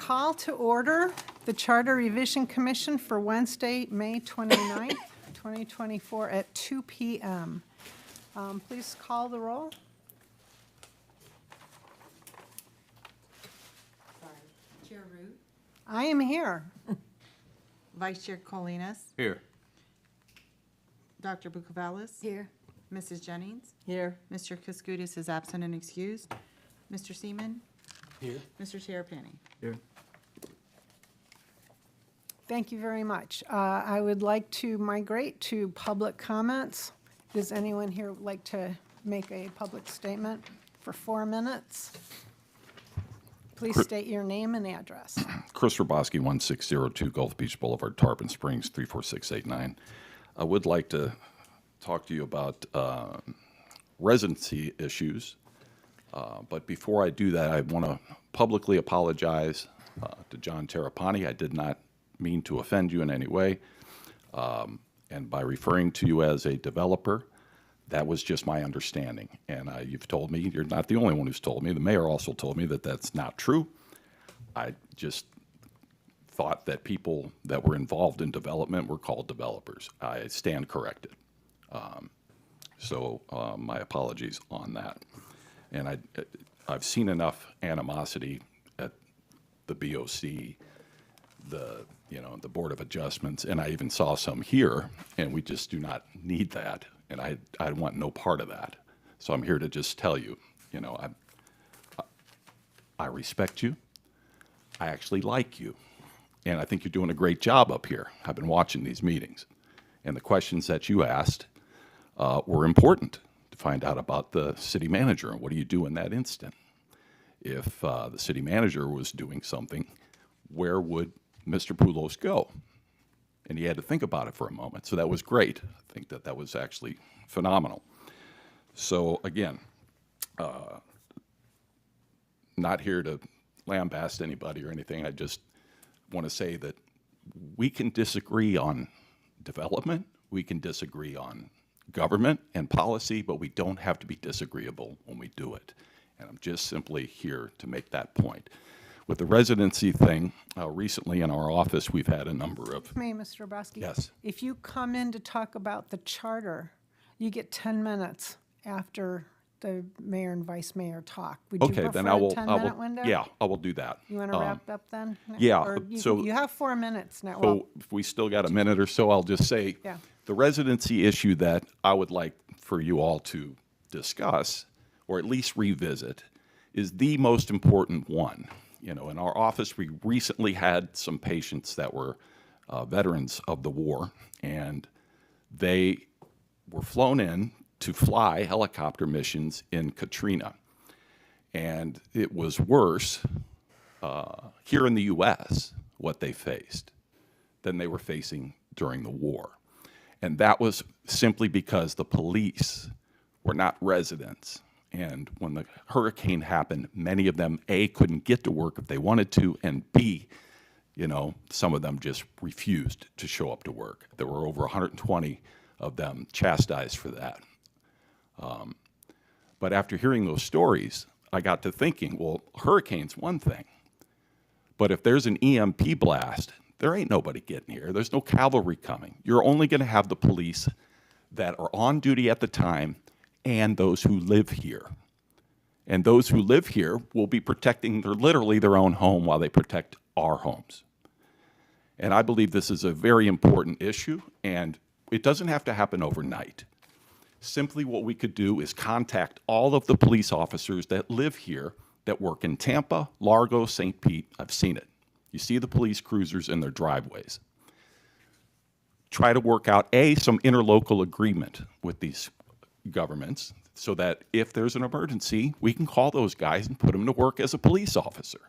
call to order the Charter Revision Commission for Wednesday, May 29th, 2024 at 2 p.m. Please call the roll. Chair Root, I am here. Vice Chair Colinas, Here. Dr. Bucavalis. Here. Mrs. Jennings. Here. Mr. Kuskudis is absent and excused. Mr. Seaman. Here. Mr. Terrapini. Here. Thank you very much. I would like to migrate to public comments. Does anyone here like to make a public statement for 4 minutes? Please state your name and address. Chris Roboski, 1602 Gulf Beach Boulevard, Tarpon Springs, 34689. I would like to talk to you about residency issues. But before I do that, I want to publicly apologize to John Terrapini. I did not mean to offend you in any way. And by referring to you as a developer, that was just my understanding. And you've told me, you're not the only one who's told me. The mayor also told me that that's not true. I just thought that people that were involved in development were called developers. I stand corrected. So my apologies on that. And I've seen enough animosity at the BOC, the Board of Adjustments, and I even saw some here, and we just do not need that. And I want no part of that. So I'm here to just tell you, I respect you. I actually like you. And I think you're doing a great job up here. I've been watching these meetings. And the questions that you asked were important to find out about the city manager and what do you do in that instant. If the city manager was doing something, where would Mr. Poulos go? And he had to think about it for a moment. So that was great. I think that was actually phenomenal. So again, not here to lambaste anybody or anything. I just want to say that we can disagree on development, we can disagree on government and policy, but we don't have to be disagreeable when we do it. And I'm just simply here to make that point. With the residency thing, recently in our office, we've had a number of... May, Mr. Roboski? Yes. If you come in to talk about the charter, you get 10 minutes after the mayor and vice mayor talk. Would you Okay, prefer then I will... a 10-minute window? Yeah, I will do that. You want to wrap up then? yeah, Or you, so- you have 4 minutes now. So Well, if we still got a minute or so, I'll just say, Yeah. the residency issue that I would like for you all to discuss, or at least revisit, is the most important one. In our office, we recently had some patients that were veterans of the war, and they were flown in to fly helicopter missions in Katrina. And it was worse here in the U.S., what they faced, than they were facing during the war. And that was simply because the police were not residents. And when the hurricane happened, many of them, A, couldn't get to work if they wanted to, and B, some of them just refused to show up to work. There were over 120 of them chastised for that. But after hearing those stories, I got to thinking, well, hurricane's one thing. But if there's an EMP blast, there ain't nobody getting here. There's no cavalry coming. You're only going to have the police that are on duty at the time and those who live here. And those who live here will be protecting literally their own home while they protect our homes. And I believe this is a very important issue, and it doesn't have to happen overnight. Simply what we could do is contact all of the police officers that live here that work in Tampa, Largo, St. Pete. I've seen it. You see the police cruisers in their driveways. Try to work out, A, some interlocal agreement with these governments so that if there's an emergency, we can call those guys and put them to work as a police officer.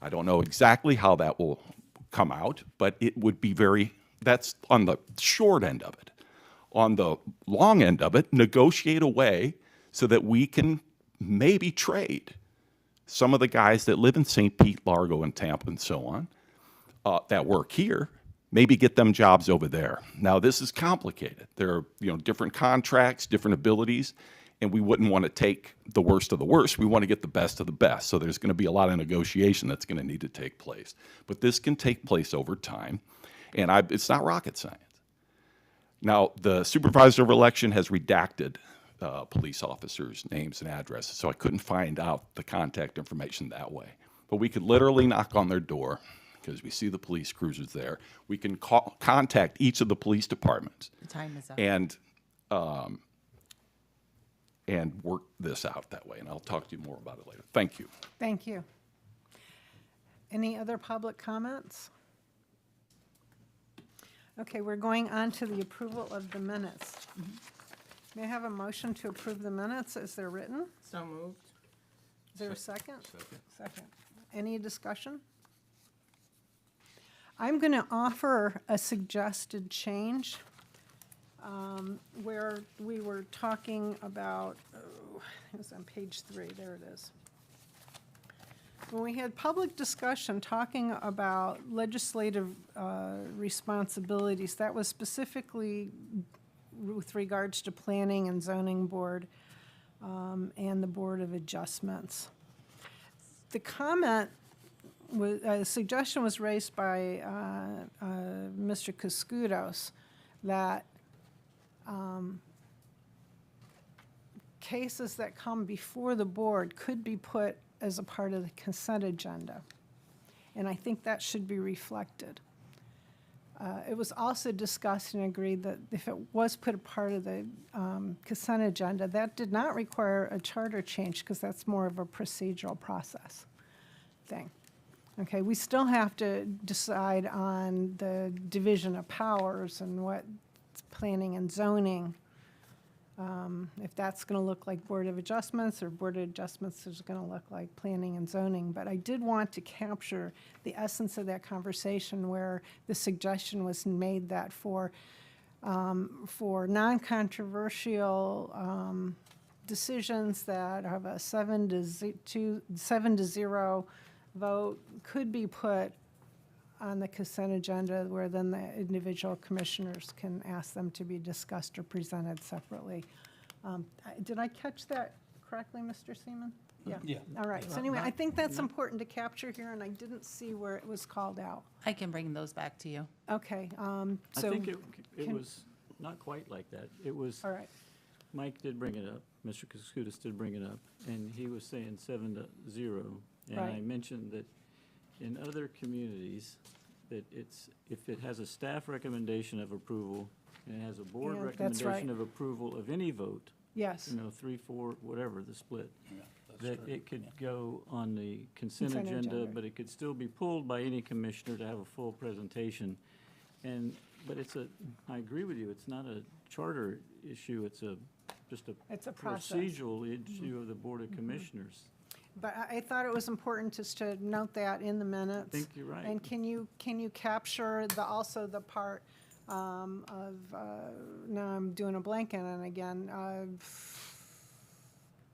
I don't know exactly how that will come out, but it would be that's on the short end of it. On the long end of it, negotiate a way so that we can maybe trade some of the guys that live in St. Pete, Largo, and Tampa, and so on, that work here, maybe get them jobs over there. Now, this is complicated. There are different contracts, different abilities, And we wouldn't want to take the worst of the worst. We want to get the best of the best. So there's going to be a lot of negotiation that's going to need to take place. But this can take place over time, and it's not rocket science. Now, the supervisor of election has redacted police officers' names and addresses, so I couldn't find out the contact information that way. But we could literally knock on their door, because we see the police cruisers there. We can contact each of the police departments The time is up. and work this out that way. And I'll talk to you more about it later. Thank you. Thank you. Any other public comments? Okay, we're going on to the approval of the minutes. May I have a motion to approve the minutes as they're written? So moved. Is there a second? Second. Any discussion? I'm going to offer a suggested change where we were talking about, it was on page 3, there it is. When we had public discussion talking about legislative responsibilities, that was specifically with regards to planning and zoning board and the Board of Adjustments. The comment, a suggestion was raised by Mr. Koskudos that cases that come before the board could be put as a part of the consent agenda. And I think that should be reflected. It was also discussed and agreed that if it was put a part of the consent agenda, that did not require a charter change because that's more of a procedural process thing. Okay, we still have to decide on the division of powers and what planning and zoning, if that's going to look like Board of Adjustments or Board of Adjustments is going to look like planning and zoning. But I did want to capture the essence of that conversation where the suggestion was made that for non-controversial decisions that have a 7-0 vote could be put on the consent agenda, where then the individual commissioners can ask them to be discussed or presented separately. Did I catch that correctly, Mr. Seaman? Yeah. Yeah. All right. So anyway, I think that's important to capture here, and I didn't see where it was called out. I can bring those back to you. Okay. I So, think it can- was not quite like that. It was, all right. Mike did bring it up, Mr. Koskudas did bring it up, and he was saying 7-0. And I Right. mentioned that in other communities, that if it has a staff recommendation of approval, and it has a board Yeah, that's right. recommendation of approval of any vote, Yes. 3, 4, whatever the split, that it could go on the consent Consent agenda, agenda. but it could still be pulled by any commissioner to have a full presentation. But I agree with you, it's not a charter issue, it's just a It's a process. procedural issue of the Board of Commissioners. But I thought it was important just to note that in the minutes. I think you're right. And can you capture also the part of, now I'm doing a blank on it again.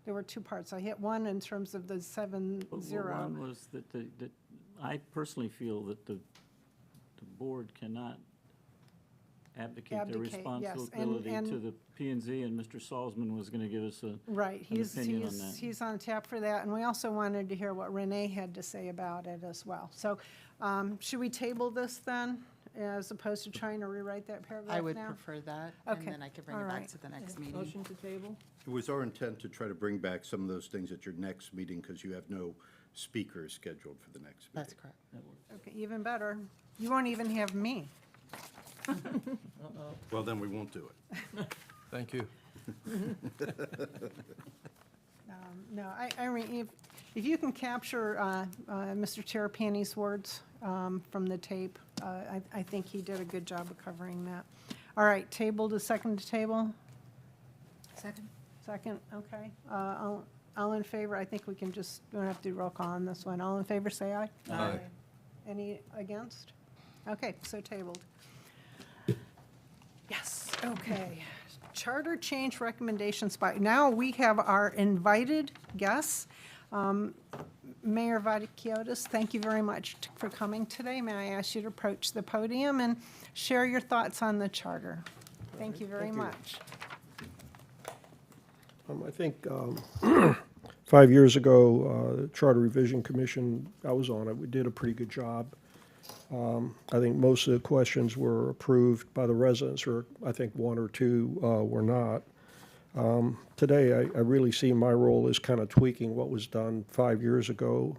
There were 2 parts. I hit one in terms of the 7-0. One was that I personally feel that the board cannot abdicate their Abdicate, yes. responsibility And- to the P and Z, and Mr. Salzman was gonna give us Right, he's opinion on that. he's on tap for that, and we also wanted to hear what Renee had to say about it as well. So, should we table this then, as opposed to trying to rewrite that paragraph now? I would prefer that, and Okay, then I could bring all it right. back to the next meeting. Motion to table? It was our intent to try to bring back some of those things at your next meeting because you have no speakers scheduled for the next meeting. That's correct. Okay, even better. You won't even have me. Well, then we won't do it. Thank you. No, I mean, if you can capture Mr. Terrapini's words from the tape, I think he did a good job of covering that. All right, table to second to table? Second. Second, okay. All in favor, I think we don't have to do roll call on this one. All in favor, say aye. Aye. Any against? Okay, so tabled. Yes, okay. Charter change recommendations by, now we have our invited guests. Mayor Vaticiotis, thank you very much for coming today. May I ask you to approach the podium and share your thoughts on the charter? Thank you very much. I think 5 years ago, the Charter Revision Commission, I was on it, we did a pretty good job. I think most of the questions were approved by the residents, or I think one or two were not. Today, I really see my role as kind of tweaking what was done 5 years ago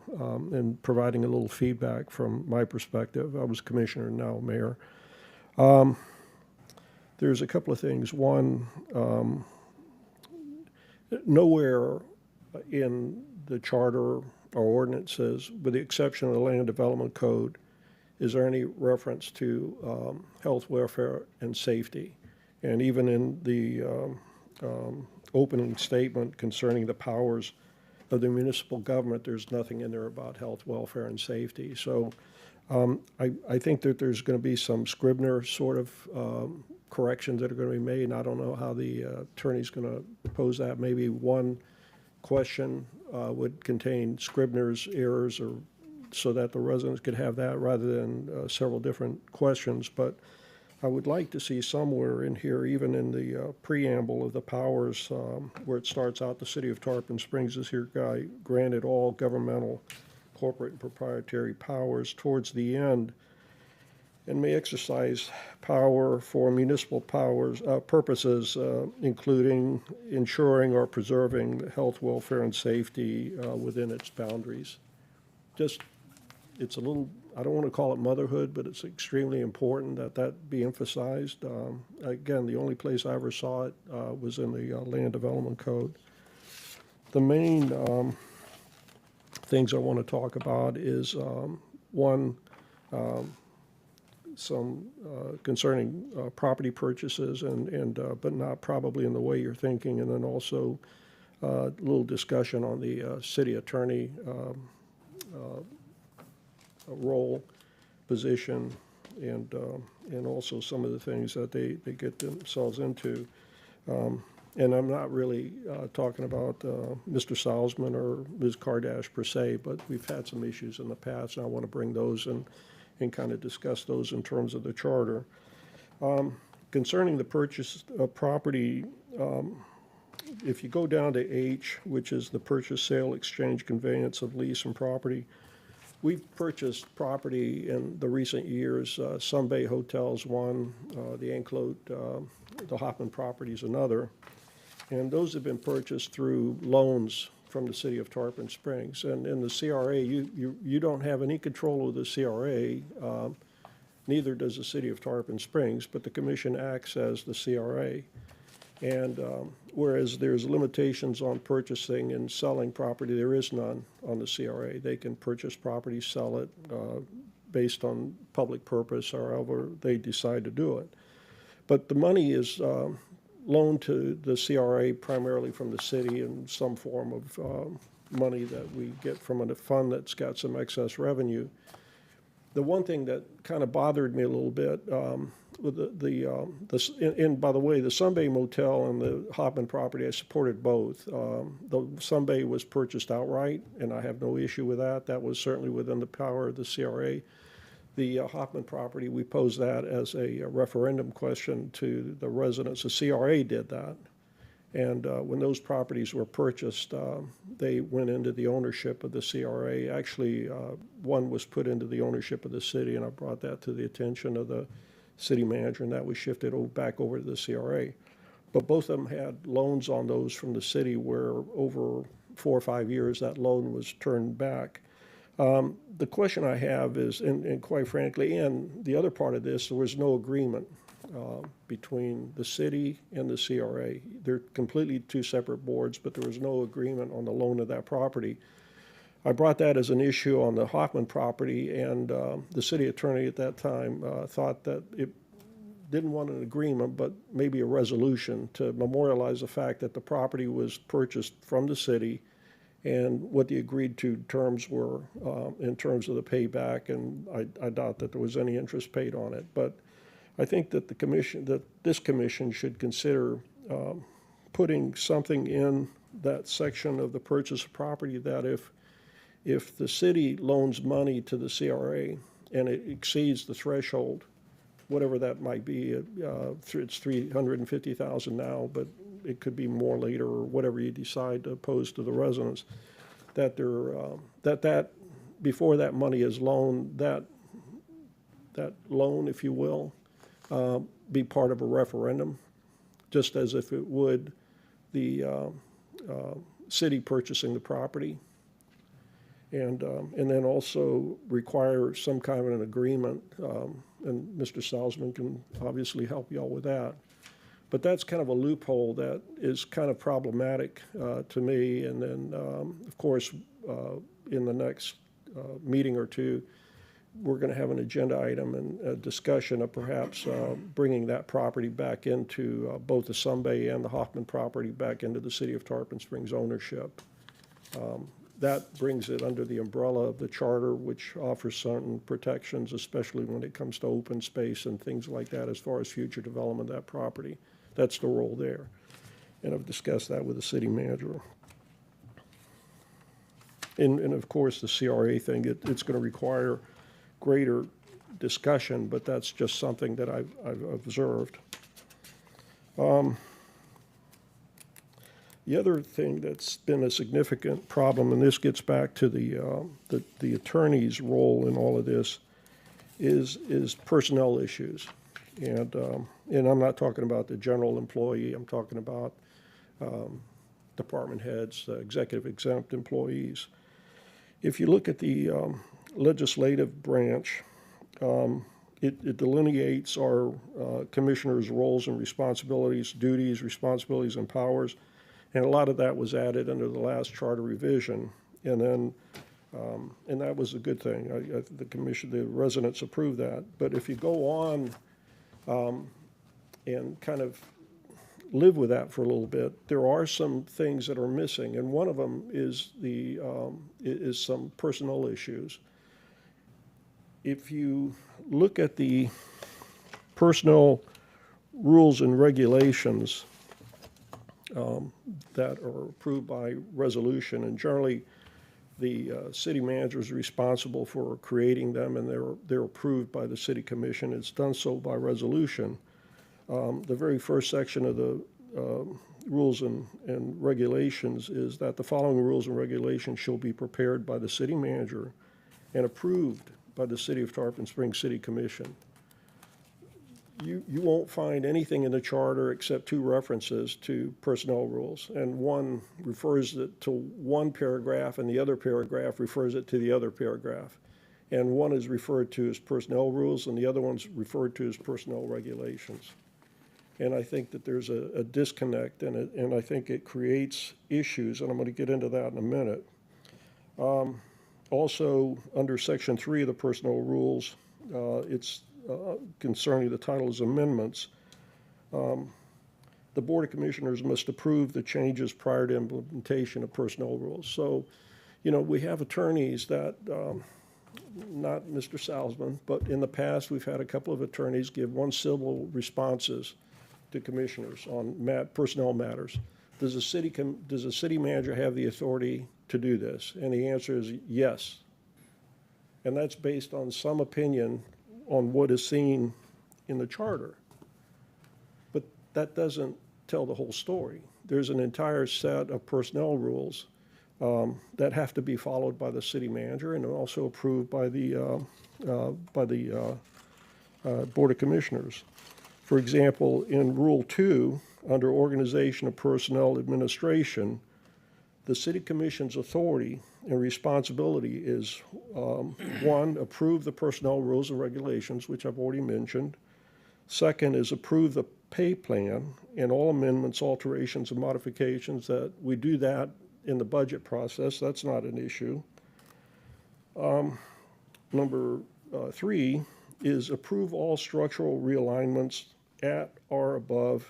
and providing a little feedback from my perspective. I was commissioner, now mayor. There's a couple of things. One, nowhere in the charter or ordinances, with the exception of the Land Development Code, is there any reference to health, welfare, and safety. And even in the opening statement concerning the powers of the municipal government, there's nothing in there about health, welfare, and safety. So I think that there's going to be some Scribner sort of corrections that are going to be made, and I don't know how the attorney's going to pose that. Maybe one question would contain Scribner's errors, or so that the residents could have that rather than several different questions. But I would like to see somewhere in here, even in the preamble of the powers, where it starts out, the city of Tarpon Springs is here granted all governmental, corporate, and proprietary powers towards the end, and may exercise power for municipal purposes, including ensuring or preserving health, welfare, and safety within its boundaries. It's a little, I don't want to call it motherhood, but it's extremely important that that be emphasized. Again, the only place I ever saw it was in the Land Development Code. The main things I want to talk about is one, some concerning property purchases, and but not probably in the way you're thinking, and then also a little discussion on the city attorney role, position, and also some of the things that they get themselves into. And I'm not really talking about Mr. Salzman or Ms. Kardash per se, but we've had some issues in the past, and I want to bring those and kind of discuss those in terms of the charter. Concerning the purchase of property, if you go down to H, which is the purchase, sale, exchange, conveyance of lease and property, we've purchased property in the recent years. Sun Bay Hotel's one, the Anclote, the Hoffman property's another. And those have been purchased through loans from the city of Tarpon Springs. And in the CRA, you don't have any control of the CRA, neither does the city of Tarpon Springs, but the commission acts as the CRA. And whereas there's limitations on purchasing and selling property, there is none on the CRA. They can purchase property, sell it based on public purpose or however they decide to do it. But the money is loaned to the CRA primarily from the city in some form of money that we get from a fund that's got some excess revenue. The one thing that kind of bothered me a little bit with and by the way, the Sun Bay Motel and the Hoffman property, I supported both. The Sun Bay was purchased outright, and I have no issue with that. That was certainly within the power of the CRA. The Hoffman property, we posed that as a referendum question to the residents. The CRA did that. And when those properties were purchased, they went into the ownership of the CRA. Actually, one was put into the ownership of the city, and I brought that to the attention of the city manager, and that was shifted back over to the CRA. But both of them had loans on those from the city where over 4 or 5 years that loan was turned back. The question I have is, and quite frankly, and the other part of this, there was no agreement between the city and the CRA. They're completely two separate boards, but there was no agreement on the loan of that property. I brought that as an issue on the Hoffman property, and the city attorney at that time thought that it didn't want an agreement, but maybe a resolution to memorialize the fact that the property was purchased from the city and what the agreed to terms were in terms of the payback, and I doubt that there was any interest paid on it. But I think that this commission should consider putting something in that section of the purchase of property that if the city loans money to the CRA and it exceeds the threshold, whatever that might be. It's 350,000 now, but it could be more later, or whatever you decide to pose to the residents. That before that money is loaned, that loan, if you will, be part of a referendum, just as if it would the city purchasing the property. And then also require some kind of an agreement, and Mr. Salzman can obviously help you all with that. But that's kind of a loophole that is kind of problematic to me. And then, of course, in the next meeting or two, we're going to have an agenda item and a discussion of perhaps bringing that property back into both the Sunbay and the Hoffman property back into the city of Tarpon Springs ownership. That brings it under the umbrella of the charter, which offers certain protections, especially when it comes to open space and things like that as far as future development of that property. That's the role there. And I've discussed that with the city manager. And of course, the CRA thing, it's going to require greater discussion, but that's just something that I've observed. The other thing that's been a significant problem, and this gets back to the attorney's role in all of this, is personnel issues. And I'm not talking about the general employee. I'm talking about department heads, executive exempt employees. If you look at the legislative branch, it delineates our commissioners' roles and responsibilities, duties, responsibilities, and powers. And a lot of that was added under the last charter revision. And then, and that was a good thing. The residents approved that. But if you go on and kind of live with that for a little bit, there are some things that are missing. And one of them is some personnel issues. If you look at the personnel rules and regulations that are approved by resolution, and generally the city manager is responsible for creating them, and they're approved by the city commission. It's done so by resolution. The very first section of the rules and regulations is that the following rules and regulations shall be prepared by the city manager and approved by the City of Tarpon Springs City Commission. You won't find anything in the charter except two references to personnel rules, and one refers it to one paragraph and the other paragraph refers it to the other paragraph. And one is referred to as personnel rules and the other one's referred to as personnel regulations. And I think that there's a disconnect in it, and I think it creates issues, and I'm going to get into that in a minute. Also, under Section 3 of the personnel rules, it's concerning the titles amendments. The Board of Commissioners must approve the changes prior to implementation of personnel rules. So, we have attorneys that, not Mr. Salzman, but in the past we've had a couple of attorneys give one syllable responses to commissioners on personnel matters. Does the city manager have the authority to do this? And the answer is yes. And that's based on some opinion on what is seen in the charter. But that doesn't tell the whole story. There's an entire set of personnel rules that have to be followed by the city manager and also approved by the Board of Commissioners. For example, in Rule 2, under Organization of Personnel Administration, the City Commission's authority and responsibility is, one, approve the personnel rules and regulations, which I've already mentioned. Second is approve the pay plan and all amendments, alterations, and modifications. That we do that in the budget process. That's not an issue. Number 3 is approve all structural realignments at or above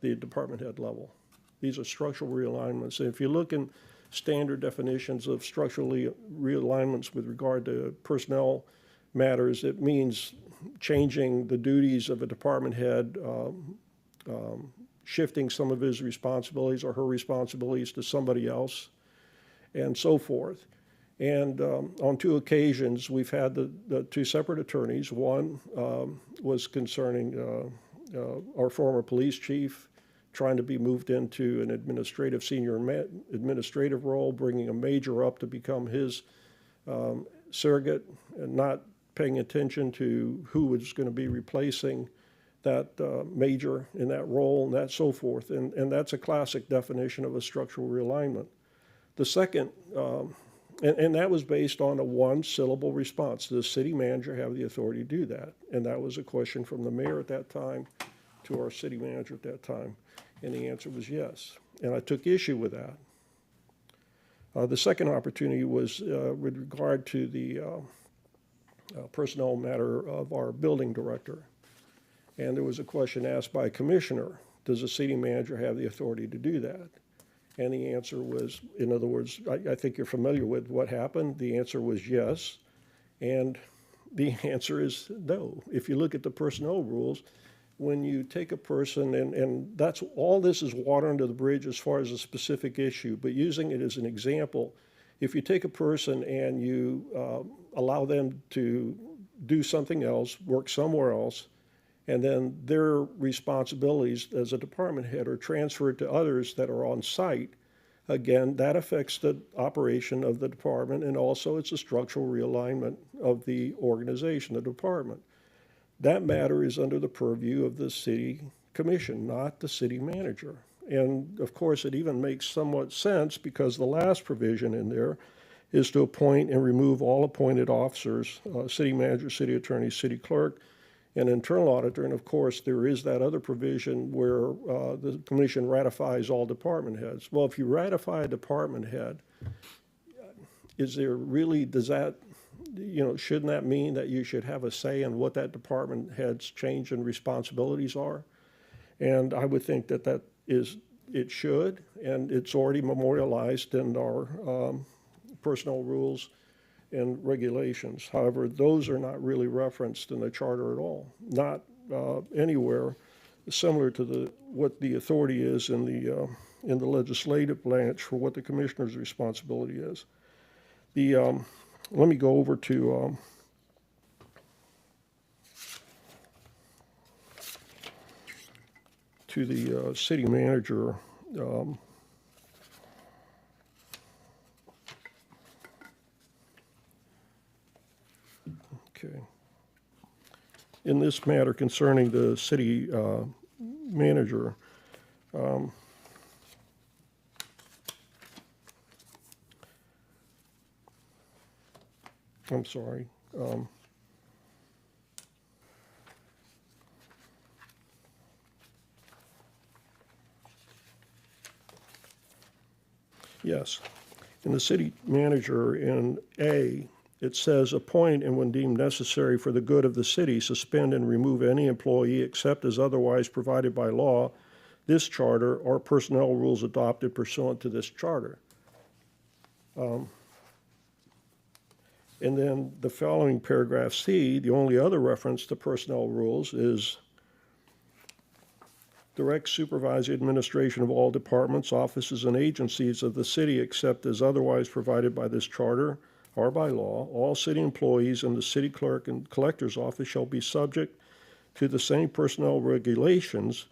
the department head level. These are structural realignments. And if you look in standard definitions of structural realignments with regard to personnel matters, it means changing the duties of a department head, shifting some of his responsibilities or her responsibilities to somebody else, and so forth. And on 2 occasions, we've had the 2 separate attorneys. One was concerning our former police chief trying to be moved into an senior administrative role, bringing a major up to become his surrogate, and not paying attention to who was going to be replacing that major in that role, and that so forth. And that's a classic definition of a structural realignment. The second, and that was based on a 1-syllable response. Does the city manager have the authority to do that? And that was a question from the mayor at that time to our city manager at that time. And the answer was yes. And I took issue with that. The second opportunity was with regard to the personnel matter of our building director. And there was a question asked by a commissioner, does the city manager have the authority to do that? And the answer was, in other words, I think you're familiar with what happened. The answer was yes. And the answer is no. If you look at the personnel rules, when you take a person, and that's all, this is water under the bridge as far as a specific issue, but using it as an example, if you take a person and you allow them to do something else, work somewhere else, and then their responsibilities as a department head are transferred to others that are on site, again, that affects the operation of the department, and also it's a structural realignment of the organization, the department. That matter is under the purview of the city commission, not the city manager. And of course, it even makes somewhat sense because the last provision in there is to appoint and remove all appointed officers, city manager, city attorney, city clerk, and internal auditor. And of course, there is that other provision where the commission ratifies all department heads. Well, if you ratify a department head, is there really, does that, shouldn't that mean that you should have a say in what that department head's change in responsibilities are? And I would think that it should, and it's already memorialized in our personnel rules and regulations. However, those are not really referenced in the charter at all, not anywhere similar to what the authority is in the legislative branch for what the commissioner's responsibility is. Let me go over to the city manager. Okay. In this matter concerning the city manager, I'm sorry. Yes. In the city manager in A, it says appoint and when deemed necessary for the good of the city, suspend and remove any employee except as otherwise provided by law, this charter, or personnel rules adopted pursuant to this charter. And then the following paragraph C, the only other reference to personnel rules is direct supervisory administration of all departments, offices, and agencies of the city except as otherwise provided by this charter or by law. All city employees and the city clerk and collector's office shall be subject to the same personnel regulations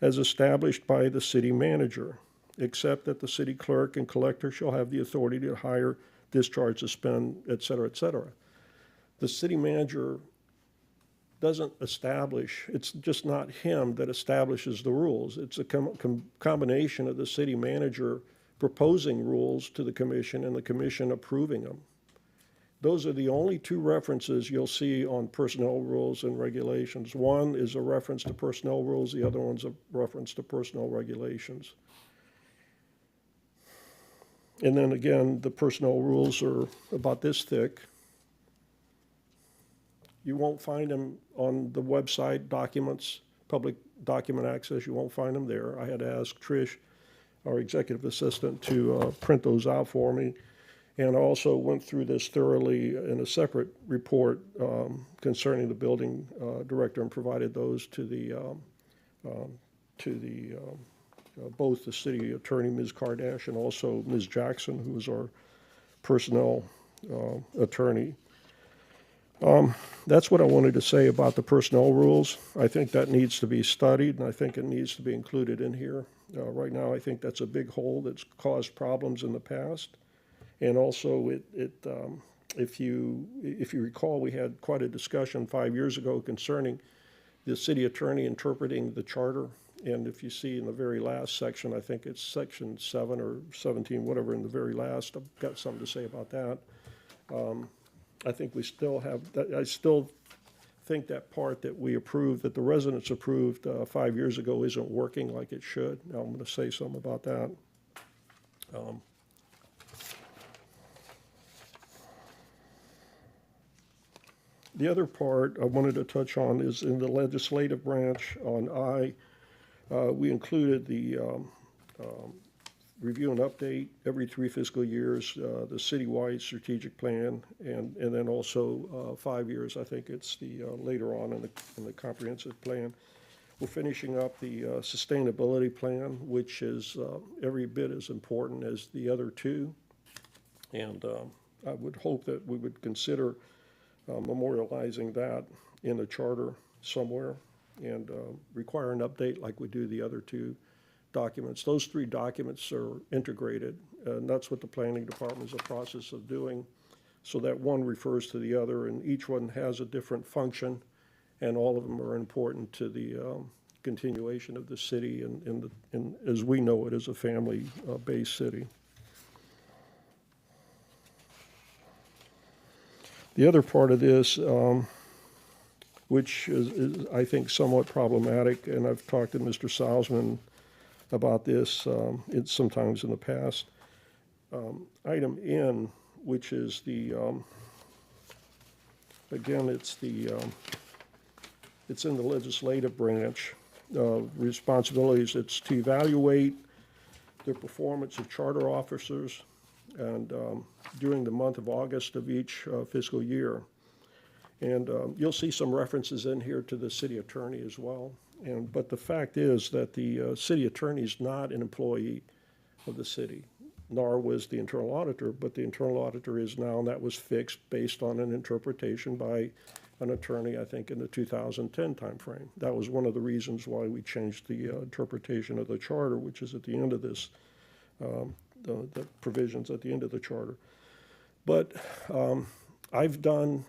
as established by the city manager, except that the city clerk and collector shall have the authority to hire, discharge, suspend, et cetera, et cetera. The city manager doesn't establish, it's just not him that establishes the rules. It's a combination of the city manager proposing rules to the commission and the commission approving them. Those are the only 2 references you'll see on personnel rules and regulations. One is a reference to personnel rules, the other one's a reference to personnel regulations. And then again, the personnel rules are about this thick. You won't find them on the website documents, public document access. You won't find them there. I had to ask Trish, our executive assistant, to print those out for me. And I also went through this thoroughly in a separate report concerning the building director and provided those to both the city attorney, Ms. Kardash, and also Ms. Jackson, who was our personnel attorney. That's what I wanted to say about the personnel rules. I think that needs to be studied, and I think it needs to be included in here. Right now, I think that's a big hole that's caused problems in the past. And also, if you recall, we had quite a discussion 5 years ago concerning the city attorney interpreting the charter. And if you see in the very last section, I think it's section 7 or 17, whatever, in the very last, I've got something to say about that. I think we still have, I still think that part that we approved, that the residents approved 5 years ago isn't working like it should. Now, I'm going to say something about that. The other part I wanted to touch on is in the legislative branch on I. We included the review and update every 3 fiscal years, the citywide strategic plan, and then also 5 years. I think it's the later on in the comprehensive plan. We're finishing up the sustainability plan, which is every bit as important as the other two. And I would hope that we would consider memorializing that in the charter somewhere and require an update like we do the other two documents. Those 3 documents are integrated, and that's what the planning department is in the process of doing, so that one refers to the other, and each one has a different function, and all of them are important to the continuation of the city and as we know it, as a family-based city. The other part of this, which is, I think, somewhat problematic, and I've talked to Mr. Salzman about this sometimes in the past. Item N, which is the, again, it's in the legislative branch responsibilities. It's to evaluate the performance of charter officers and during the month of August of each fiscal year. And you'll see some references in here to the city attorney as well. But the fact is that the city attorney is not an employee of the city, nor was the internal auditor, but the internal auditor is now, and that was fixed based on an interpretation by an attorney, I think, in the 2010 timeframe. That was one of the reasons why we changed the interpretation of the charter, which is at the end of this, the provisions at the end of the charter. But I've done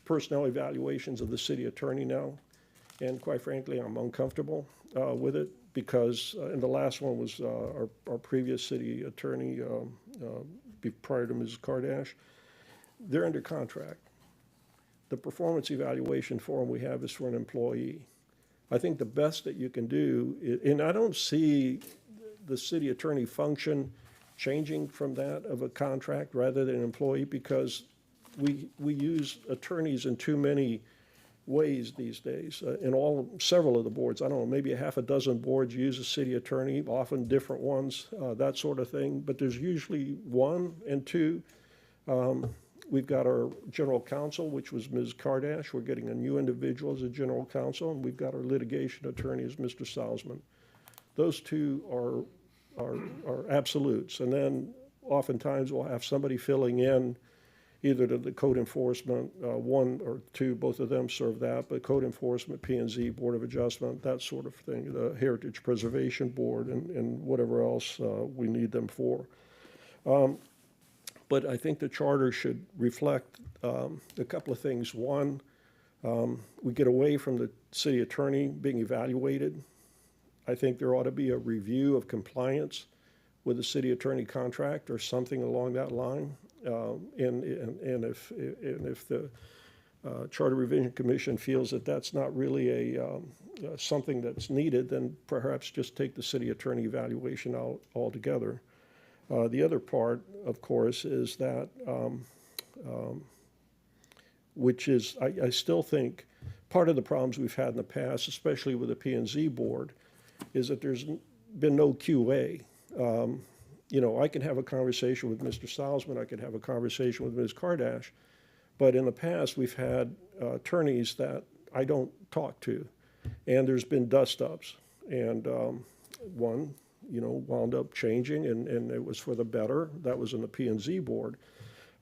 personnel evaluations of the city attorney now, and quite frankly, I'm uncomfortable with it because, and the last one was our previous city attorney prior to Mrs. Kardash. They're under contract. The performance evaluation form we have is for an employee. I think the best that you can do, and I don't see the city attorney function changing from that of a contract rather than an employee, because we use attorneys in too many ways these days. Several of the boards, I don't know, maybe a half a dozen boards use a city attorney, often different ones, that sort of thing. But there's usually one and two. We've got our general counsel, which was Ms. Kardash. We're getting a new individual as a general counsel, and we've got our litigation attorney as Mr. Salzman. Those two are absolutes. And then oftentimes we'll have somebody filling in either to the code enforcement, one or two, both of them serve that, but code enforcement, P&Z, Board of Adjustment, that sort of thing, the Heritage Preservation Board, and whatever else we need them for. But I think the charter should reflect a couple of things. One, we get away from the city attorney being evaluated. I think there ought to be a review of compliance with the city attorney contract or something along that line. And if the Charter Revision Commission feels that that's not really something that's needed, then perhaps just take the city attorney evaluation out altogether. The other part, of course, is that, which is, I still think, part of the problems we've had in the past, especially with the P&Z board, is that there's been no QA. You know, I can have a conversation with Mr. Salzman, I could have a conversation with Ms. Kardash, but in the past, we've had attorneys that I don't talk to, and there's been dust-ups. And one, you know, wound up changing, and it was for the better. That was in the P&Z board.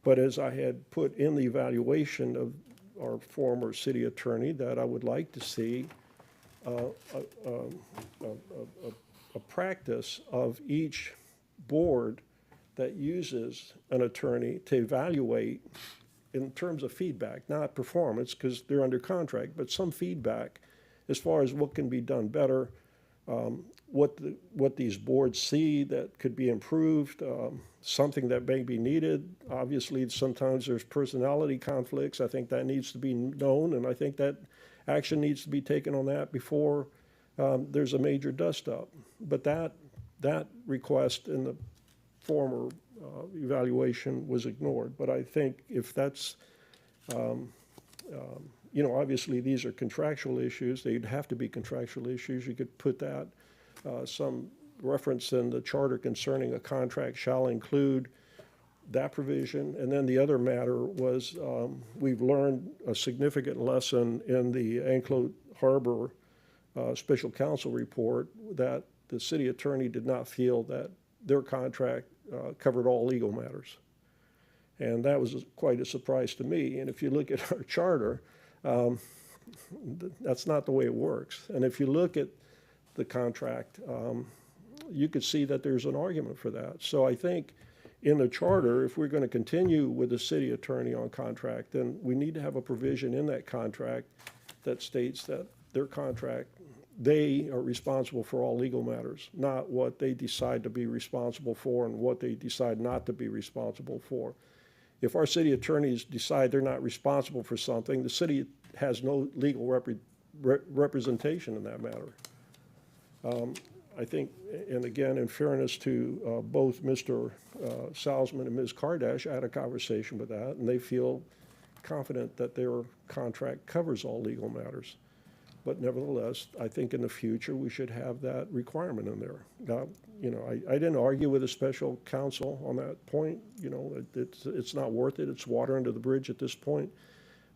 But as I had put in the evaluation of our former city attorney, that I would like to see a practice of each board that uses an attorney to evaluate in terms of feedback, not performance, because they're under contract, but some feedback as far as what can be done better, what these boards see that could be improved, something that may be needed. Obviously, sometimes there's personality conflicts. I think that needs to be known, and I think that action needs to be taken on that before there's a major dust-up. But that request in the former evaluation was ignored. But I think if that's, obviously these are contractual issues. They'd have to be contractual issues. You could put that, some reference in the charter concerning a contract shall include that provision. And then the other matter was we've learned a significant lesson in the Anclote Harbor Special Counsel report that the city attorney did not feel that their contract covered all legal matters. And that was quite a surprise to me. And if you look at our charter, that's not the way it works. And if you look at the contract, you could see that there's an argument for that. So I think in the charter, if we're going to continue with the city attorney on contract, then we need to have a provision in that contract that states that their contract, they are responsible for all legal matters, not what they decide to be responsible for and what they decide not to be responsible for. If our city attorneys decide they're not responsible for something, the city has no legal representation in that matter. I think, and again, in fairness to both Mr. Salzman and Ms. Kardash, I had a conversation with that, and they feel confident that their contract covers all legal matters. But nevertheless, I think in the future, we should have that requirement in there. Now, I didn't argue with a special counsel on that point. It's not worth it. It's water under the bridge at this point.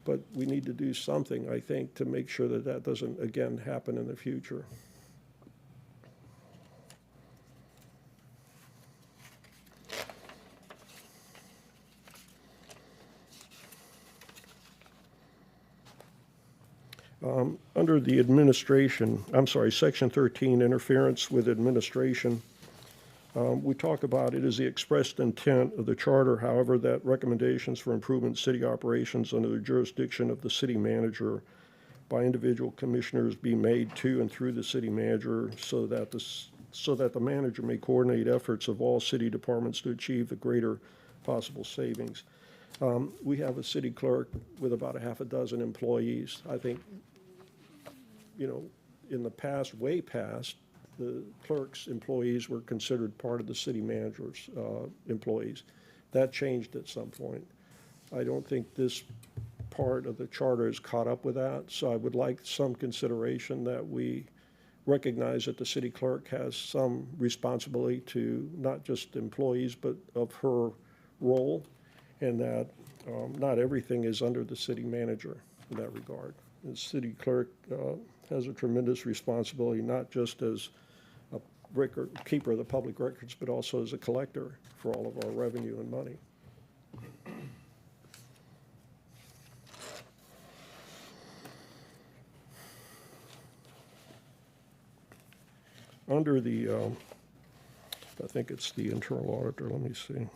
But we need to do something, I think, to make sure that that doesn't, again, happen in the future. Under the administration, Section 13, interference with administration, we talk about it as the expressed intent of the charter, however, that recommendations for improvement in city operations under the jurisdiction of the city manager by individual commissioners be made to and through the city manager so that the manager may coordinate efforts of all city departments to achieve the greater possible savings. We have a city clerk with about a half a dozen employees. I think, in the past, way past, the clerk's employees were considered part of the city manager's employees. That changed at some point. I don't think this part of the charter is caught up with that, so I would like some consideration that we recognize that the city clerk has some responsibility to not just employees, but of her role, and that not everything is under the city manager in that regard. The city clerk has a tremendous responsibility, not just as a record keeper of the public records, but also as a collector for all of our revenue and money. Under the, I think it's the internal auditor, let me see.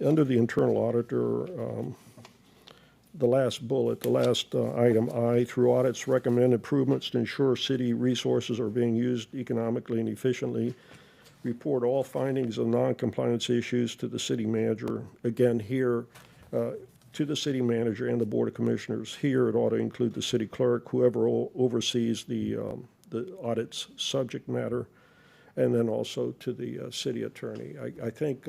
Under the internal auditor, the last bullet, the last item I, through audits, recommend improvements to ensure city resources are being used economically and efficiently. Report all findings of non-compliance issues to the city manager. Again, here, to the city manager and the Board of Commissioners. Here, it ought to include the city clerk, whoever oversees the audit's subject matter, and then also to the city attorney. I think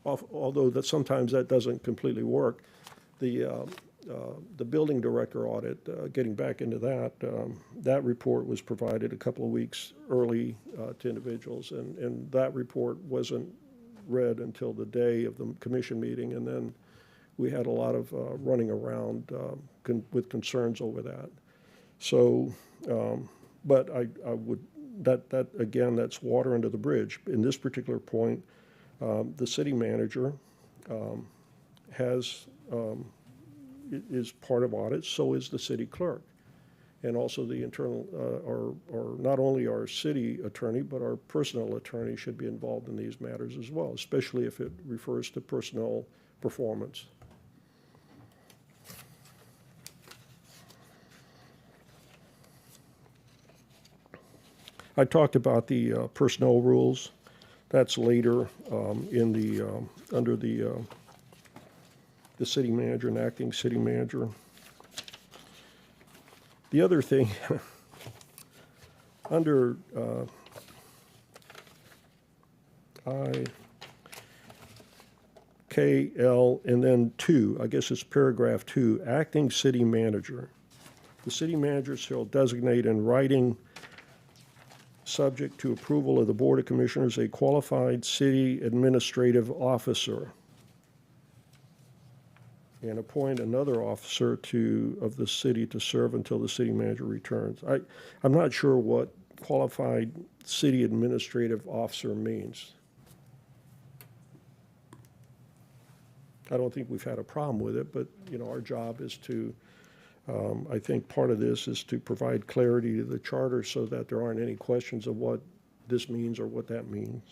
although that sometimes that doesn't completely work, the building director audit, getting back into that, that report was provided a couple of weeks early to individuals, and that report wasn't read until the day of the commission meeting, and then we had a lot of running around with concerns over that. So, but I would that, again, that's water under the bridge. In this particular point, the city manager is part of audit, so is the city clerk. And also the internal, or not only our city attorney, but our personnel attorney should be involved in these matters as well, especially if it refers to personnel performance. I talked about the personnel rules. That's later in the, under the city manager and acting city manager. The other thing, under I, K, L, and then 2, I guess it's paragraph 2, acting city manager. The city manager shall designate in writing, subject to approval of the Board of Commissioners, a qualified city administrative officer, and appoint another officer of the city to serve until the city manager returns. I'm not sure what qualified city administrative officer means. I don't think we've had a problem with it, but, you know, our job is to, I think part of this is to provide clarity to the charter so that there aren't any questions of what this means or what that means.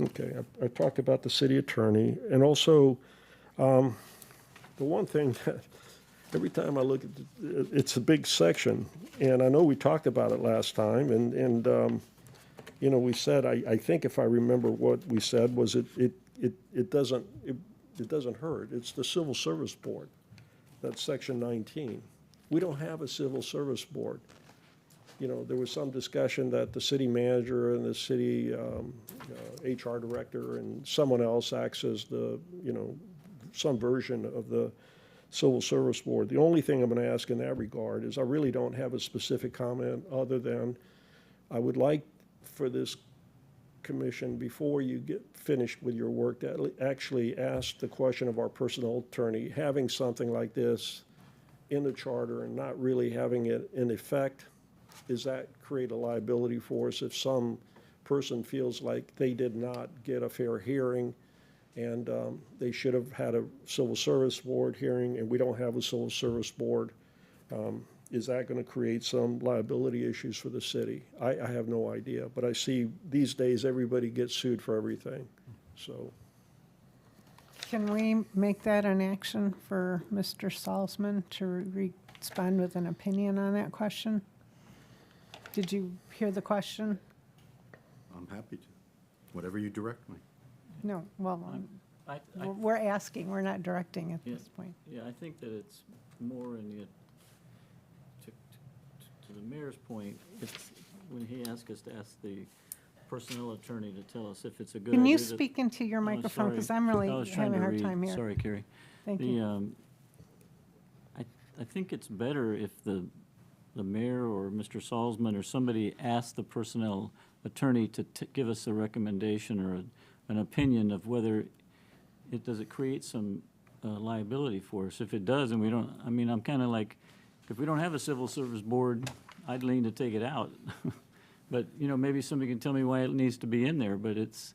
Okay, I talked about the city attorney, and also, the one thing that, every time I look at, it's a big section, and I know we talked about it last time, and you know, we said, I think if I remember what we said, was it doesn't hurt. It's the Civil Service Board. That's section 19. We don't have a civil service board. You know, there was some discussion that the city manager and the city HR director and someone else acts as the, you know, some version of the Civil Service Board. The only thing I'm going to ask in that regard is I really don't have a specific comment other than I would like for this commission, before you get finished with your work, to actually ask the question of our personnel attorney, having something like this in the charter and not really having it in effect. Does that create a liability for us if some person feels like they did not get a fair hearing and they should have had a civil service board hearing and we don't have a civil service board? Is that going to create some liability issues for the city? I have no idea, but I see these days everybody gets sued for everything, so. Can we make that an action for Mr. Salzman to respond with an opinion on that question? Did you hear the question? I'm happy to, whatever you direct me. No, well, I- we're asking, we're not directing at Yeah. this point. Yeah, I think that it's more in the, to the mayor's point, it's when he asked us to ask the personnel attorney to tell us if it's a good idea. Can you to- speak into your Oh, microphone, because sorry. I'm really I was trying having a to hard read. time here. Sorry, Carrie. Thank The, you. I think it's better if the mayor or Mr. Salzman or somebody asks the personnel attorney to give us a recommendation or an opinion of whether does it create some liability for us? If it does, and we don't, I mean, I'm kind of like, if we don't have a civil service board, I'd lean to take it out. But, you know, maybe somebody can tell me why it needs to be in there, but it's,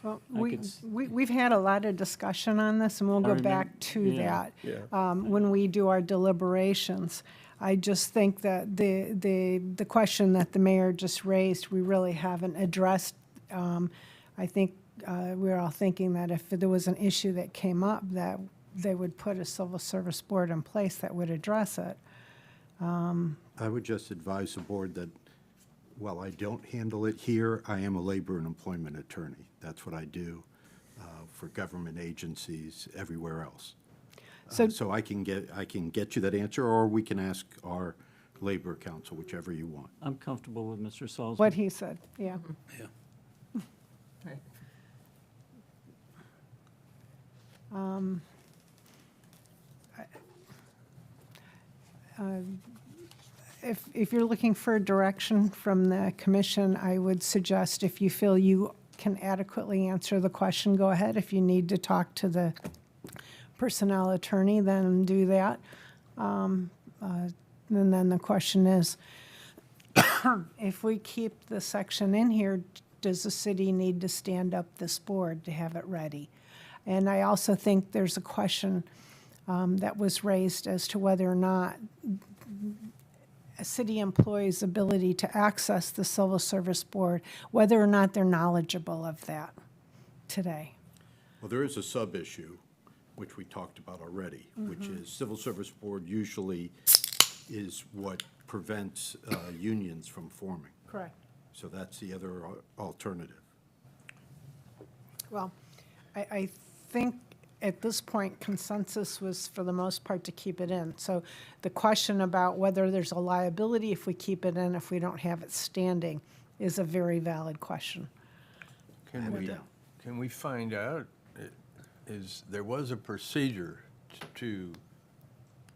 Well, I could s- we've had a lot of discussion on this, and we'll I go remember- back to yeah. that when we do our deliberations. I just think that the question that the mayor just raised, we really haven't addressed. I think we're all thinking that if there was an issue that came up, that they would put a civil service board in place that would address it. I would just advise the board that while I don't handle it here, I am a labor and employment attorney. That's what I do for government agencies everywhere else. So I can get you that answer, or we can ask our labor council, whichever you want. I'm comfortable with Mr. Salzman. What he said, yeah. Yeah. if you're looking for direction from the commission, I would suggest if you feel you can adequately answer the question, go ahead. If you need to talk to the personnel attorney, then do that. And then the question is, if we keep the section in here, does the city need to stand up this board to have it ready? And I also think there's a question that was raised as to whether or not a city employee's ability to access the Civil Service Board, whether or not they're knowledgeable of that today. Well, there is a sub-issue, which we talked about already, which is Civil Service Board usually is what prevents unions from forming. Correct. So that's the other alternative. Well, I think at this point consensus was for the most part to keep it in. So the question about whether there's a liability if we keep it in, if we don't have it standing, is a very valid question. Can we find out, there was a procedure to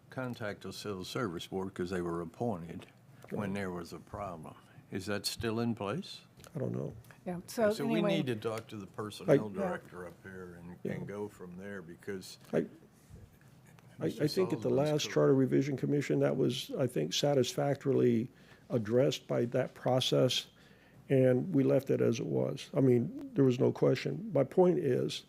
contact the Civil Service Board because they were appointed when there was a problem. Is that still in place? I don't know. Yeah, so So we anyway, need to talk to the personnel Yeah. director up here and go from there because. I Mr. think at the Salzman's last correct. Charter Revision Commission, that was, I think, satisfactorily addressed by that process, and we left it as it was. I mean, there was no question. My point is,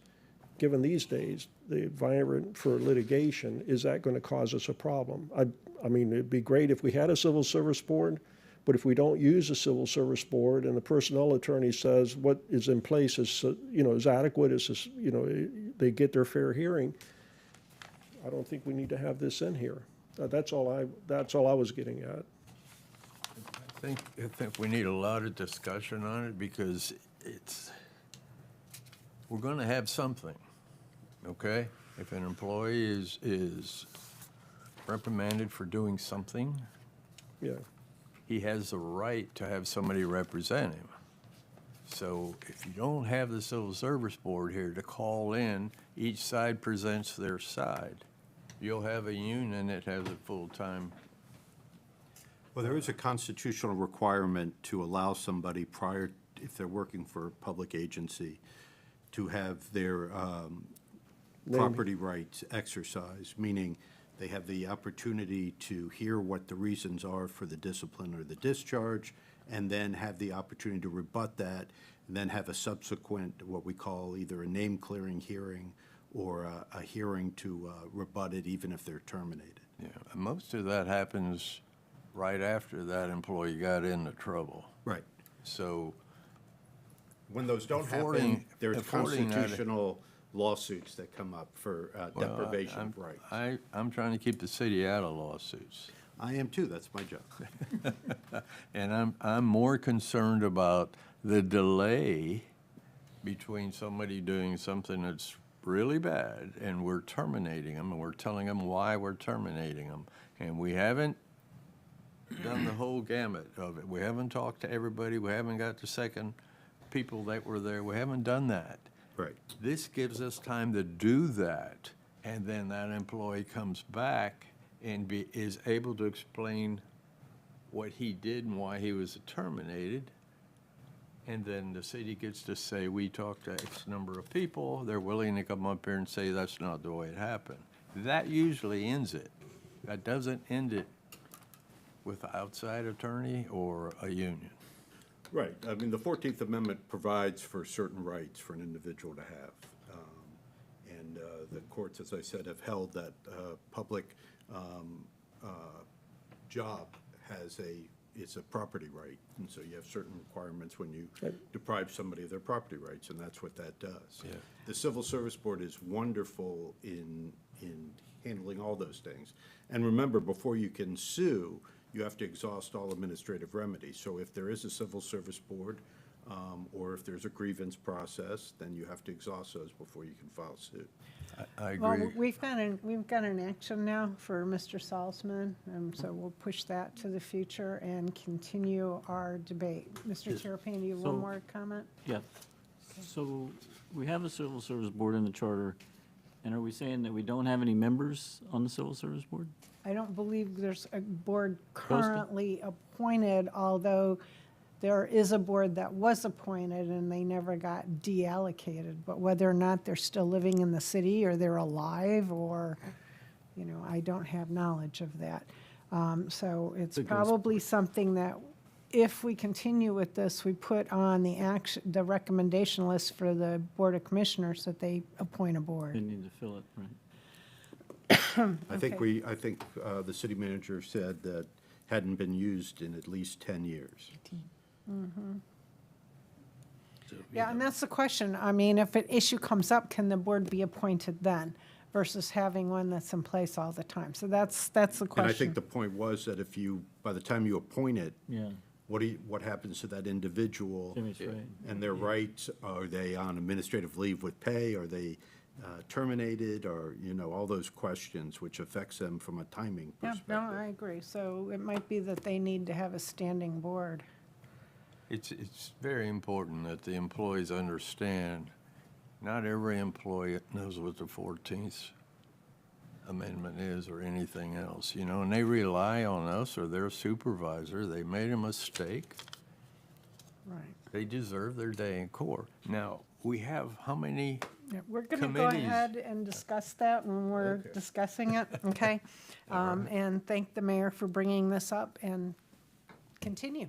given these days, the environment for litigation, is that going to cause us a problem? I mean, it'd be great if we had a Civil Service Board, but if we don't use the Civil Service Board and the personnel attorney says what is in place is, is adequate, is, they get their fair hearing, I don't think we need to have this in here. That's all I was getting at. I think we need a lot of discussion on it because we're going to have something, okay? If an employee is reprimanded for doing something, Yeah. he has the right to have somebody represent him. So if you don't have the Civil Service Board here to call in, each side presents their side. You'll have a union that has a full-time. Well, there is a constitutional requirement to allow somebody prior, if they're working for a public agency, to have their property rights exercised, meaning they have the opportunity to hear what the reasons are for the discipline or the discharge, and then have the opportunity to rebut that, and then have a subsequent, what we call either a name-clearing hearing or a hearing to rebut it, even if they're terminated. Yeah, most of that happens right after that employee got into trouble. Right. So When those don't happen, Affording- there's affording that- constitutional lawsuits that come up for deprivation of rights. I'm trying to keep the city out of lawsuits. I am too, that's my job. And I'm more concerned about the delay between somebody doing something that's really bad and we're terminating them and we're telling them why we're terminating them. And we haven't done the whole gamut of it. We haven't talked to everybody. We haven't got the second people that were there. We haven't done that. Right. This gives us time to do that, and then that employee comes back and is able to explain what he did and why he was terminated. And then the city gets to say, we talked to X number of people, they're willing to come up here and say that's not the way it happened. That usually ends it. That doesn't end it with an outside attorney or a union. Right. I mean, the 14th Amendment provides for certain rights for an individual to have. And the courts, as I said, have held that public job it's a property right. And so you have certain requirements when you deprive somebody of their property rights, and that's what that does. Yeah. The Civil Service Board is wonderful in handling all those things. And remember, before you can sue, you have to exhaust all administrative remedies. So if there is a Civil Service Board, or if there's a grievance process, then you have to exhaust those before you can file suit. I well, agree. we've got an action now for Mr. Salzman, and so we'll push that to the future and continue our debate. Mr. Terrapini, you have one So- more comment? Yeah. So we have a Civil Service Board in the charter, and are we saying that we don't have any members on the Civil Service Board? I don't believe there's a board currently appointed, although there is a board that was appointed and they never got deallocated. But whether or not they're still living in the city or they're alive or, I don't have knowledge of that. So it's probably something that if we continue with this, we put on the recommendation list for the Board of Commissioners that they appoint a They board. need to fill it, right? I think Okay. the city manager said that hadn't been used in at least 10 years. Yeah, and that's the question. I mean, if an issue comes up, can the board be appointed then versus having one that's in place all the time? So that's the And question. I think the point was that by the time you appoint it, Yeah, what happens to that individual? Jimmy's right. And their rights, are they on administrative leave with pay? Are they terminated? Or, all those questions, which affects them from a timing Yeah, perspective. no, I agree. So it might be that they need to have a standing board. It's very important that the employees understand, not every employee knows what the 14th Amendment is or anything else, and they rely on us or their supervisor. They made a mistake. Right. They deserve their day in court. Now, we have how many? Yeah, we're going to go Committees. ahead and discuss that when we're discussing it, okay? And thank the mayor for bringing this up and continue.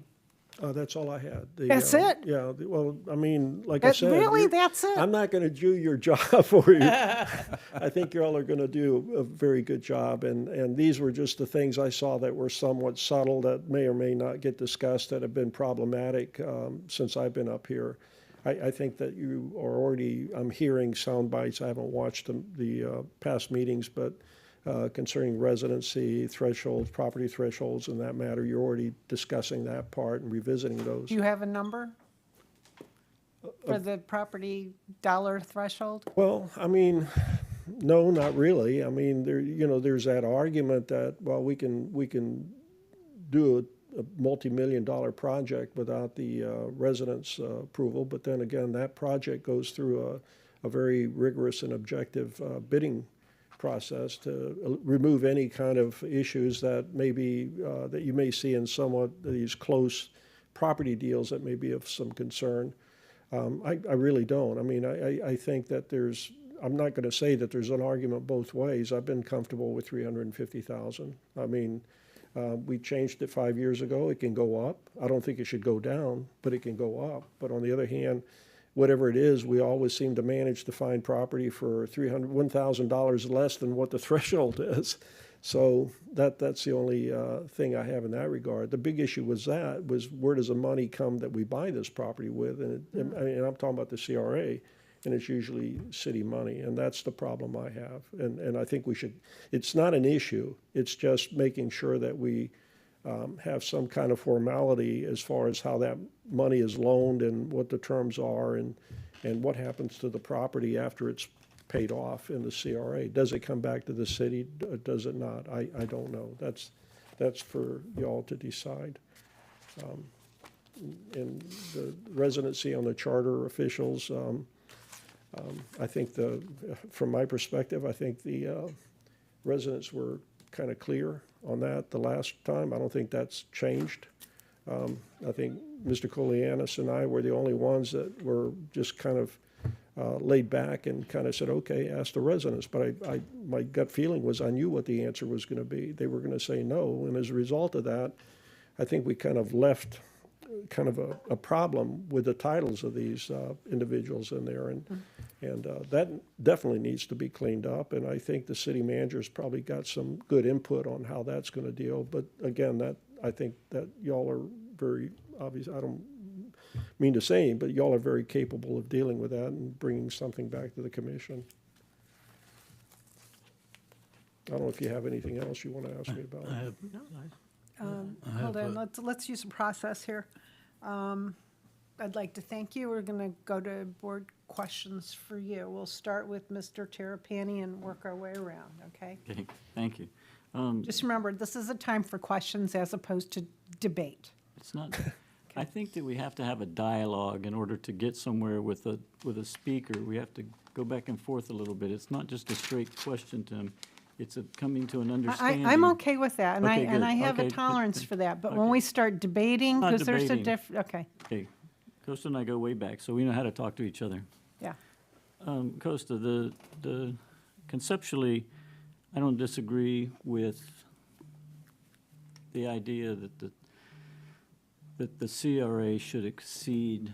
That's all I had. That's it? Yeah, well, I mean, like I said. Really? you're- That's it? I'm not going to do your job for you. I think you all are going to do a very good job, and these were just the things I saw that were somewhat subtle that may or may not get discussed that have been problematic since I've been up here. I think that you are already, I'm hearing sound bites. I haven't watched the past meetings, but concerning residency thresholds, property thresholds in that matter, you're already discussing that part and revisiting those. Do you have a number for the property dollar threshold? Well, I mean, no, not really. I mean, there's that argument that, well, we can do a multi-million-dollar project without the residents' approval, but then again, that project goes through a very rigorous and objective bidding process to remove any kind of issues that that you may see in somewhat these close property deals that may be of some concern. I really don't. I mean, I think that I'm not going to say that there's an argument both ways. I've been comfortable with 350,000. I mean, we changed it 5 years ago. It can go up. I don't think it should go down, but it can go up. But on the other hand, whatever it is, we always seem to manage to find property for $1,000 less than what the threshold is. So that's the only thing I have in that regard. The big issue was where does the money come that we buy this property with? And I'm talking about the CRA, and it's usually city money, and that's the problem I have. And I think it's not an issue. It's just making sure that we have some kind of formality as far as how that money is loaned and what the terms are and what happens to the property after it's paid off in the CRA. Does it come back to the city? Does it not? I don't know. That's for y'all to decide. And the residency on the charter officials, I think from my perspective, I think the residents were kind of clear on that the last time. I don't think that's changed. I think Mr. Kolianis and I were the only ones that were just kind of laid back and kind of said, okay, ask the residents. But my gut feeling was I knew what the answer was going to be. They were going to say no. And as a result of that, I think we kind of left kind of a problem with the titles of these individuals in there. And that definitely needs to be cleaned up. And I think the city manager's probably got some good input on how that's going to deal. But again, I think that y'all are very obvious. I don't mean to say, but y'all are very capable of dealing with that and bringing something back to the commission. I don't know if you have anything else you want to ask me about. Hold on, let's use a process here. I'd like to thank you. We're going to go to board questions for you. We'll start with Mr. Terrapini and work our way around, okay? Okay, thank you. Just remember, this is a time for questions as opposed to debate. It's not, I think that we have to have a dialogue in order to get somewhere with a speaker. We have to go back and forth a little bit. It's not just a straight question to him. it's a coming to an understanding. I'm okay with that, and Okay, and good. I have a Okay, but- tolerance for that, but when okay. we start debating, Not because there's a debating. okay, Okay, Costa and I go way back, so we know how to talk to each other. yeah. Costa, the conceptually, I don't disagree with the idea that the CRA should exceed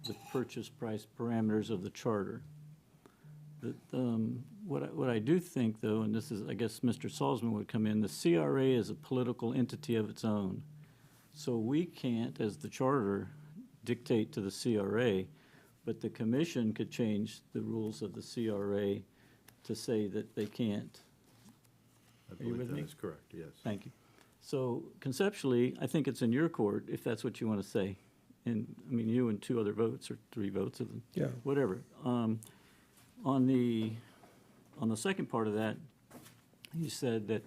the purchase price parameters of the charter. What I do think, though, and this is, I guess Mr. Salzman would come in, the CRA is a political entity of its own. So we can't, as the charter, dictate to the CRA, but the commission could change the rules of the CRA to say that they can't. I Are you believe with that me? is correct, yes. Thank you. So conceptually, I think it's in your court, if that's what you want to say. And, I mean, you and 2 other votes, or 3 votes, Yeah. whatever. On the second part of that, you said that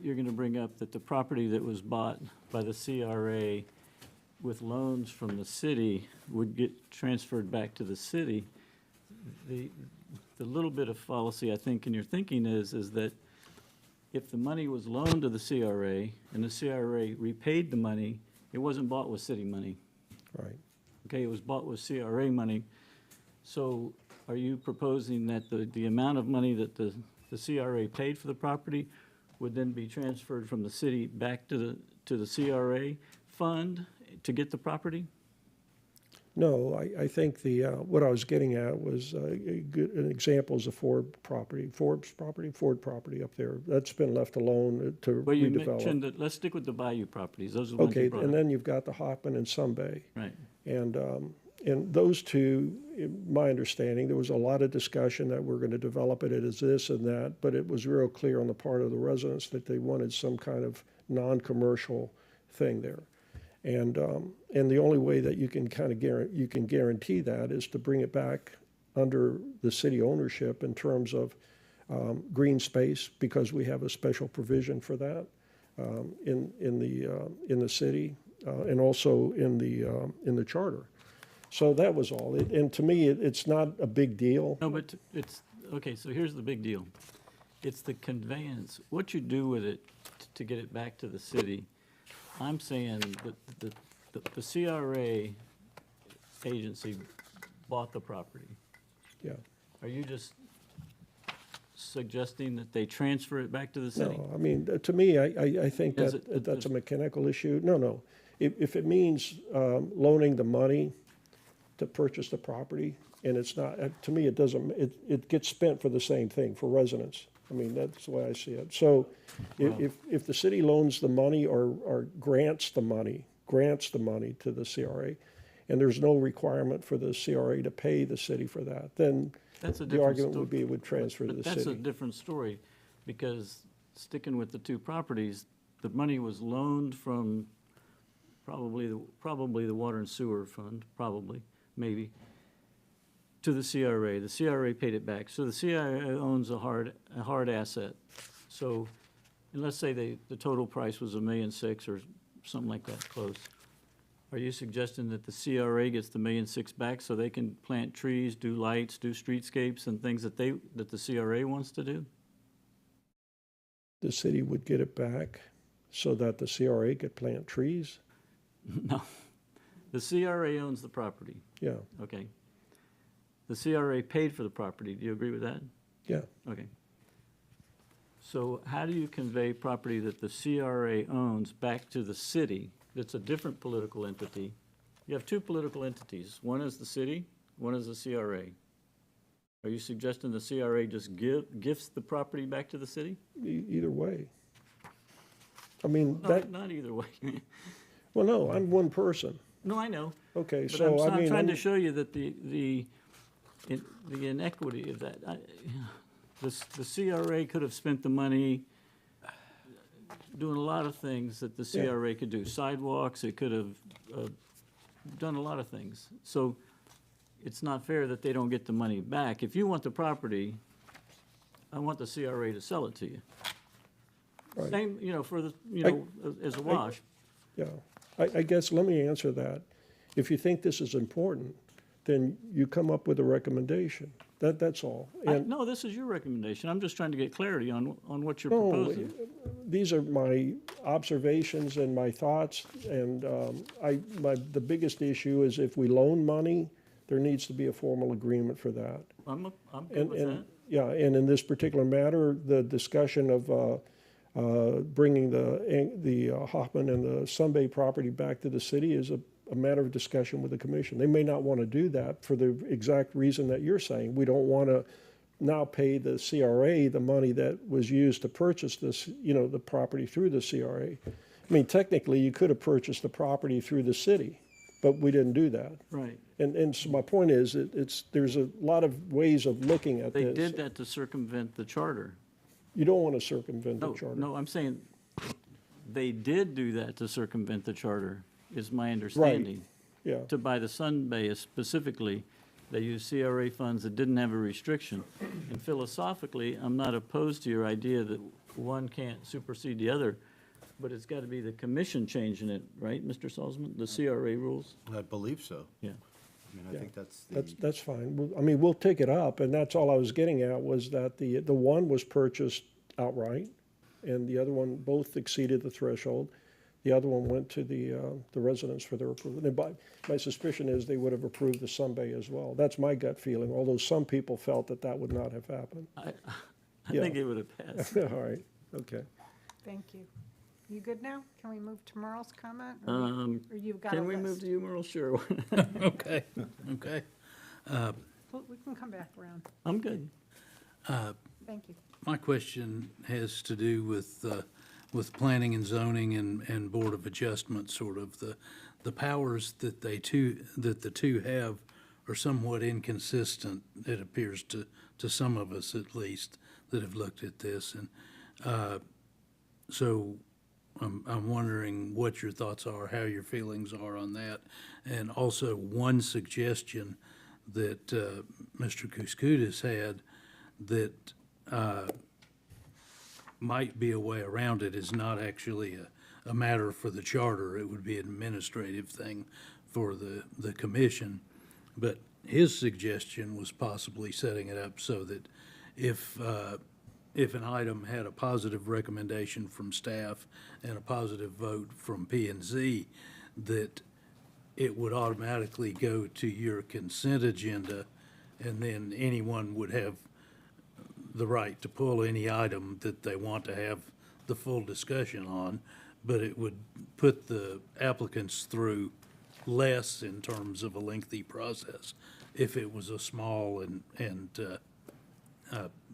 you're going to bring up that the property that was bought by the CRA with loans from the city would get transferred back to the city. The little bit of fallacy, I think, in your thinking is that if the money was loaned to the CRA and the CRA repaid the money, it wasn't bought with city money. Right. Okay, it was bought with CRA money. So are you proposing that the amount of money that the CRA paid for the property would then be transferred from the city back to the CRA fund to get the property? No, I think what I was getting at was an example is a Forbes property up there. That's been left alone to Well, you redevelop. mentioned that, let's stick with the Bayou properties. Those are the ones Okay, you brought and up. then you've got the Hoffman and Sun Bay. Right. And those two, in my understanding, there was a lot of discussion that we're going to develop it as this and that, but it was real clear on the part of the residents that they wanted some kind of non-commercial thing there. And the only way that you can kind of guarantee that is to bring it back under the city ownership in terms of green space, because we have a special provision for that in the city and also in the charter. So that was all. And to me, it's not a big deal. No, but it's, okay, so here's the big deal. It's the conveyance, what you do with it to get it back to the city. I'm saying that the CRA agency bought the property. Yeah. Are you just suggesting that they transfer it back to the city? No, I mean, to me, I think Is that it- that's a mechanical issue. No. If it means loaning the money to purchase the property, and it's not, to me, it doesn't, it gets spent for the same thing, for residents. I mean, that's the way I see it. So if the city loans the money or grants the money to the CRA, and there's no requirement for the CRA to pay the city for that, then That's a the different argument sto- would be it would transfer to the But that's a city. different story, because sticking with the 2 properties, the money was loaned from probably the Water and Sewer Fund, maybe, to the CRA. The CRA paid it back. So the CRA owns a hard asset. So, and let's say the total price was $1.6 million or something like that, close. Are you suggesting that the CRA gets the $1.6 million back so they can plant trees, do lights, do streetscapes and things that the CRA wants to do? The city would get it back so that the CRA could plant trees? No. The CRA owns the property, Yeah, okay. The CRA paid for the property. Do you agree with that? yeah. Okay. So how do you convey property that the CRA owns back to the city that's a different political entity? You have 2 political entities. One is the city, one is the CRA. Are you suggesting the CRA just gifts the property back to the city? Either way. I mean, No, that, not either way. well, no, I'm one person. No, I know. Okay, But so I I'm mean, trying to show you that the inequity of that. The CRA could have spent the money doing a lot of things that the Yeah. CRA could do. Sidewalks, it could have done a lot of things. So it's not fair that they don't get the money back. If you want the property, I want the CRA to sell it to you. Right. Same, for the, as a wash. yeah, I guess, let me answer that. If you think this is important, then you come up with a recommendation. That's all. And No, this is your recommendation. I'm just trying to get clarity on what you're no, proposing. these are my observations and my thoughts, and the biggest issue is if we loan money, there needs to be a formal agreement for that. I'm good with that. Yeah, and in this particular matter, the discussion of bringing the Hoffman and the Sunbay property back to the city is a matter of discussion with the commission. They may not want to do that for the exact reason that you're saying. We don't want to now pay the CRA the money that was used to purchase this, the property through the CRA. I mean, technically, you could have purchased the property through the city, but we didn't do that. Right. And so my point is, there's a lot of ways of looking at They this. did that to circumvent the charter. You don't want to circumvent the No, charter. no, I'm saying they did do that to circumvent the charter, is my understanding. Yeah, To buy the Sun Bay specifically, they used CRA funds that didn't have a restriction. And philosophically, I'm not opposed to your idea that one can't supersede the other, but it's got to be the commission changing it, right, Mr. Salzman? The CRA rules? I believe so. Yeah. I mean, I think that's that's fine. I mean, we'll take it up, and that's all I was getting at, was that the one was purchased outright, and the other one both exceeded the threshold. The other one went to the residents for their approval. And my suspicion is they would have approved the Sunbay as well. That's my gut feeling, although some people felt that that would not have happened. I Yeah. think it would have passed. All right, okay. Thank you. You good now? Can we move to Merle's comment? Or you've got a Can we move list? to you, Merle? Sure. Okay, okay. Well, we can come back around. I'm good. Thank you. My question has to do with planning and zoning and Board of Adjustment, sort of. The powers that the two have are somewhat inconsistent, it appears to some of us at least, that have looked at this. And so I'm wondering what your thoughts are, how your feelings are on that. And also, one suggestion that Mr. Kuskudis had that might be a way around it is not actually a matter for the charter. It would be an administrative thing for the commission. But his suggestion was possibly setting it up so that if an item had a positive recommendation from staff and a positive vote from P and Z, that it would automatically go to your consent agenda, and then anyone would have the right to pull any item that they want to have the full discussion on, but it would put the applicants through less in terms of a lengthy process if it was a small and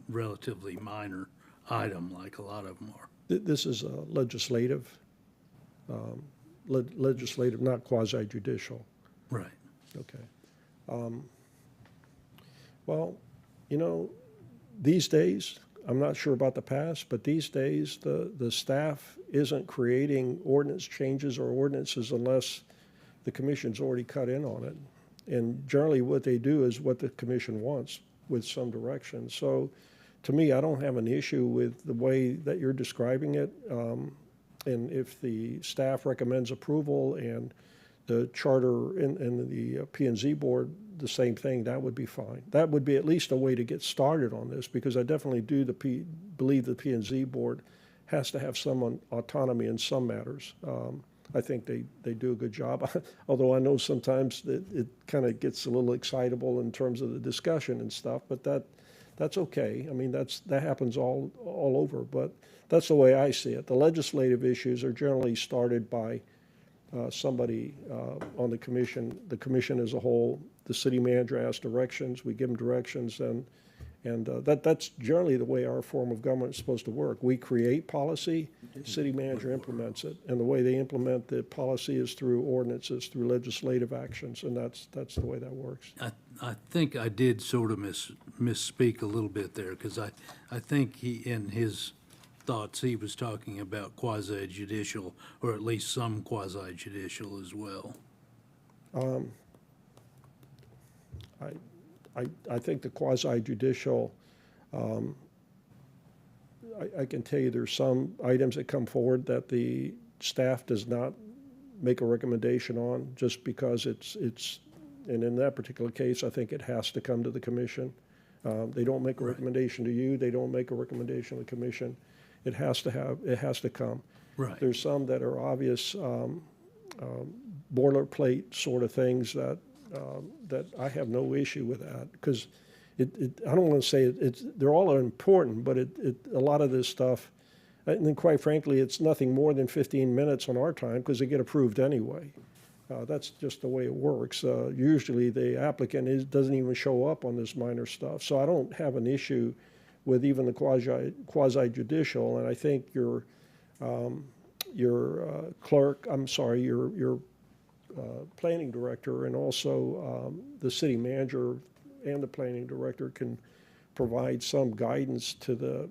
relatively minor item, like a lot of them are. This is a legislative, not quasi-judicial. Right. Okay. Well, these days, I'm not sure about the past, but these days, the staff isn't creating ordinance changes or ordinances unless the commission's already cut in on it. And generally, what they do is what the commission wants with some direction. So, to me, I don't have an issue with the way that you're describing it. And if the staff recommends approval and the charter and the P&Z board, the same thing, that would be fine. That would be at least a way to get started on this, because I definitely do believe the P&Z board has to have some autonomy in some matters. I think they do a good job, although I know sometimes that it kind of gets a little excitable in terms of the discussion and stuff, but that's okay. I mean, that happens all over, but that's the way I see it. The legislative issues are generally started by somebody on the commission as a whole. The city manager asks directions, we give them directions, and that's generally the way our form of government is supposed to work. We create policy, city manager implements it, and the way they implement the policy is through ordinances, through legislative actions, and that's the way that works. I think I did sort of misspeak a little bit there, because I think in his thoughts, he was talking about quasi-judicial, or at least some quasi-judicial as well. I think the quasi-judicial, I can tell you there's some items that come forward that the staff does not make a recommendation on just because it's And in that particular case, I think it has to come to the commission. They don't make a recommendation to you, they don't make a recommendation to the commission. It has to come. Right. There's some that are obvious boilerplate sort of things that I have no issue with that, because I don't want to say they're all important, but a lot of this stuff, and then quite frankly, it's nothing more than 15 minutes on our time because they get approved anyway. That's just the way it works. Usually the applicant doesn't even show up on this minor stuff. So I don't have an issue with even the quasi judicial, and I think your clerk, I'm sorry, your planning director, and also the city manager and the planning director can provide some guidance to the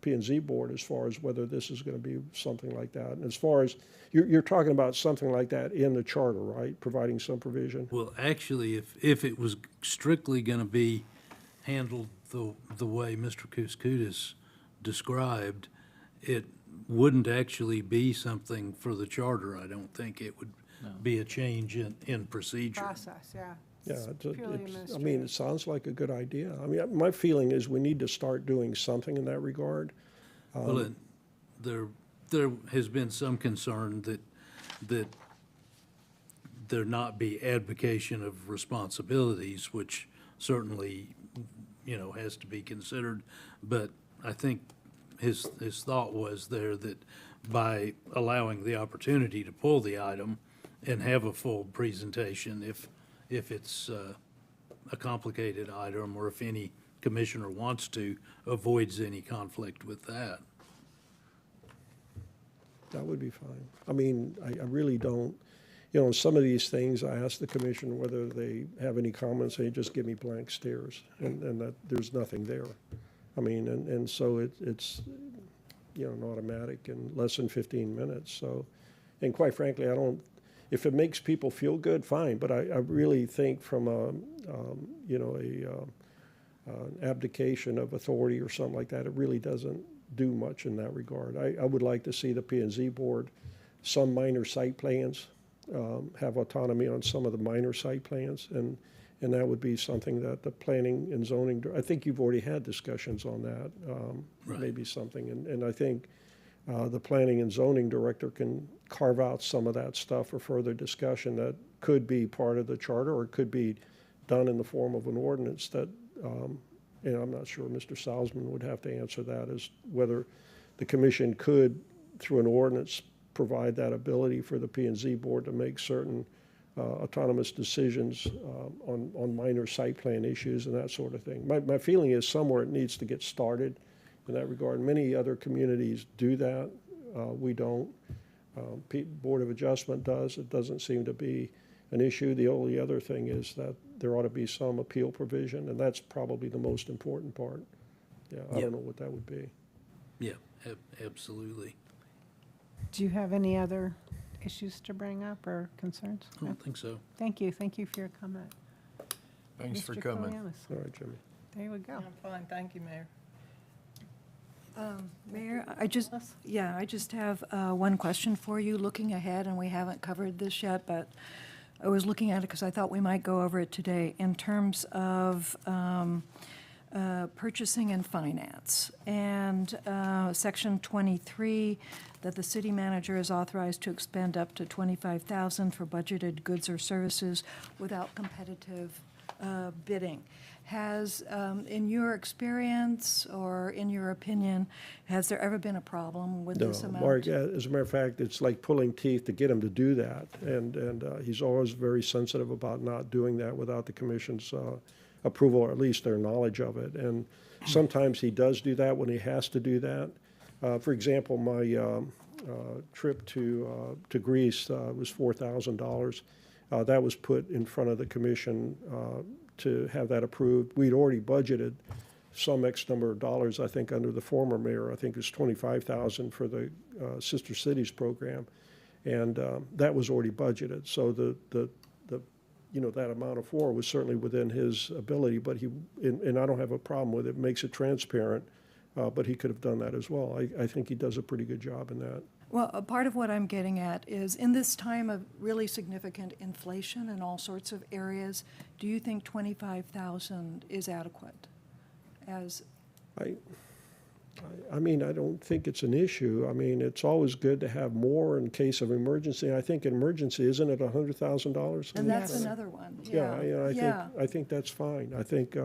P&Z board as far as whether this is going to be something like that. And as far as, you're talking about something like that in the charter, right? Providing some provision? Well, actually, if it was strictly going to be handled the way Mr. Kuskudis described, it wouldn't actually be something for the charter. I don't think it would be a change in procedure. Process, yeah. Yeah, It's purely I mean, administrative. it sounds like a good idea. I mean, my feeling is we need to start doing something in that regard. Well, there has been some concern that there not be abdication of responsibilities, which certainly, has to be considered. But I think his thought was there that by allowing the opportunity to pull the item and have a full presentation, if it's a complicated item, or if any commissioner wants to, avoids any conflict with that. That would be fine. I mean, I really don't, some of these things, I ask the commission whether they have any comments, they just give me blank stares, and that, there's nothing there. I mean, and so it's, an automatic in less than 15 minutes, so, and quite frankly, if it makes people feel good, fine, but I really think from an abdication of authority or something like that, it really doesn't do much in that regard. I would like to see the P&Z board, some minor site plans, have autonomy on some of the minor site plans, and that would be something that the planning and zoning, I think you've already had discussions on that, Right. maybe something, and I think the planning and zoning director can carve out some of that stuff for further discussion that could be part of the charter, or could be done in the form of an ordinance that, and I'm not sure Mr. Salzman would have to answer that, as whether the commission could, through an ordinance, provide that ability for the P&Z board to make certain autonomous decisions on minor site plan issues and that sort of thing. My feeling is somewhere it needs to get started in that regard. Many other communities do that. We don't. Board of Adjustment does. It doesn't seem to be an issue. The only other thing is that there ought to be some appeal provision, and that's probably the most important part. Yeah, I don't know what that would be. Yeah, absolutely. Do you have any other issues to bring up or concerns? I No? don't think so. Thank you for your comment. Thanks for Mr. coming. Kilianis. All right, Jimmy. There we go. I'm fine, thank you, Mayor. Mayor, I just have one question for you, looking ahead, and we haven't covered this yet, but I was looking at it because I thought we might go over it today, in terms of purchasing and finance. And Section 23, that the city manager is authorized to expend up to $25,000 for budgeted goods or services without competitive bidding. Has, in your experience or in your opinion, has there ever been a problem with this No, amount? Mark, as a matter of fact, it's like pulling teeth to get him to do that. And he's always very sensitive about not doing that without the commission's approval, or at least their knowledge of it. And sometimes he does do that when he has to do that. For example, my trip to Greece was $4,000. That was put in front of the commission to have that approved. We'd already budgeted some X number of dollars, I think, under the former mayor. I think it was $25,000 for the Sister Cities program, and that was already budgeted. So that amount of $4 was certainly within his ability, but and I don't have a problem with it. Makes it transparent, but he could have done that as well. I think he does a pretty good job in that. Well, a part of what I'm getting at is, in this time of really significant inflation in all sorts of areas, do you think 25,000 is adequate? As, I mean, I don't think it's an issue. I mean, it's always good to have more in case of emergency. I think an emergency, isn't it $100,000? and that's another one, Yeah, yeah. I think that's fine. I think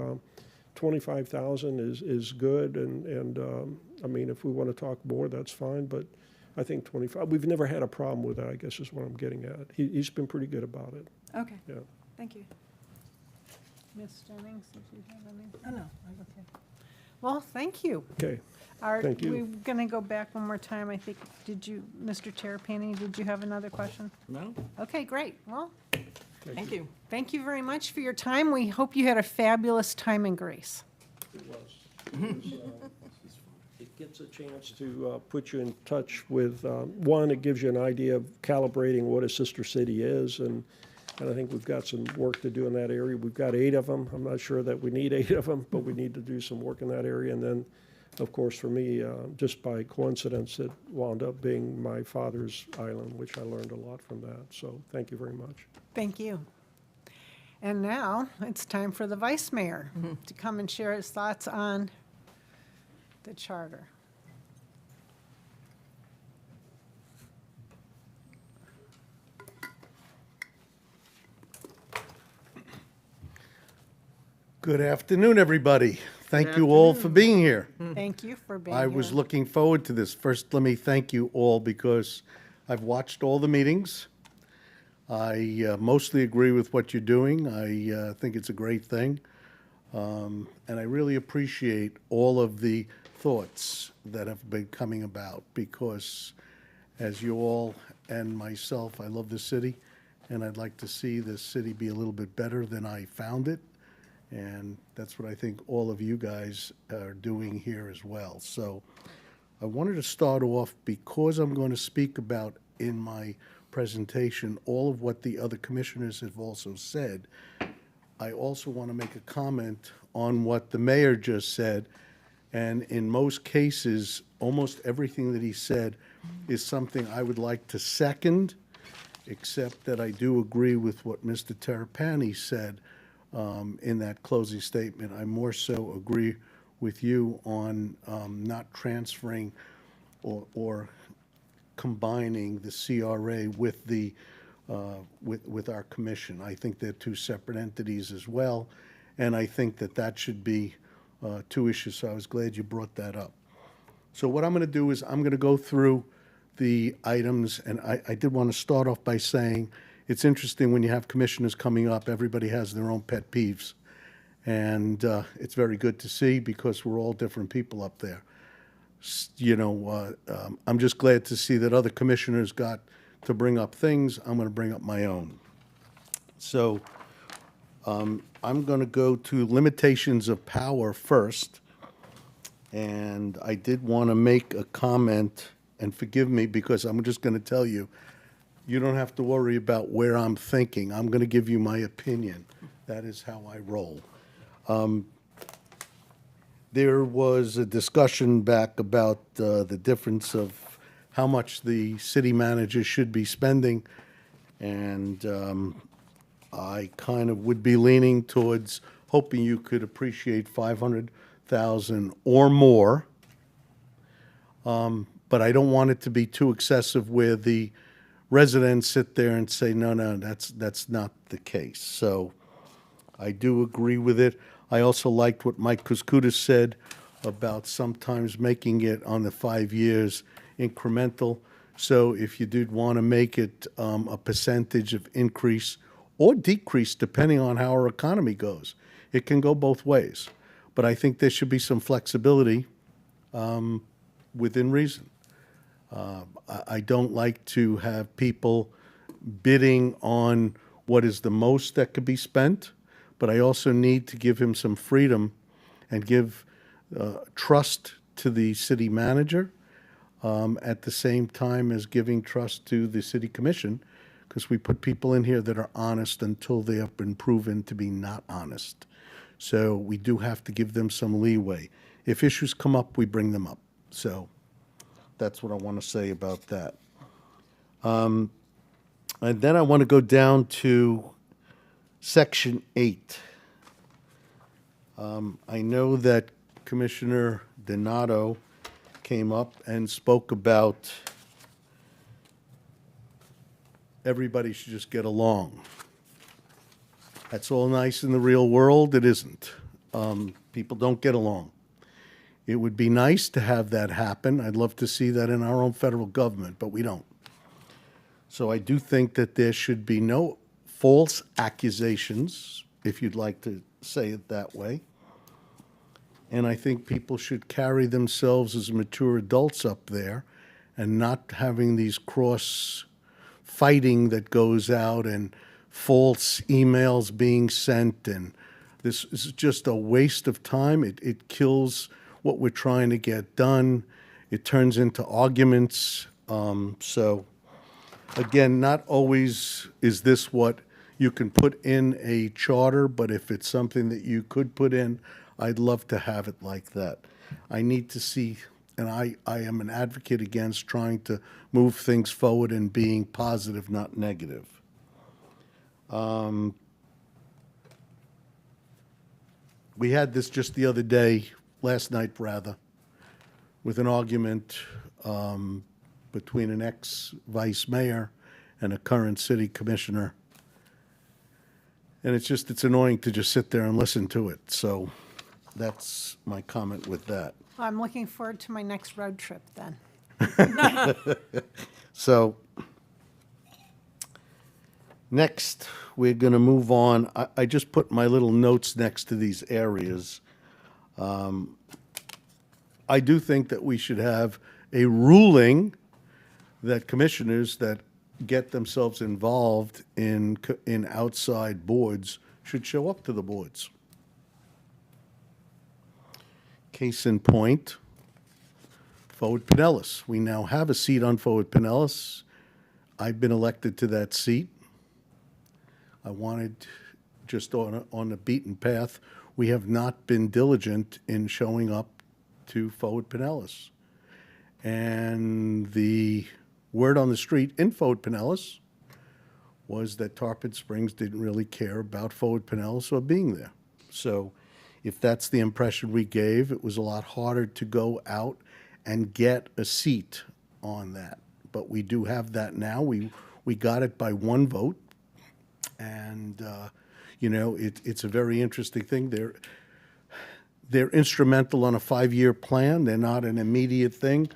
25,000 is good, and I mean, if we want to talk more, that's fine, but I think 25, we've never had a problem with that, I guess is what I'm getting at. He's been pretty good about it, Okay, yeah. thank you. Ms. Jennings, did you have any? Oh, no. Okay. Well, thank you. Okay, Are Thank you. we going to go back one more time? I think, did you, Mr. Terrapini, did you have another question? No? Okay, great. Well, Thank you. thank you very much for your time. We hope you had a fabulous time in Grace. it was. It gets a chance to put you in touch with, one, it gives you an idea of calibrating what a sister city is, and I think we've got some work to do in that area. We've got 8 of them. I'm not sure that we need 8 of them, but we need to do some work in that area. And then, of course, for me, just by coincidence, it wound up being my father's island, which I learned a lot from that. So thank you very much. Thank you. And now it's time for the vice mayor to come and share his thoughts on the charter. Good afternoon, everybody. Thank you all for being here. Thank you for being I here. was looking forward to this. First, let me thank you all because I've watched all the meetings. I mostly agree with what you're doing. I think it's a great thing. And I really appreciate all of the thoughts that have been coming about because, as you all and myself, I love the city, and I'd like to see the city be a little bit better than I found it. And that's what I think all of you guys are doing here as well. So I wanted to start off because I'm going to speak about in my presentation all of what the other commissioners have also said. I also want to make a comment on what the mayor just said. And in most cases, almost everything that he said is something I would like to second, except that I do agree with what Mr. Terrapini said in that closing statement. I more so agree with you on not transferring or combining the CRA with the with our commission. I think they're 2 separate entities as well, and I think that that should be 2 issues. So I was glad you brought that up. So what I'm going to do is I'm going to go through the items, and I did want to start off by saying it's interesting when you have commissioners coming up, everybody has their own pet peeves. And it's very good to see because we're all different people up there. You know, I'm just glad to see that other commissioners got to bring up things. I'm going to bring up my own. So I'm going to go to limitations of power first. And I did want to make a comment, and forgive me because I'm just going to tell you, you don't have to worry about where I'm thinking. I'm going to give you my opinion. That is how I roll. There was a discussion back about the difference of how much the city manager should be spending, and I kind of would be leaning towards hoping you could appreciate 500,000 or more, but I don't want it to be too excessive where the residents sit there and say, no, that's not the case. So I do agree with it. I also liked what Mike Kuskudis said about sometimes making it on the 5 years incremental. So if you did want to make it a percentage of increase or decrease, depending on how our economy goes, it can go both ways. But I think there should be some flexibility within reason. I don't like to have people bidding on what is the most that could be spent, but I also need to give him some freedom and give trust to the city manager at the same time as giving trust to the city commission, because we put people in here that are honest until they have been proven to be not honest. So we do have to give them some leeway. If issues come up, we bring them up. So That's what I want to say about that. And then I want to go down to Section 8. I know that Commissioner Donato came up and spoke about everybody should just get along. That's all nice in the real world. It isn't. People don't get along. It would be nice to have that happen. I'd love to see that in our own federal government, but we don't. So I do think that there should be no false accusations, if you'd like to say it that way. And I think people should carry themselves as mature adults up there and not having these cross fighting that goes out and false emails being sent. And this is just a waste of time. It kills what we're trying to get done. It turns into arguments. So again, not always is this what you can put in a charter, but if it's something that you could put in, I'd love to have it like that. I need to see, and I am an advocate against trying to move things forward and being positive, not negative. We had this just the other day, last night rather, with an argument between an ex-vice mayor and a current city commissioner. And it's annoying to just sit there and listen to it. So that's my comment with that. I'm looking forward to my next road trip then. So next, we're going to move on. I just put my little notes next to these areas. I do think that we should have a ruling that commissioners that get themselves involved in outside boards should show up to the boards. Case in point, Forward Pinellas. We now have a seat on Forward Pinellas. I've been elected to that seat. I wanted, just on the beaten path, we have not been diligent in showing up to Forward Pinellas. And the word on the street in Forward Pinellas was that Tarpon Springs didn't really care about Forward Pinellas or being there. So if that's the impression we gave, it was a lot harder to go out and get a seat on that. But we do have that now. We got it by one vote. And, it's a very interesting thing. They're instrumental on a 5-year plan. They're not an immediate thing.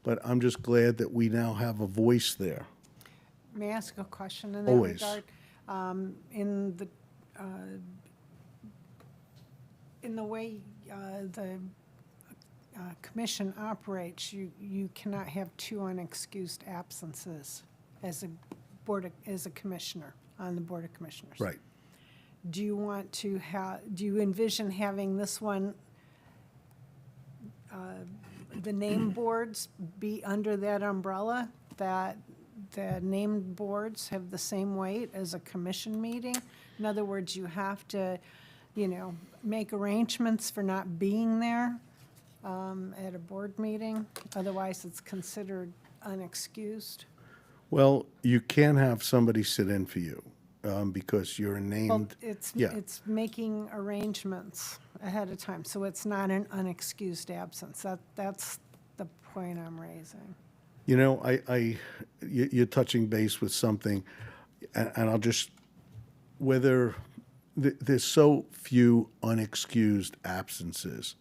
But I'm just glad that we now have a voice there. May I ask a question in that Always. regard? In the way the commission operates, you cannot have 2 unexcused absences as a commissioner on the Board of Commissioners. Right. Do you envision having this one, the name boards be under that umbrella, that the named boards have the same weight as a commission meeting? In other words, you have to, make arrangements for not being there at a board meeting, otherwise it's considered unexcused. Well, you can have somebody sit in for you because you're Well, named. Yeah. it's making arrangements ahead of time, so it's not an unexcused absence. That's the point I'm raising. You're touching base with something, and I'll just, there's so few unexcused absences.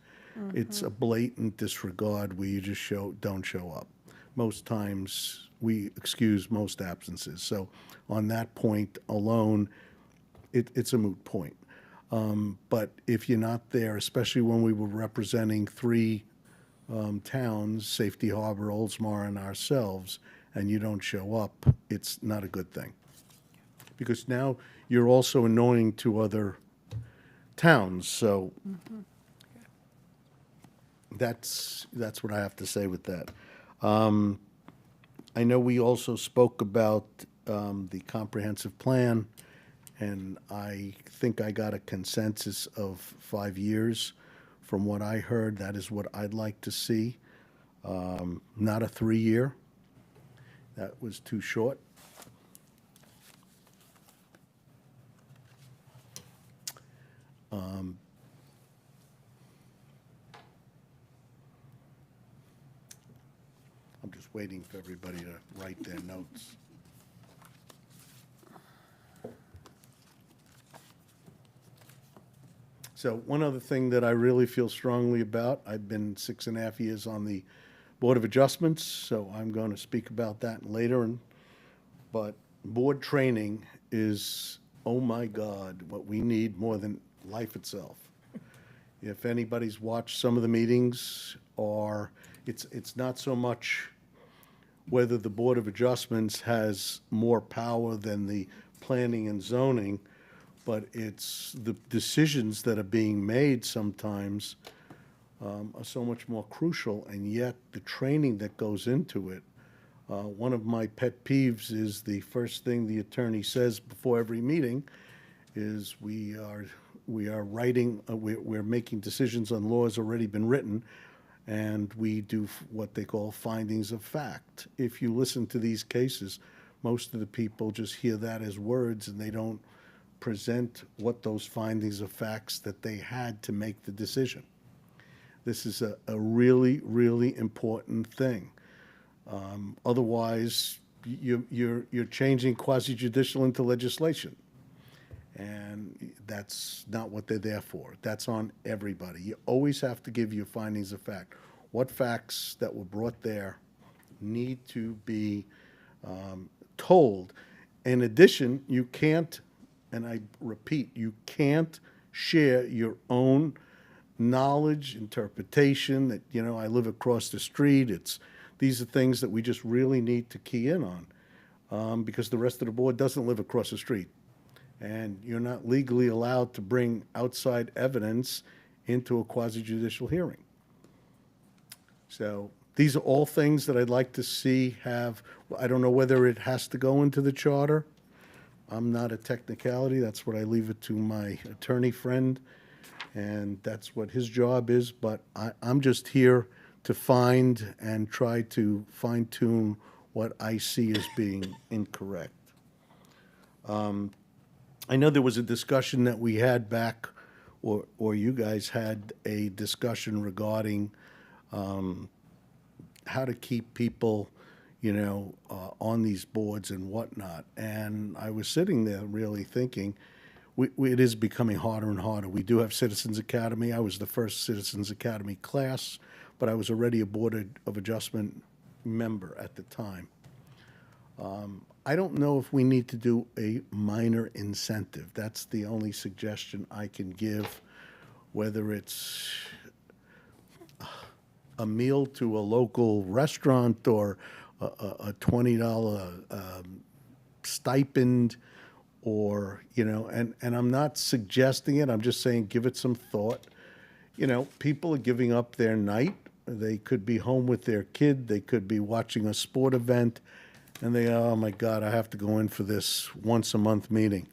It's a blatant disregard where you just don't show up. Most times, we excuse most absences. So on that point alone, it's a moot point. But if you're not there, especially when we were representing 3 towns, Safety Harbor, Oldsmar, and ourselves, and you don't show up, it's not a good thing. Because now you're also annoying to other towns, so that's what I have to say with that. I know we also spoke about the comprehensive plan, and I think I got a consensus of 5 years. From what I heard, that is what I'd like to see. Not a 3-year. That was too short. I'm just waiting for everybody to write their notes. So one other thing that I really feel strongly about, I've been 6.5 years on the Board of Adjustments, so I'm going to speak about that later. But board training is, oh my God, what we need more than life itself. If anybody's watched some of the meetings, or it's not so much whether the Board of Adjustments has more power than the planning and zoning, but it's the decisions that are being made sometimes are so much more crucial, and yet the training that goes into it. One of my pet peeves is the first thing the attorney says before every meeting is we are writing, we're making decisions on laws already been written, and we do what they call findings of fact. If you listen to these cases, most of the people just hear that as words, and they don't present what those findings of facts that they had to make the decision. This is a really, really important thing. Otherwise, you're changing quasi-judicial into legislation. And that's not what they're there for. That's on everybody. You always have to give your findings of fact. What facts that were brought there need to be told. In addition, you can't, and I repeat, you can't share your own knowledge, interpretation, that, I live across the street. These are things that we just really need to key in on because the rest of the board doesn't live across the street. And you're not legally allowed to bring outside evidence into a quasi-judicial hearing. So these are all things that I'd like to see have, I don't know whether it has to go into the charter. I'm not a technicality. That's what I leave it to my attorney friend, and that's what his job is. But I'm just here to find and try to fine-tune what I see as being incorrect. I know there was a discussion that we had back, or you guys had a discussion regarding how to keep people, on these boards and whatnot. And I was sitting there really thinking, it is becoming harder and harder. We do have Citizens Academy. I was the first Citizens Academy class, but I was already a Board of Adjustment member at the time. I don't know if we need to do a minor incentive. That's the only suggestion I can give, whether it's a meal to a local restaurant or a $20 stipend, or, and I'm not suggesting it, I'm just saying give it some thought. People are giving up their night. They could be home with their kid, they could be watching a sport event, and they, oh my God, I have to go in for this once a month meeting.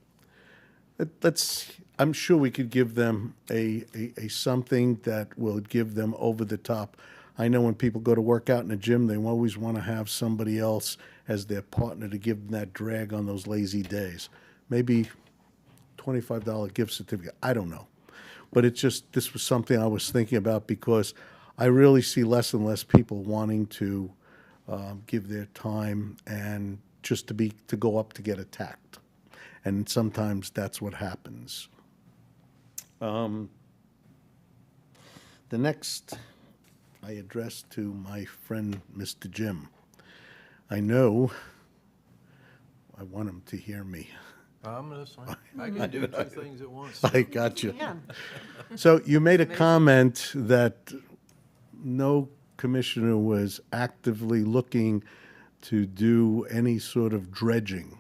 I'm sure we could give them a something that will give them over the top. I know when people go to work out in the gym, they always want to have somebody else as their partner to give them that drag on those lazy days. Maybe $25 gift certificate, I don't know. But this was something I was thinking about because I really see less and less people wanting to give their time and just to go up to get attacked. And sometimes that's what happens. The next I address to my friend, Mr. Jim. I know I want him to hear me. I'm listening. I can do two things at once. I got you. Yeah. So you made a comment that no commissioner was actively looking to do any sort of dredging.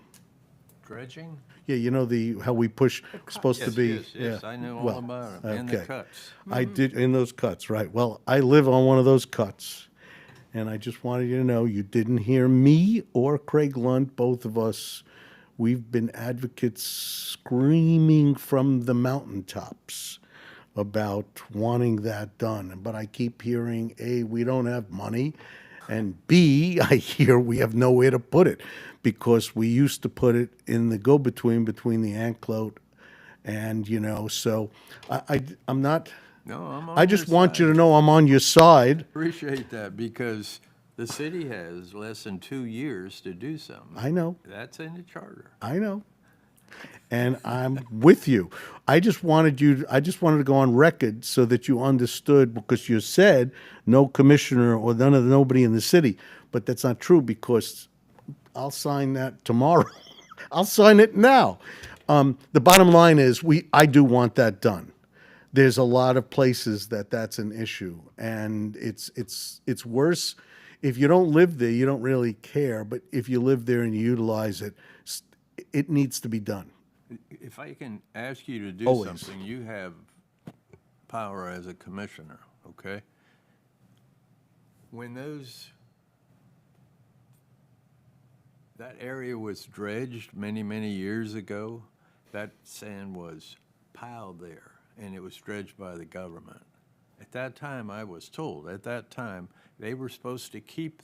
Dredging? Yeah, how we push, supposed to be. Yes, yeah. I know all Well, about it, and the okay. cuts. I did, in those cuts, right. Well, I live on one of those cuts, and I just wanted you to know, you didn't hear me or Craig Lunt, both of us. We've been advocates screaming from the mountaintops about wanting that done. But I keep hearing, A, we don't have money, and B, I hear we have nowhere to put it, because we used to put it in the go-between between the Anclote and, so I'm not, No, I'm on I just your want you side. to know I'm on your side. Appreciate that, because the city has less than 2 years to do something. I know. That's in the charter. I know. And I'm with you. I just wanted to go on record so that you understood, because you said no commissioner or nobody in the city. But that's not true, because I'll sign that tomorrow. I'll sign it now. The bottom line is, I do want that done. There's a lot of places that's an issue, and it's worse. If you don't live there, you don't really care. But if you live there and you utilize it, it needs to be done. If I can ask you to do Always. something, you have power as a commissioner, okay? When that area was dredged many, many years ago, that sand was piled there, and it was dredged by the government. At that time, I was told, they were supposed to keep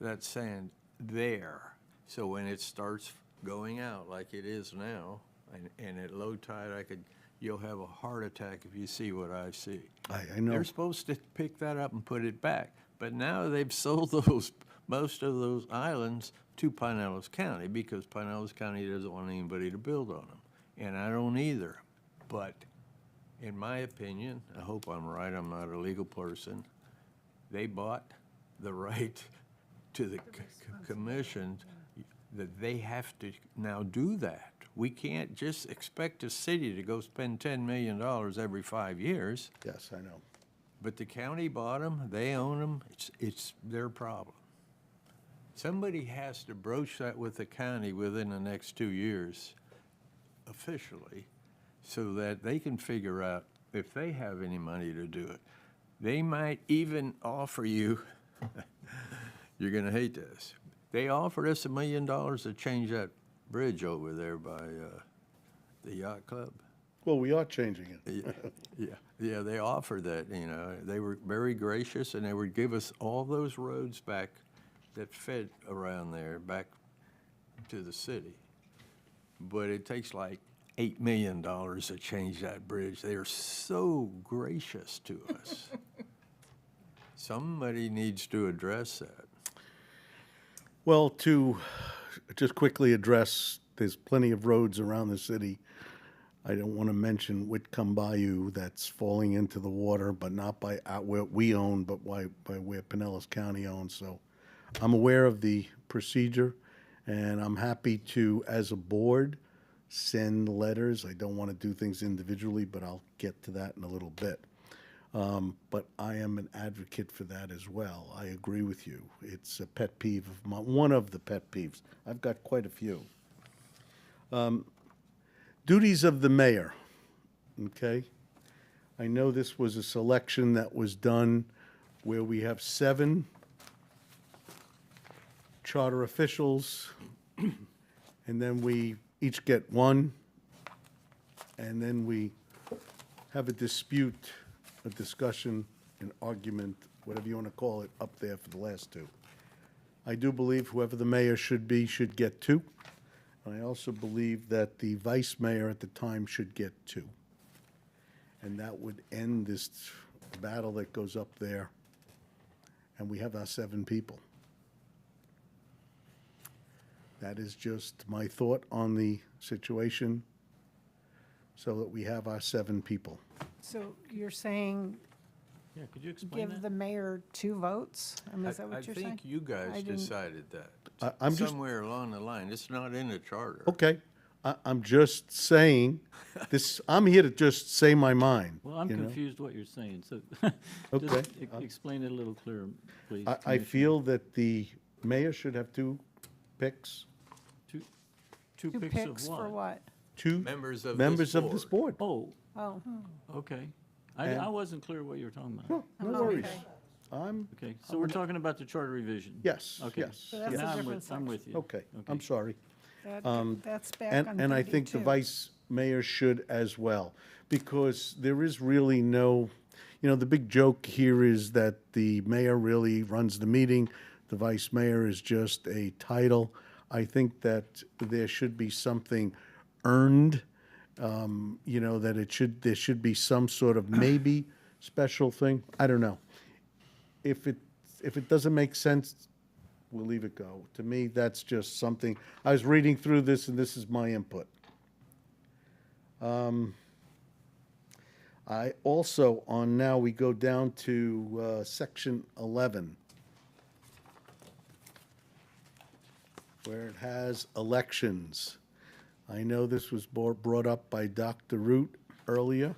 that sand there. So when it starts going out like it is now, and at low tide, you'll have a heart attack if you see what I see. I know. They're supposed to pick that up and put it back. But now they've sold most of those islands to Pinellas County, because Pinellas County doesn't want anybody to build on them. And I don't either. But in my opinion, I hope I'm right, I'm not a legal person, they bought the right to the commission that they have to now do that. We can't just expect a city to go spend $10 million every 5 years. Yes, I know. But the county bought them, they own them, it's their problem. Somebody has to broach that with the county within the next 2 years officially, so that they can figure out if they have any money to do it. They might even offer you, you're gonna hate this, they offered us $1 million to change that bridge over there by the yacht club. Well, we are changing it. Yeah, they offered that, they were very gracious, and they would give us all those roads back that fed around there, back to the city. But it takes like $8 million to change that bridge. They are so gracious to us. Somebody needs to address that. Well, to just quickly address, there's plenty of roads around the city. I don't want to mention Whitcomb Bayou that's falling into the water, but not by where we own, but by where Pinellas County owns. So I'm aware of the procedure, and I'm happy to, as a board, send letters. I don't want to do things individually, but I'll get to that in a little bit. But I am an advocate for that as well. I agree with you. It's a pet peeve of mine, one of the pet peeves. I've got quite a few. Duties of the mayor, okay? I know this was a selection that was done where we have 7 charter officials, and then we each get 1, and then we have a dispute, a discussion, an argument, whatever you want to call it, up there for the last 2. I do believe whoever the mayor should be should get 2. I also believe that the vice mayor at the time should get 2. And that would end this battle that goes up there, and we have our 7 people. That is just my thought on the situation, so that we have our 7 people. So you're saying Yeah, could you explain give that? the mayor 2 votes? I mean, is that what you're saying? I think you I guys didn't- decided that. I'm just, Somewhere along the line. It's not in the charter. okay, I'm just saying, this, I'm here to just say my mind. Well, I'm you know? confused what you're saying, so Okay. just explain it a little clearer, please. I Commissioner. feel that the mayor should have 2 picks, Two 2 picks picks of for what? 2 Members of members of this board. Oh, Oh, okay. And- I wasn't clear what you were talking about. No, no Oh, worries. okay. I'm, Okay, so we're talking about the charter revision? yes, Okay. yes. So that's a Now I'm different with, I'm section. with you. Okay, I'm sorry. That's back And, on and I think the 32. vice mayor should as well, because there is really no, the big joke here is that the mayor really runs the meeting, the vice mayor is just a title. I think that there should be something earned, that there should be some sort of maybe special thing. I don't know. If it doesn't make sense, we'll leave it go. To me, that's just something, I was reading through this, and this is my input. I also, now we go down to section 11, where it has elections. I know this was brought up by Dr. Root earlier.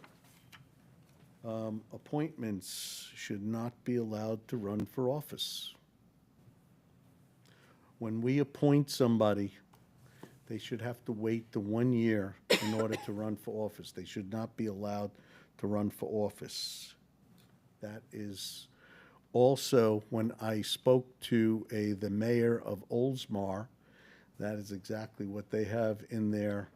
Appointments should not be allowed to run for office. When we appoint somebody, they should have to wait the 1 year in order to run for office. They should not be allowed to run for office. That is also, when I spoke to the mayor of Oldsmar, that is exactly what they have in their,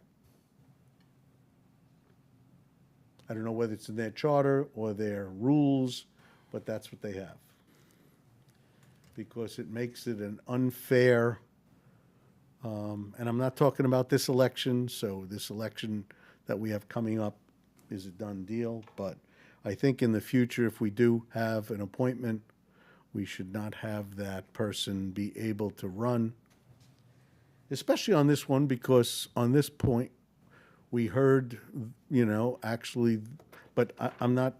I don't know whether it's in their charter or their rules, but that's what they have. Because it makes it an unfair, and I'm not talking about this election, so this election that we have coming up is a done deal, but I think in the future, if we do have an appointment, we should not have that person be able to run, especially on this one, because on this point, we heard, actually, but I'm not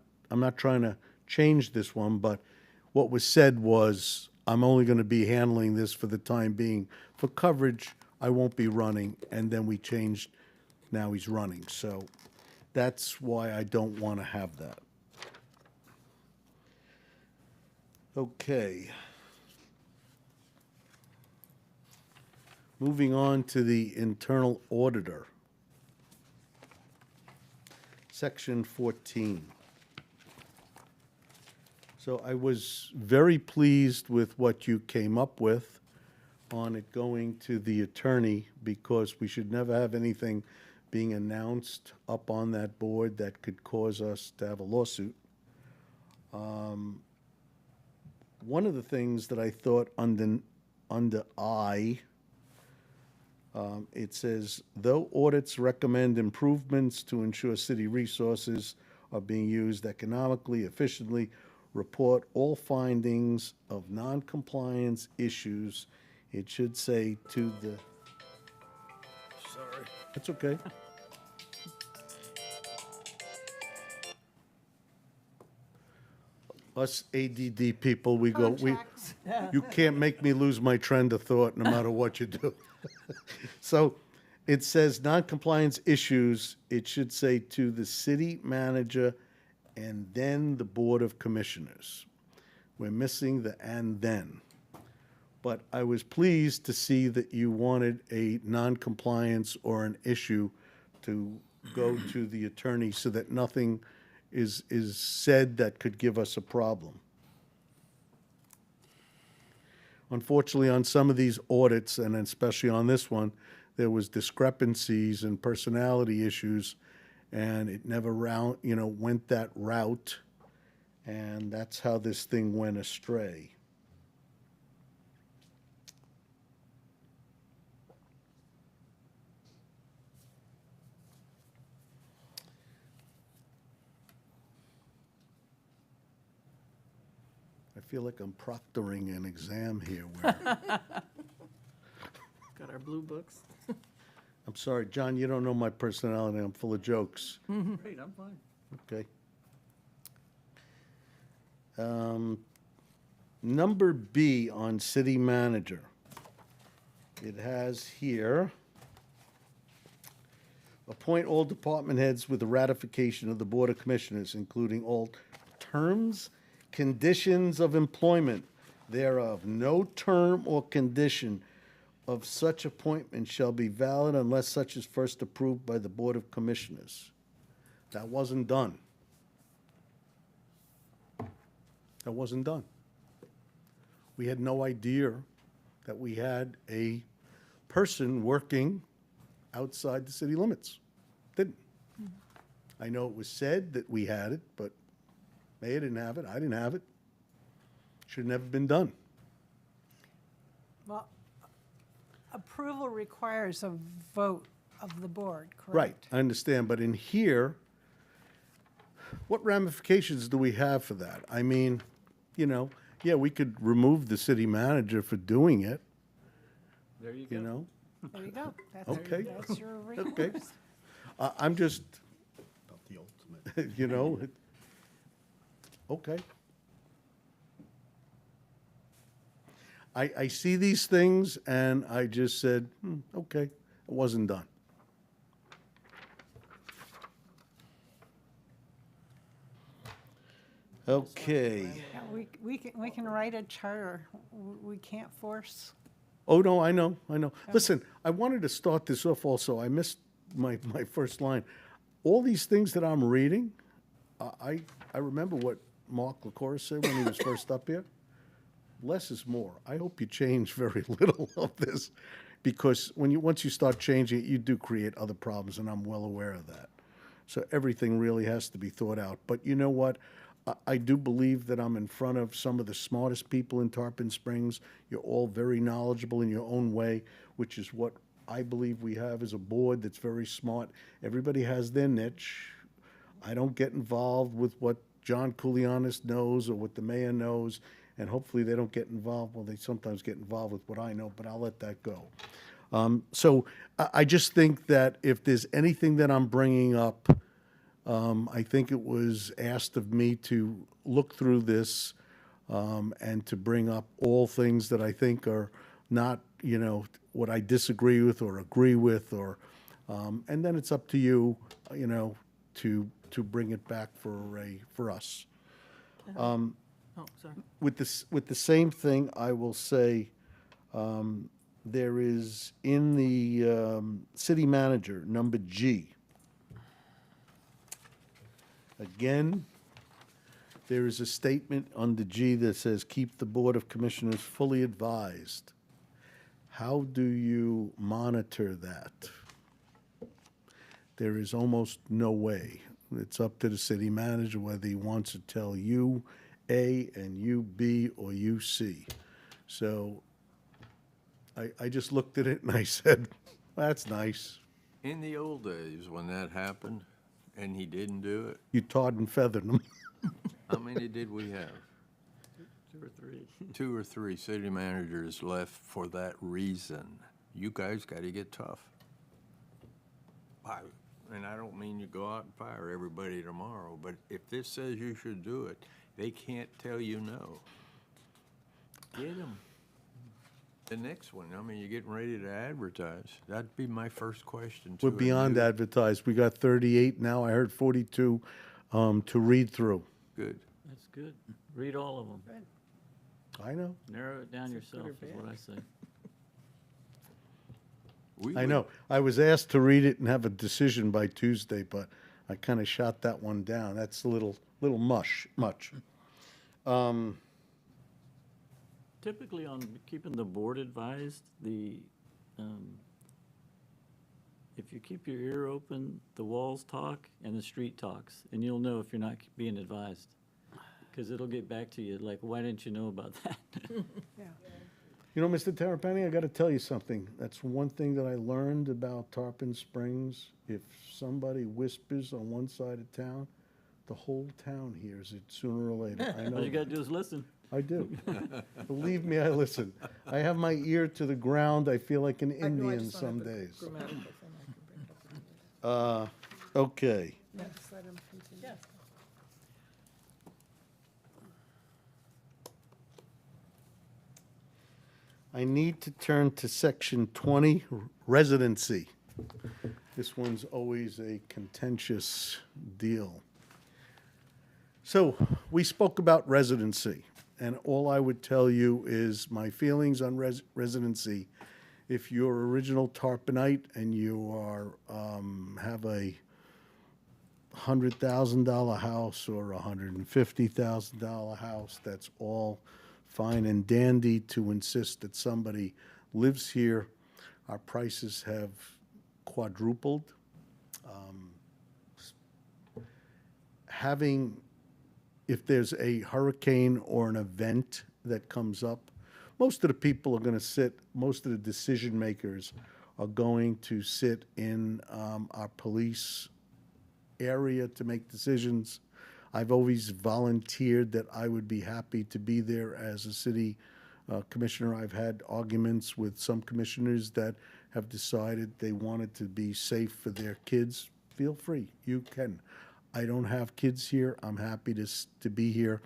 trying to change this one, but what was said was, I'm only going to be handling this for the time being. For coverage, I won't be running, and then we changed, now he's running. So that's why I don't want to have that. Okay. Moving on to the internal auditor. Section 14. So I was very pleased with what you came up with on it going to the attorney, because we should never have anything being announced up on that board that could cause us to have a lawsuit. One of the things that I thought under I, it says, though audits recommend improvements to ensure city resources are being used economically, efficiently, report all findings of non-compliance issues. It should say to the. Sorry. That's okay. Us ADD people, we go, you can't make me lose my trend of thought no matter what you do. So it says non-compliance issues, it should say to the city manager and then the Board of Commissioners. We're missing the "and then." But I was pleased to see that you wanted a non-compliance or an issue to go to the attorney so that nothing is said that could give us a problem. Unfortunately, on some of these audits, and especially on this one, there was discrepancies and personality issues, and it never went that route, and that's how this thing went astray. I feel like I'm proctoring an exam here where, Got our blue books. I'm sorry, John, you don't know my personality, I'm full of jokes. Great, I'm fine. Okay. Number B on city manager. It has here, appoint all department heads with the ratification of the Board of Commissioners, including all terms, conditions of employment thereof. No term or condition of such appointment shall be valid unless such is first approved by the Board of Commissioners. That wasn't done. That wasn't done. We had no idea that we had a person working outside the city limits. Didn't. I know it was said that we had it, but Mayor didn't have it, I didn't have it. Should have never been done. Well, approval requires a vote of the board, correct? Right, I understand, but in here, what ramifications do we have for that? I mean, you know, yeah, we could remove the city manager for doing it, There you you know? There you go. Okay. That's your Okay. recourse. I'm just, About the ultimate. you know, okay. I see these things and I just said, okay, it wasn't done. Okay. Yeah, we can write a charter. We can't force. Oh, no, I know, I know. Listen, I wanted to start this off also. I missed my first line. All these things that I'm reading, I remember what Mark LaCour said when he was first up here. Less is more. I hope you change very little of this, because once you start changing it, you do create other problems, and I'm well aware of that. So everything really has to be thought out. But you know what? I do believe that I'm in front of some of the smartest people in Tarpon Springs. You're all very knowledgeable in your own way, which is what I believe we have as a board that's very smart. Everybody has their niche. I don't get involved with what John Koulianis knows or what the mayor knows, and hopefully they don't get involved. Well, they sometimes get involved with what I know, but I'll let that go. So I just think that if there's anything that I'm bringing up, I think it was asked of me to look through this and to bring up all things that I think are not, you know, what I disagree with or agree with, or, and then it's up to you, you know, to bring it back for us. Oh, sorry. With the same thing, I will say, there is in the city manager, number G. Again, there is a statement under G that says, keep the Board of Commissioners fully advised. How do you monitor that? There is almost no way. It's up to the city manager whether he wants to tell you A and you B or you C. So I just looked at it and I said, that's nice. In the old days, when that happened, and he didn't do it, You tarred and feathered them. how many did we have? 2 or 3. 2 or 3 city managers left for that reason. You guys got to get tough. And I don't mean you go out and fire everybody tomorrow, but if this says you should do it, they can't tell you no. Get them. The next one, I mean, you're getting ready to advertise. That'd be my first question to We're beyond you. advertised. We got 38 now. I heard 42 to read through. Good. That's good. Read all of them. I know. Narrow it down yourself, is what I say. I know. I was asked to read it and have a decision by Tuesday, but I kind of shot that one down. That's a little much. Typically on keeping the board advised, if you keep your ear open, the walls talk and the street talks, and you'll know if you're not being advised. Because it'll get back to you, like, why didn't you know about that? Yeah. You know, Mr. Terrapini, I got to tell you something. That's one thing that I learned about Tarpon Springs. If somebody whispers on one side of town, the whole town hears it sooner or later. I know. All you gotta that. do is listen. I do. Believe me, I listen. I have my ear to the ground. I feel like an Indian some days. Okay. Yes, let him continue. I need to turn to section 20, residency. This one's always a contentious deal. So, we spoke about residency, and all I would tell you is my feelings on residency. If you're original Tarponite and you are, have a $100,000 house or a $150,000 house, that's all fine and dandy to insist that somebody lives here. Our prices have quadrupled. Having, if there's a hurricane or an event that comes up, most of the people are going to sit, most of the decision makers are going to sit in our police area to make decisions. I've always volunteered that I would be happy to be there as a city commissioner. I've had arguments with some commissioners that have decided they wanted to be safe for their kids. Feel free, you can. I don't have kids here. I'm happy to be here.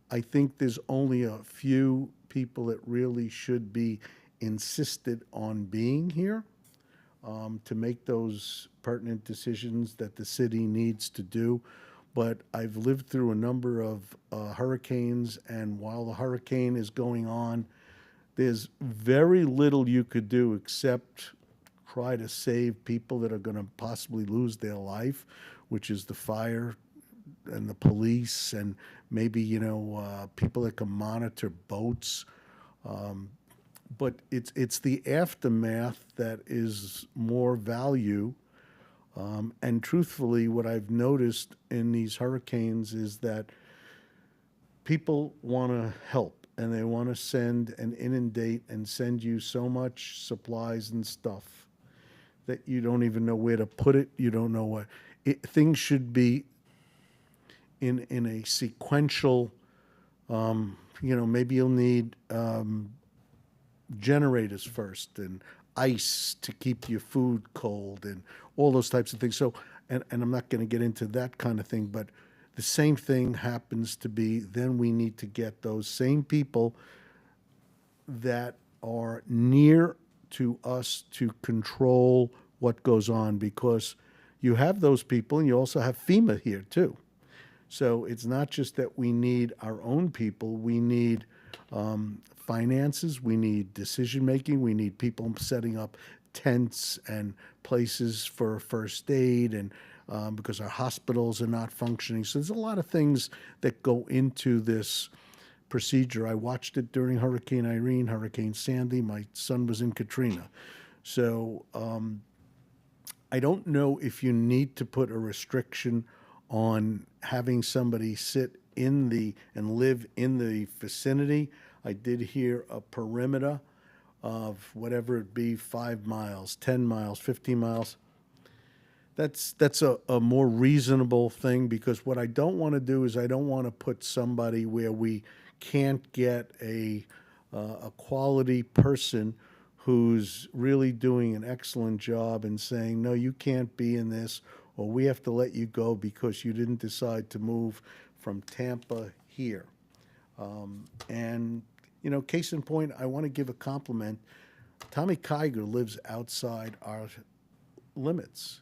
I think there's only a few people that really should be insisted on being here to make those pertinent decisions that the city needs to do. But I've lived through a number of hurricanes, and while the hurricane is going on, there's very little you could do except try to save people that are going to possibly lose their life, which is the fire and the police and maybe, people that can monitor boats. But it's the aftermath that is more value. And truthfully, what I've noticed in these hurricanes is that people want to help and they want to send and inundate and send you so much supplies and stuff that you don't even know where to put it. You don't know what. Things should be in a sequential, maybe you'll need generators first and ice to keep your food cold and all those types of things. So, and I'm not going to get into that kind of thing, but the same thing happens to be, then we need to get those same people that are near to us to control what goes on, because you have those people and you also have FEMA here too. So it's not just that we need our own people, we need finances, we need decision-making, we need people setting up tents and places for first aid, and because our hospitals are not functioning. So there's a lot of things that go into this procedure. I watched it during Hurricane Irene, Hurricane Sandy. My son was in Katrina. So I don't know if you need to put a restriction on having somebody sit in and live in the vicinity. I did hear a perimeter of whatever it be, 5 miles, 10 miles, 15 miles. That's a more reasonable thing, because what I don't want to do is I don't want to put somebody where we can't get a quality person who's really doing an excellent job and saying, no, you can't be in this, or we have to let you go because you didn't decide to move from Tampa here. Case in point, I want to give a compliment. Tommy Kiger lives outside our limits.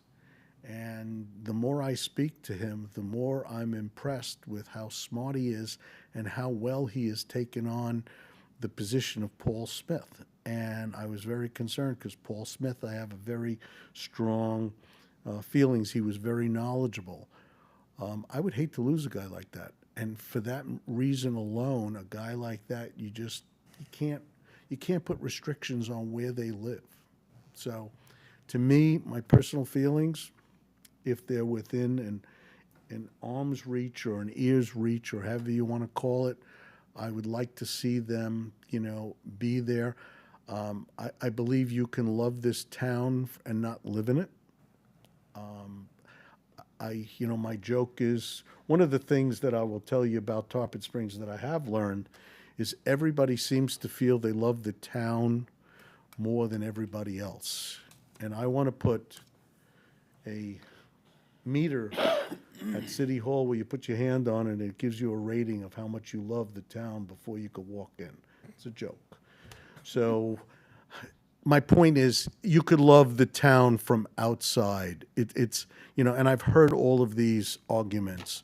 And the more I speak to him, the more I'm impressed with how smart he is and how well he has taken on the position of Paul Smith. And I was very concerned because Paul Smith, I have a very strong feelings. He was very knowledgeable. I would hate to lose a guy like that. And for that reason alone, a guy like that, you can't put restrictions on where they live. So to me, my personal feelings, if they're within an arm's reach or an ear's reach or however you want to call it, I would like to see them, be there. I believe you can love this town and not live in it. My joke is, one of the things that I will tell you about Tarpon Springs that I have learned is everybody seems to feel they love the town more than everybody else. And I want to put a meter at City Hall where you put your hand on it and it gives you a rating of how much you love the town before you could walk in. It's a joke. So my point is, you could love the town from outside. It's and I've heard all of these arguments.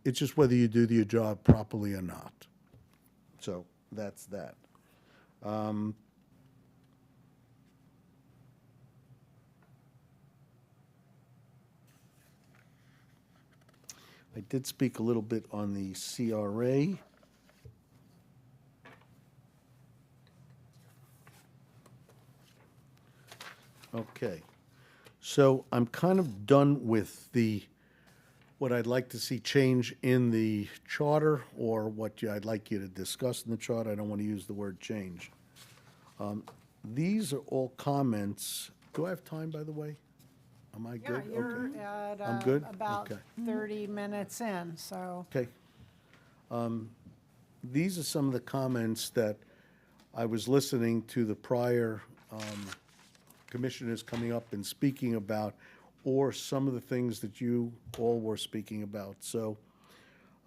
It's just whether you do your job properly or not. So that's that. I did speak a little bit on the CRA. Okay. So I'm kind of done with what I'd like to see change in the charter, or what I'd like you to discuss in the charter. I don't want to use the word change. These are all comments. Do I have time, by the way? Am I Yeah, good? you're Okay. at I'm good? about Okay. 30 minutes in, so. Okay. These are some of the comments that I was listening to the prior commissioners coming up and speaking about, or some of the things that you all were speaking about. So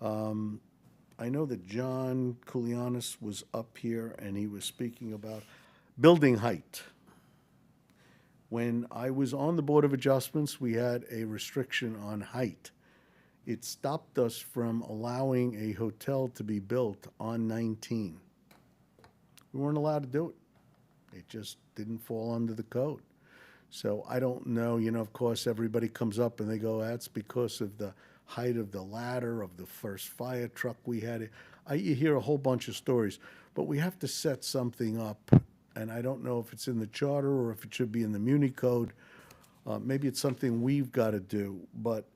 I know that John Koulianis was up here and he was speaking about building height. When I was on the Board of Adjustments, we had a restriction on height. It stopped us from allowing a hotel to be built on 19. We weren't allowed to do it. It just didn't fall under the code. So I don't know, of course, everybody comes up and they go, that's because of the height of the ladder of the first fire truck we had. You hear a whole bunch of stories, but we have to set something up. And I don't know if it's in the charter or if it should be in the Muni Code. Maybe it's something we've got to do, but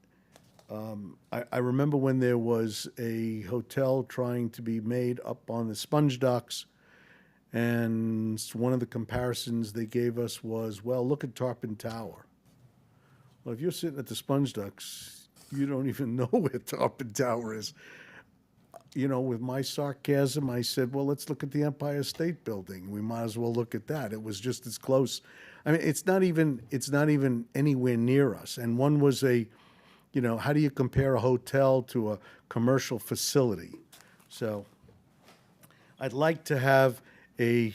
I remember when there was a hotel trying to be made up on the sponge docks, and one of the comparisons they gave us was, well, look at Tarpon Tower. Well, if you're sitting at the sponge docks, you don't even know where Tarpon Tower is. With my sarcasm, I said, well, let's look at the Empire State Building. We might as well look at that. It was just as close. I mean, it's not even anywhere near us. And one was how do you compare a hotel to a commercial facility? So I'd like to have a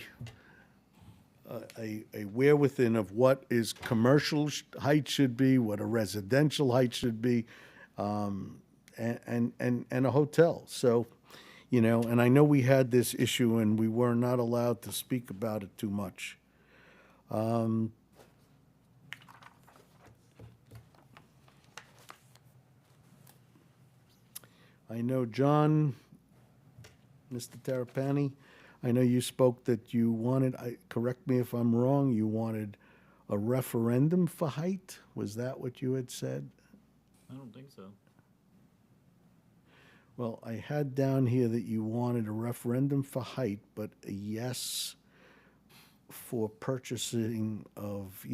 wherewithin of what is commercial height should be, what a residential height should be, and a hotel. So, and I know we had this issue and we were not allowed to speak about it too much. I know, John, Mr. Terrapini, I know you spoke that you wanted, correct me if I'm wrong, you wanted a referendum for height? Was that what you had said? I don't think so. Well, I had down here that you wanted a referendum for height, but a yes for purchasing of,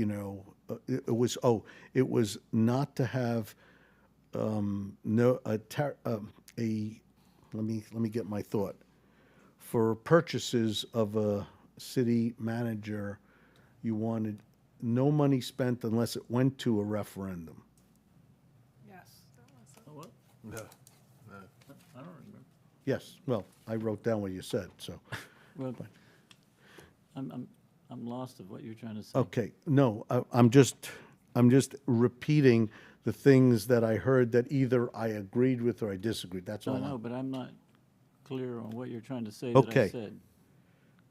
it was not to have let me get my thought. For purchases of a city manager, you wanted no money spent unless it went to a referendum. Yes. Oh, what? No. I don't remember. Yes, well, I wrote down what you said, so. Well, I'm lost of what you're trying to say. Okay, no, I'm just repeating the things that I heard that either I agreed with or I disagreed, that's all. I know, but I'm not clear on what you're trying to say Okay. that I said.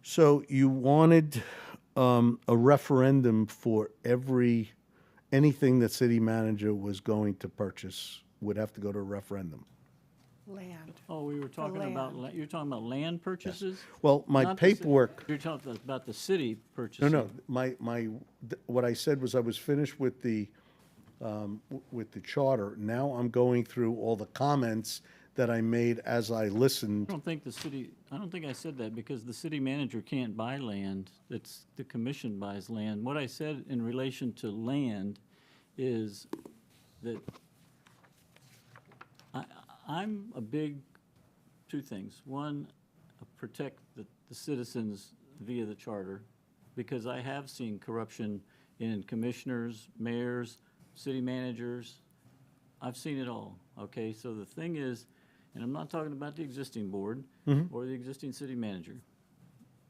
So you wanted a referendum for anything that city manager was going to purchase would have to go to a referendum. Land. Oh, we were talking about, land. you're talking about land purchases? Well, my Not the ci- paperwork, You're talking about the city no, purchasing? no, what I said was I was finished with the charter. Now I'm going through all the comments that I made as I listened. I don't think I said that, because the city manager can't buy land. It's the commission buys land. What I said in relation to land is that I'm a big, two things. One, protect the citizens via the charter, because I have seen corruption in commissioners, mayors, city managers. I've seen it all, okay? So the thing is, and I'm not talking about the existing board or the existing city manager.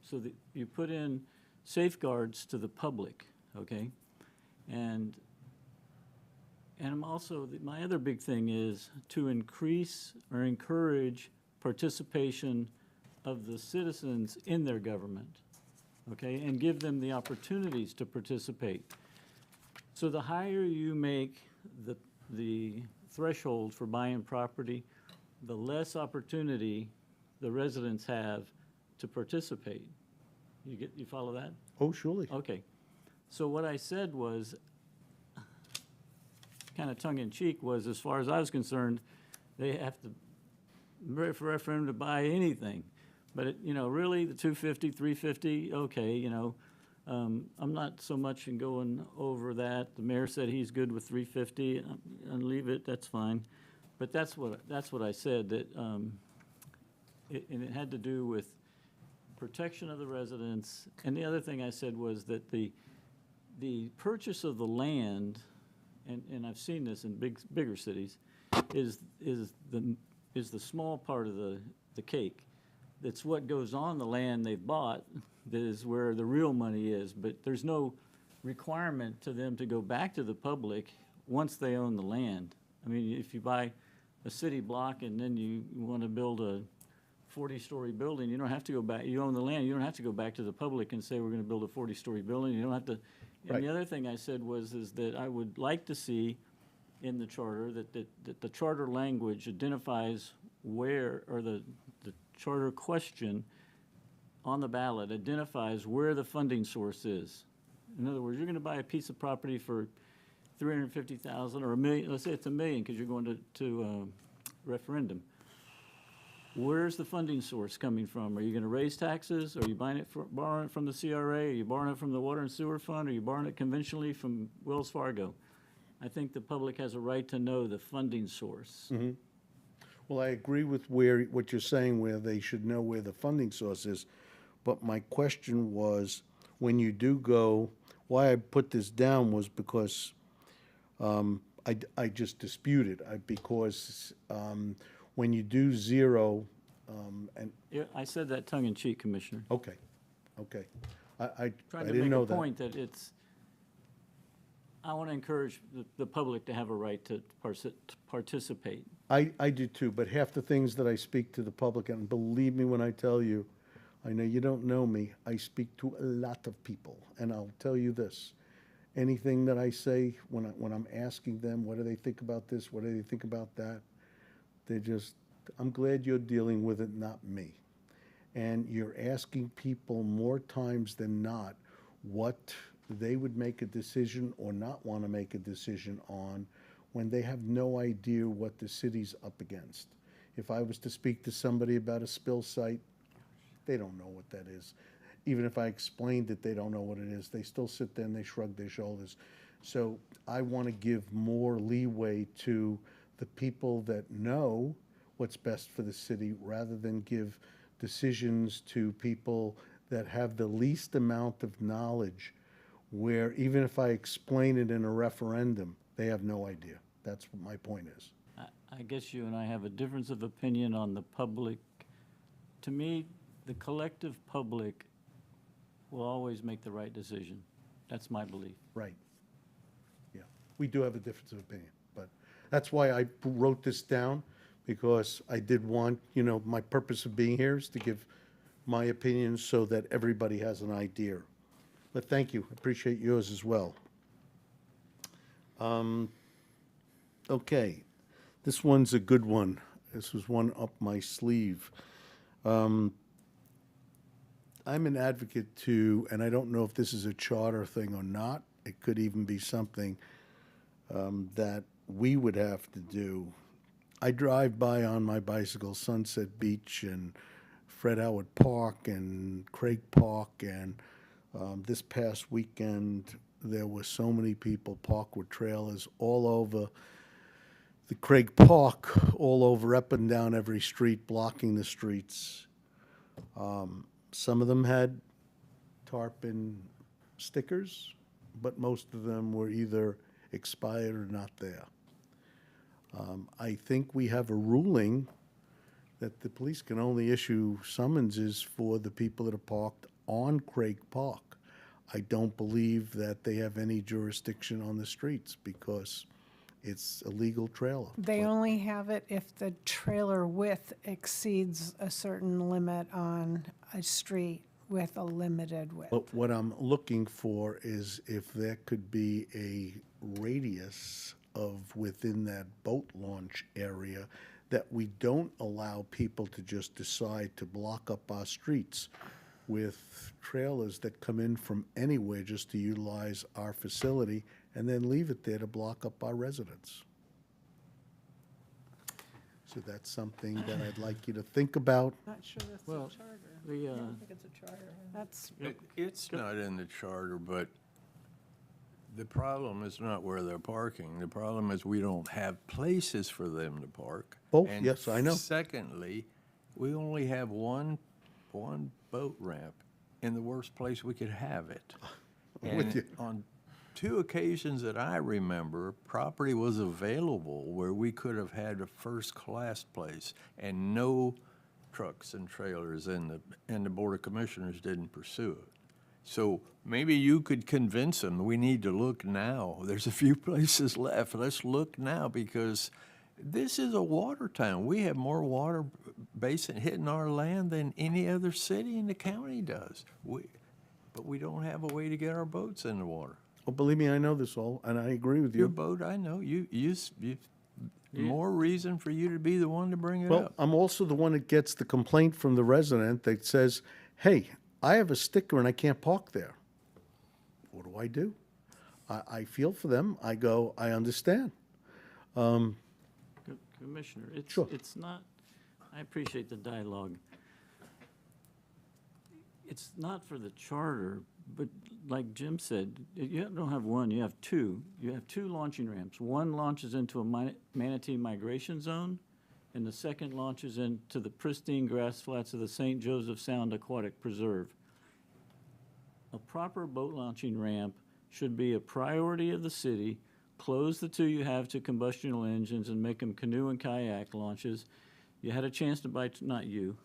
So that you put in safeguards to the public, okay? And I'm also, my other big thing is to increase or encourage participation of the citizens in their government, okay? And give them the opportunities to participate. So the higher you make the threshold for buying property, the less opportunity the residents have to participate. You follow that? Oh, surely. Okay. So what I said was, kind of tongue-in-cheek, was as far as I was concerned, they have to, for referendum to buy anything. But, really, the 250, 350, okay, I'm not so much in going over that. The mayor said he's good with 350, and leave it, that's fine. But that's what I said, that, and it had to do with protection of the residents. And the other thing I said was that the purchase of the land, and I've seen this in bigger cities, is the small part of the cake. That's what goes on the land they've bought that is where the real money is. But there's no requirement to them to go back to the public once they own the land. I mean, if you buy a city block and then you want to build a 40-story building, you don't have to go back. You own the land, you don't have to go back to the public and say, we're going to build a 40-story building. You don't have to. And the other thing I said is that I would like to see in the charter that the charter language identifies where, or the charter question on the ballot identifies where the funding source is. In other words, you're going to buy a piece of property for $350,000 or $1 million. Let's say it's $1 million because you're going to referendum. Where's the funding source coming from? Are you going to raise taxes? Are you borrowing it from the CRA? Are you borrowing it from the Water and Sewer Fund? Are you borrowing it conventionally from Wells Fargo? I think the public has a right to know the funding source. Well, I agree with what you're saying, where they should know where the funding source is. But my question was, when you do go, why I put this down was because I just disputed, because when you do zero, and, Yeah, I said that tongue-in-cheek, Commissioner. okay. I Trying to didn't make know a that. point that I want to encourage the public to have a right to participate. I do too, but half the things that I speak to the public, and believe me when I tell you, I know you don't know me, I speak to a lot of people, and I'll tell you this. Anything that I say, when I'm asking them, what do they think about this, what do they think about that, I'm glad you're dealing with it, not me. And you're asking people more times than not what they would make a decision or not want to make a decision on when they have no idea what the city's up against. If I was to speak to somebody about a spill site, they don't know what that is. Even if I explained it, they don't know what it is. They still sit there and they shrug their shoulders. So I want to give more leeway to the people that know what's best for the city, rather than give decisions to people that have the least amount of knowledge, where even if I explain it in a referendum, they have no idea. That's what my point is. I guess you and I have a difference of opinion on the public. To me, the collective public will always make the right decision. That's my belief. Right. Yeah, we do have a difference of opinion, but that's why I wrote this down, because I did want, my purpose of being here is to give my opinion so that everybody has an idea. But thank you, appreciate yours as well. Okay, this one's a good one. This was one up my sleeve. I'm an advocate to, and I don't know if this is a charter thing or not, it could even be something that we would have to do. I drive by on my bicycle Sunset Beach and Fred Howard Park and Craig Park, and this past weekend there were so many people parked with trailers all over the Craig Park, all over, up and down every street, blocking the streets. Some of them had tarpon stickers, but most of them were either expired or not there. I think we have a ruling that the police can only issue summonses for the people that are parked on Craig Park. I don't believe that they have any jurisdiction on the streets because it's a legal trailer. They only have it if the trailer width exceeds a certain limit on a street with a limited width. But what I'm looking for is if there could be a radius of within that boat launch area, that we don't allow people to just decide to block up our streets. with trailers that come in from anywhere just to utilize our facility and then leave it there to block up our residents. So that's something that I'd like you to think about. Not sure that's Well, a charter. The, That's, It's not in the charter, but the problem is not where they're parking. The problem is we don't have places for them to park. Oh, And yes, I know. Secondly, we only have one boat ramp in the worst place we could have it. I'm with And you. on 2 occasions that I remember, property was available where we could have had a first-class place and no trucks and trailers, and the Board of Commissioners didn't pursue it. So maybe you could convince them, we need to look now. There's a few places left. Let's look now, because this is a water town. We have more water basin hitting our land than any other city in the county does. But we don't have a way to get our boats in the water. Well, believe me, I know this all, and I agree with Your you. boat, I know, more reason for you to be the one to bring it Well, up. I'm also the one that gets the complaint from the resident that says, hey, I have a sticker and I can't park there. What do? I feel for them. I go, I understand. Commissioner, Sure. it's not, I appreciate the dialogue. It's not for the charter, but like Jim said, you don't have one, you have two. You have 2 launching ramps. One launches into a manatee migration zone, and the second launches into the pristine grass flats of the St. Joseph Sound Aquatic Preserve. A proper boat launching ramp should be a priority of the city. Close the 2 you have to combustional engines and make them canoe and kayak launches. You had a chance to buy, not you,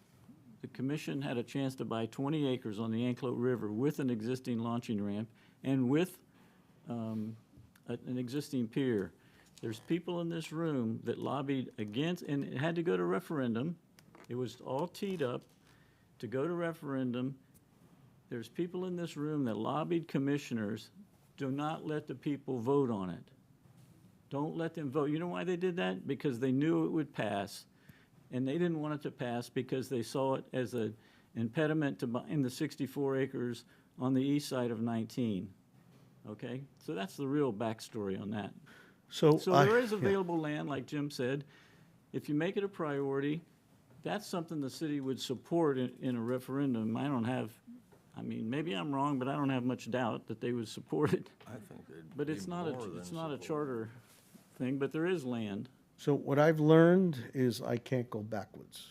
the commission had a chance to buy 20 acres on the Anclote River with an existing launching ramp and with an existing pier. There's people in this room that lobbied against, and it had to go to referendum. It was all teed up to go to referendum. There's people in this room that lobbied commissioners, do not let the people vote on it. Don't let them vote. You know why they did that? Because they knew it would pass. And they didn't want it to pass because they saw it as an impediment to buying the 64 acres on the east side of 19. Okay? So that's the real backstory on that. So There is available land, like Jim said. If you make it a priority, that's something the city would support in a referendum. I mean, maybe I'm wrong, but I don't have much doubt that they would support it. I think they'd But be it's not more than a supportive. charter thing, but there is land. So what I've learned is I can't go backwards.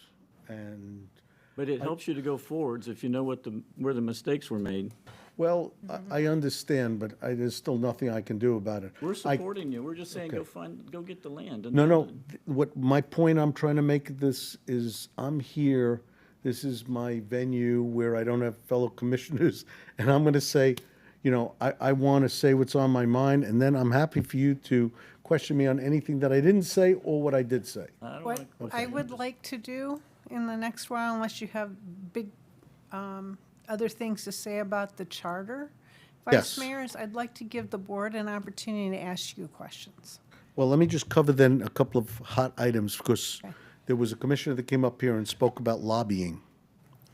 And, But it helps you to go forwards if you know where the mistakes were made. well, I understand, but there's still nothing I can do about it. We're I- supporting you. We're just saying, Okay. go get the land. and No, no, build it. what, my point I'm trying to make this is, I'm here, this is my venue where I don't have fellow commissioners, and I'm gonna say, you know, I wanna say what's on my mind, and then I'm happy for you to question me on anything that I didn't say or what I did say. I don't what wanna- I would like to do in the next while, unless you have big, other things to say about the charter, Yes. Vice Mayors, I'd like to give the board an opportunity to ask you questions. Well, let me just cover then a couple of hot items, because Okay. there was a commissioner that came up here and spoke about lobbying.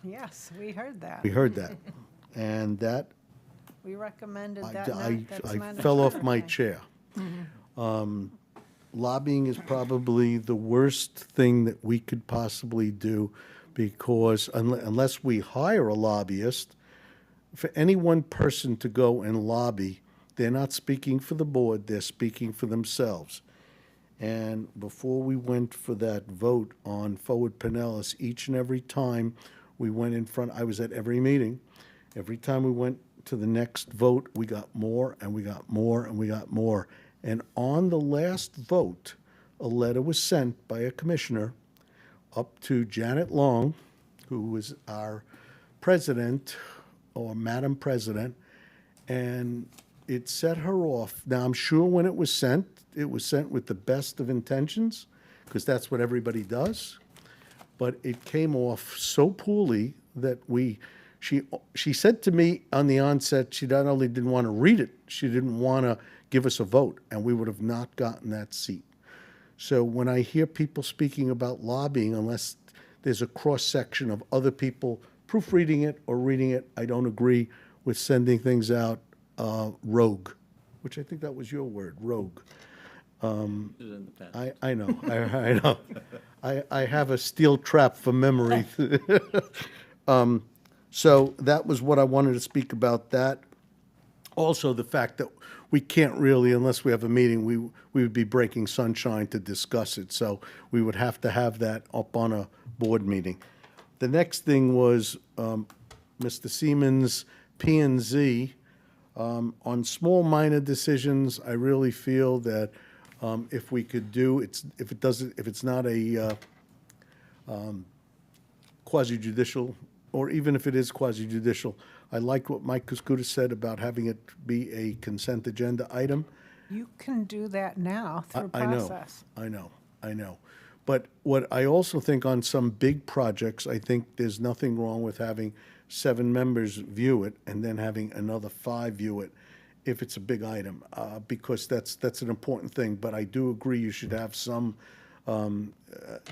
Yes, we heard that. We heard that. And that, We recommended I, that. That's I not a fell off charter my thing. chair. Lobbying is probably the worst thing that we could possibly do, because unless we hire a lobbyist, for any one person to go and lobby, they're not speaking for the board, they're speaking for themselves. And before we went for that vote on Forward Pinellas, each and every time we went in front, I was at every meeting, every time we went to the next vote, we got more and we got more and we got more. And on the last vote, a letter was sent by a commissioner up to Janet Long, who was our president, or Madam President, and it set her off. Now, I'm sure when it was sent with the best of intentions, because that's what everybody does. But it came off so poorly that she said to me on the onset, she not only didn't want to read it, she didn't want to give us a vote, and we would have not gotten that seat. So when I hear people speaking about lobbying, unless there's a cross-section of other people proofreading it or reading it, I don't agree with sending things out rogue, which I think that was your word, rogue. In the past. I know, I know. I have a steel trap for memory. So that was what I wanted to speak about that. Also, the fact that we can't really, unless we have a meeting, we would be breaking sunshine to discuss it. So we would have to have that up on a board meeting. The next thing was Mr. Siemens, P and Z. On small minor decisions, I really feel that if we could do, if it's not a quasi-judicial, or even if it is quasi-judicial, I like what Mike Kuskuda said about having it be a consent agenda item. You can do that now through I know, process. I know. But what I also think on some big projects, I think there's nothing wrong with having 7 members view it and then having another 5 view it if it's a big item, because that's an important thing. But I do agree you should have some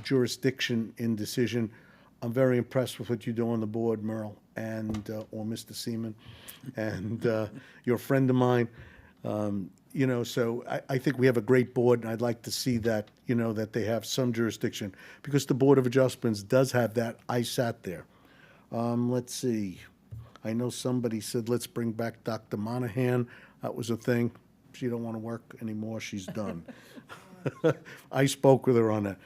jurisdiction in decision. I'm very impressed with what you do on the board, Merle, and, or Mr. Seaman, and you're a friend of mine. You know, so I think we have a great board, and I'd like to see that, you know, that they have some jurisdiction, because the Board of Adjustments does have that. I sat there. Let's see. I know somebody said, let's bring back Dr. Monahan. That was a thing. She don't want to work anymore. She's done. I spoke with her on that.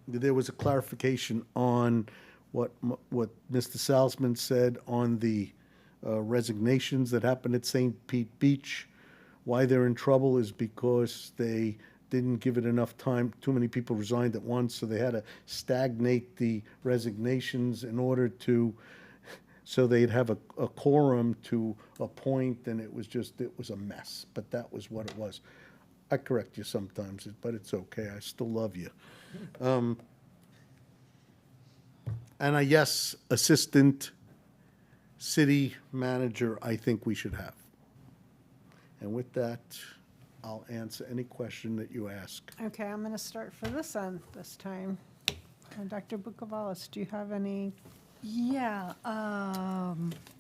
There was a clarification on what Mr. Salzman said on the resignations that happened at St. Pete Beach. Why they're in trouble is because they didn't give it enough time. Too many people resigned at once, so they had to stagnate the resignations in order to, so they'd have a quorum to appoint, and it was a mess. But that was what it was. I correct you sometimes, but it's okay. I still love you. And a yes, assistant city manager, I think we should have. And with that, I'll answer any question that you ask. Okay, I'm going to start for this end this time. Dr. Bukavalis, do you have any? Yeah,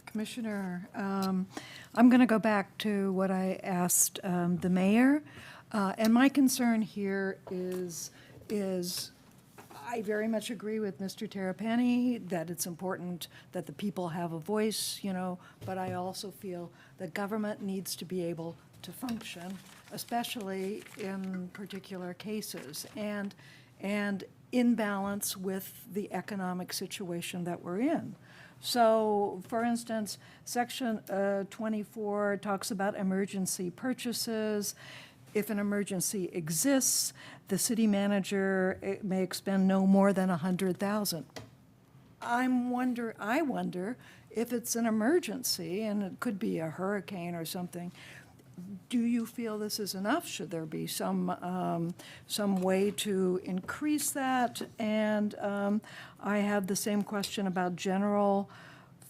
Commissioner, I'm going to go back to what I asked the mayor. And my concern here is I very much agree with Mr. Terrapini that it's important that the people have a voice, you know, but I also feel that government needs to be able to function, especially in particular cases, and in balance with the economic situation that we're in. So, for instance, Section 24 talks about emergency purchases. If an emergency exists, the city manager may expend no more than $100,000. I wonder if it's an emergency, and it could be a hurricane or something. Do you feel this is enough? Should there be some way to increase that? And I have the same question about general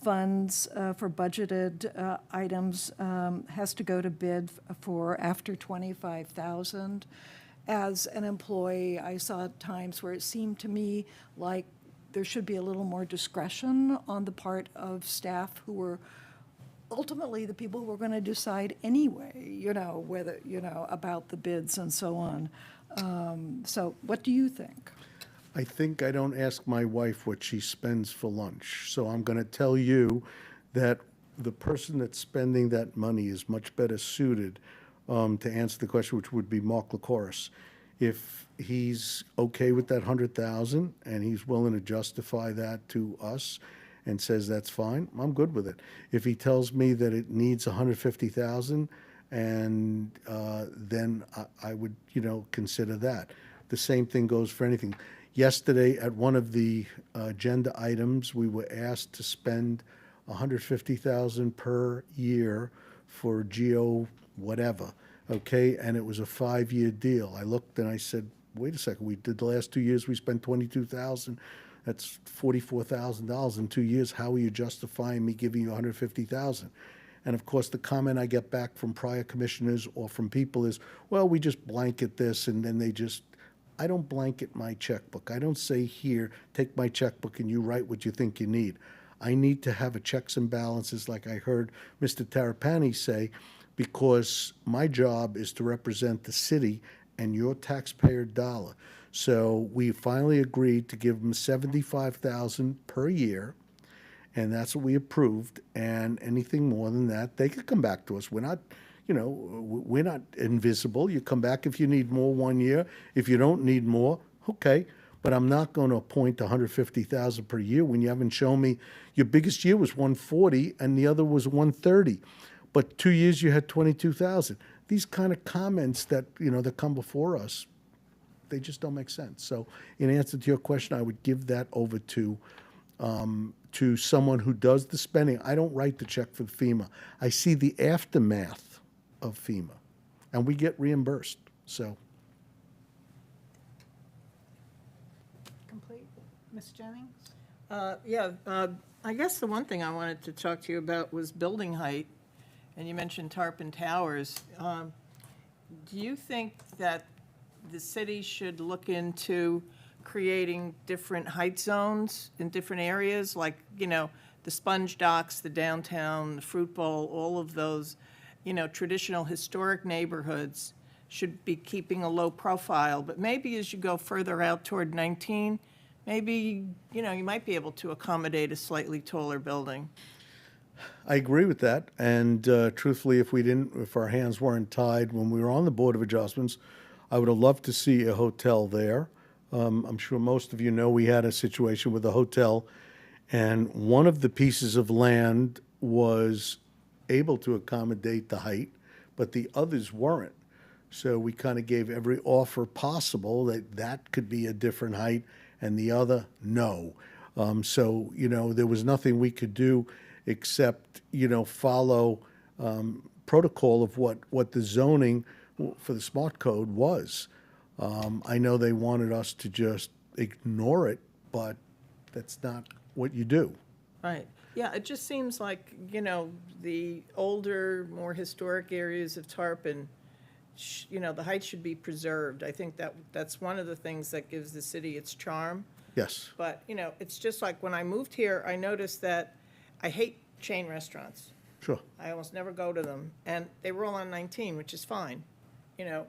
funds for budgeted items has to go to bid for after $25,000. As an employee, I saw times where it seemed to me like there should be a little more discretion on the part of staff who were ultimately the people who were going to decide anyway, you know, whether, you know, about the bids and so on. So what do you think? I think I don't ask my wife what she spends for lunch, so I'm going to tell you that the person that's spending that money is much better suited to answer the question, which would be Mark Licoris. If he's okay with that 100,000 and he's willing to justify that to us and says that's fine, I'm good with it. If he tells me that it needs 150,000, and then I would, you know, consider that. The same thing goes for anything. Yesterday, at one of the agenda items, we were asked to spend $150,000 per year for geo whatever, okay? And it was a 5-year deal. I looked and I said, wait a second, we did the last 2 years, we spent $22,000. That's $44,000 in 2 years. How are you justifying me giving you $150,000? And of course, the comment I get back from prior commissioners or from people is, well, we just blanket this, and then they just, I don't blanket my checkbook. I don't say, here, take my checkbook and you write what you think you need. I need to have a checks and balances, like I heard Mr. Tarapani say, because my job is to represent the city and your taxpayer dollar. So we finally agreed to give them $75,000 per year, and that's what we approved. And anything more than that, they could come back to us. We're not, we're not invisible. You come back if you need more 1 year. If you don't need more, okay. But I'm not going to appoint $150,000 per year when you haven't shown me your biggest year was 140 and the other was 130. But 2 years you had 22,000. These kind of comments that, that come before us, they just don't make sense. So in answer to your question, I would give that over to someone who does the spending. I don't write the check for FEMA. I see the aftermath of FEMA, and we get reimbursed. So Complete. Ms. Jennings? I guess the one thing I wanted to talk to you about was building height, and you mentioned Tarpon Towers. Do you think that the city should look into creating different height zones in different areas, like, the Sponge Docks, the downtown, the Fruit Bowl, all of those, traditional historic neighborhoods should be keeping a low profile, but maybe as you go further out toward 19, maybe, you might be able to accommodate a slightly taller building. I agree with that. And truthfully, if our hands weren't tied when we were on the Board of Adjustments, I would have loved to see a hotel there. I'm sure most of you know we had a situation with a hotel, and one of the pieces of land was able to accommodate the height, but the others weren't. So we kind of gave every offer possible that could be a different height, and the other, no. So, there was nothing we could do except, follow protocol of what the zoning for the smart code was. I know they wanted us to just ignore it, but that's not what you do. Right. Yeah, it just seems like, the older, more historic areas of Tarpon, the height should be preserved. I think that's one of the things that gives the city its charm. Yes. But, it's just like when I moved here, I noticed that I hate chain restaurants. Sure. I almost never go to them. And they were all on 19, which is fine, and,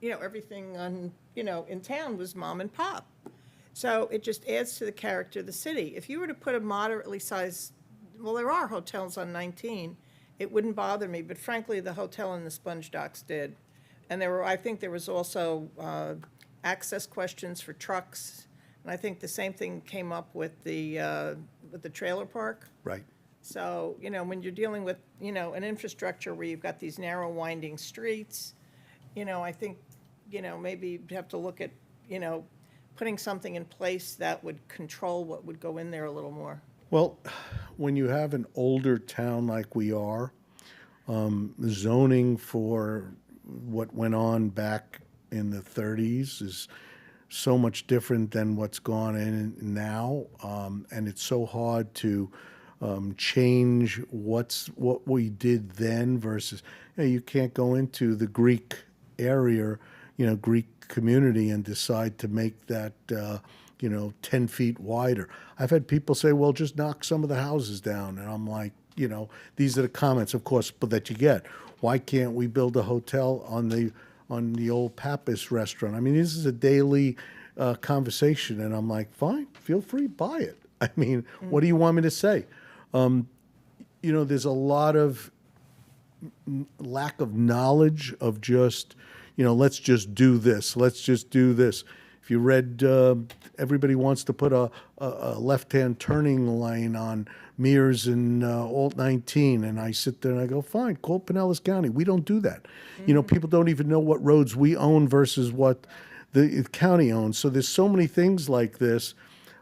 everything on, in town was mom and pop. So it just adds to the character of the city. If you were to put a moderately sized, well, there are hotels on 19, it wouldn't bother me, but frankly, the hotel in the Sponge Docks did. And I think there was also access questions for trucks, and I think the same thing came up with the trailer park. Right. So, when you're dealing with, an infrastructure where you've got these narrow winding streets, I think, maybe you'd have to look at, putting something in place that would control what would go in there a little more. Well, when you have an older town like we are, zoning for what went on back in the 30s is so much different than what's gone in now, and it's so hard to change what we did then versus, you can't go into the Greek area, Greek community and decide to make that 10 feet wider. I've had people say, well, just knock some of the houses down. And I'm like, these are the comments, of course, but that you get. Why can't we build a hotel on the old Pappas restaurant? I mean, this is a daily conversation. And I'm like, fine, feel free, buy it. I mean, what do you want me to say? There's a lot of lack of knowledge of just, let's just do this. Let's just do this. If you read, everybody wants to put a left-hand turning lane on Mears and Alt 19, and I sit there and I go, fine, call Pinellas County. We don't do that. People don't even know what roads we own versus what the county owns. So there's so many things like this,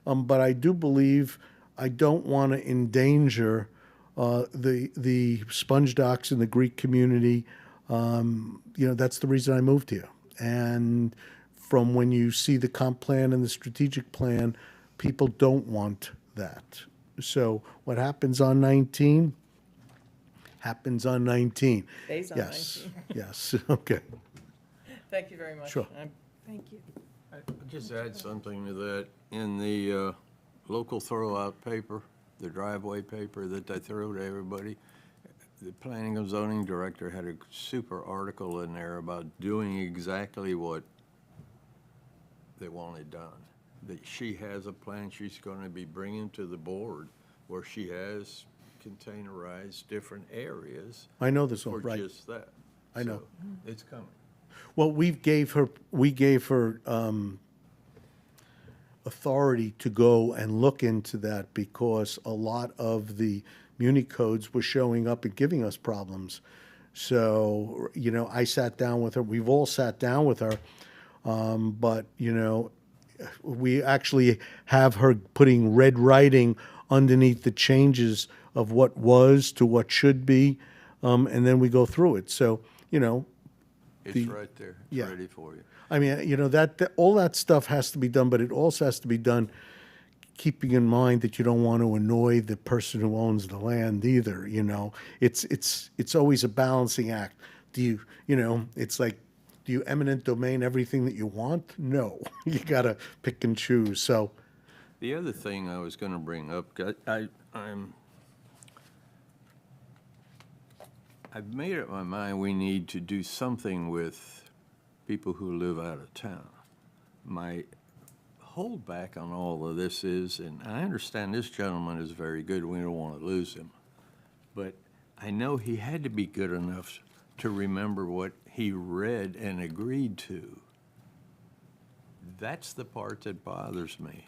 but I do believe I don't want to endanger the Sponge Docks in the Greek community. That's the reason I moved here. And from when you see the comp plan and the strategic plan, people don't want that. So what happens on 19 happens on 19. Stays on Yes, 19. yes, okay. Thank you very much. Sure. Thank you. I'll just add something to that. In the local throw-out paper, the driveway paper that they throw to everybody, the planning and zoning director had a super article in there about doing exactly what they wanted done. That she has a plan she's going to be bringing to the board where she has containerized different areas I know this for one, right. just that. I know. So, it's coming. Well, we gave her authority to go and look into that because a lot of the muni codes were showing up and giving us problems. So, you know, I sat down with her, we've all sat down with her, but, you know, we actually have her putting red writing underneath the changes of what was to what should be, and then we go through it. So, you know, It's right there. It's yeah. ready for you. I mean, you know, that all that stuff has to be done, but it also has to be done keeping in mind that you don't want to annoy the person who owns the land either, you know. It's always a balancing act. You know, it's like, do you eminent domain everything that you want? No. You got to pick and choose. So, The other thing I was going to bring up, I've made up my mind we need to do something with people who live out of town. My holdback on all of this is, and I understand this gentleman is very good, we don't want to lose him, but I know he had to be good enough to remember what he read and agreed to. That's the part that bothers me.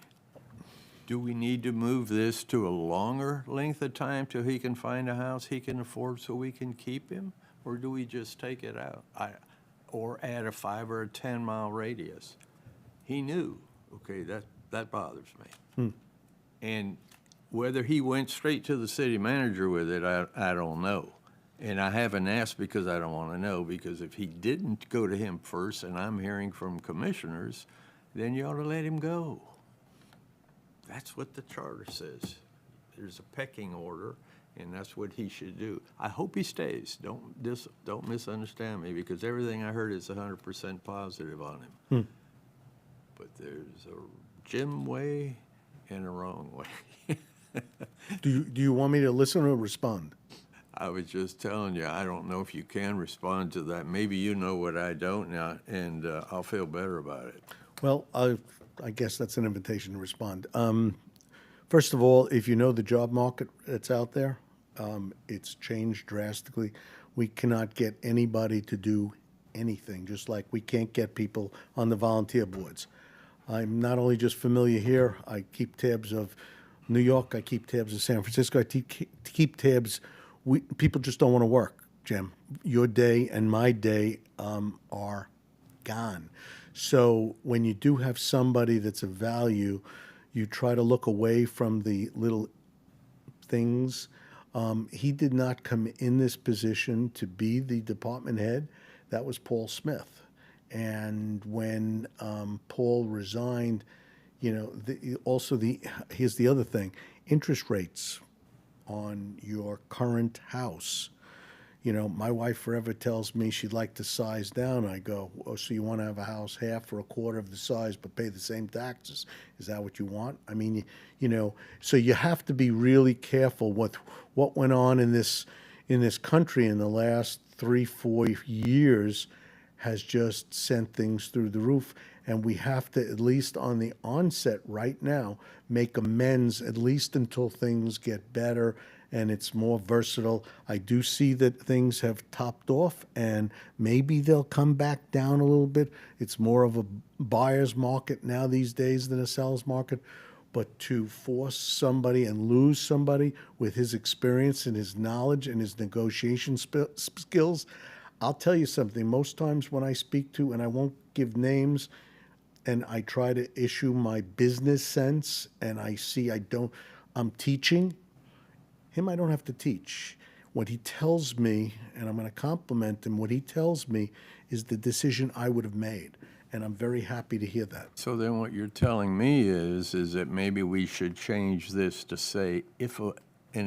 Do we need to move this to a longer length of time till he can find a house he can afford so we can keep him? Or do we just take it out? Or add a 5 or a 10 mile radius? He knew, okay, that bothers me. And whether he went straight to the city manager with it, I don't know. And I haven't asked because I don't want to know, because if he didn't go to him first, and I'm hearing from commissioners, then you ought to let him go. That's what the charter says. There's a pecking order, and that's what he should do. I hope he stays. Don't misunderstand me, because everything I heard is 100% positive on him. But there's a Jim way and a wrong way. do you want me to listen or respond? I was just telling you, I don't know if you can respond to that. Maybe you know what I don't now, and I'll feel better about it. Well, I guess that's an invitation to respond. First of all, if you know the job market that's out there, it's changed drastically. We cannot get anybody to do anything, just like we can't get people on the volunteer boards. I'm not only just familiar here, I keep tabs of New York, I keep tabs of San Francisco, I keep tabs. People just don't want to work, Jim. Your day and my day are gone. So when you do have somebody that's of value, you try to look away from the little things. He did not come in this position to be the department head. That was Paul Smith. And when Paul resigned, you know, here's the other thing, interest rates on your current house. You know, my wife forever tells me she'd like to size down. I go, oh, so you want to have a house half or a quarter of the size but pay the same taxes? Is that what you want? I mean, you know, so you have to be really careful with what went on in this country in the last 3-4 years has just sent things through the roof. And we have to, at least on the onset right now, make amends, at least until things get better and it's more versatile. I do see that things have topped off, and maybe they'll come back down a little bit. It's more of a buyer's market now these days than a seller's market. But to force somebody and lose somebody with his experience and his knowledge and his negotiation skills, I'll tell you something. Most times when I speak to, and I won't give names, and I try to issue my business sense, and I see I'm teaching, him I don't have to teach. What he tells me, and I'm going to compliment him, what he tells me is the decision I would have made. And I'm very happy to hear that. So then what you're telling me is that maybe we should change this to say, if an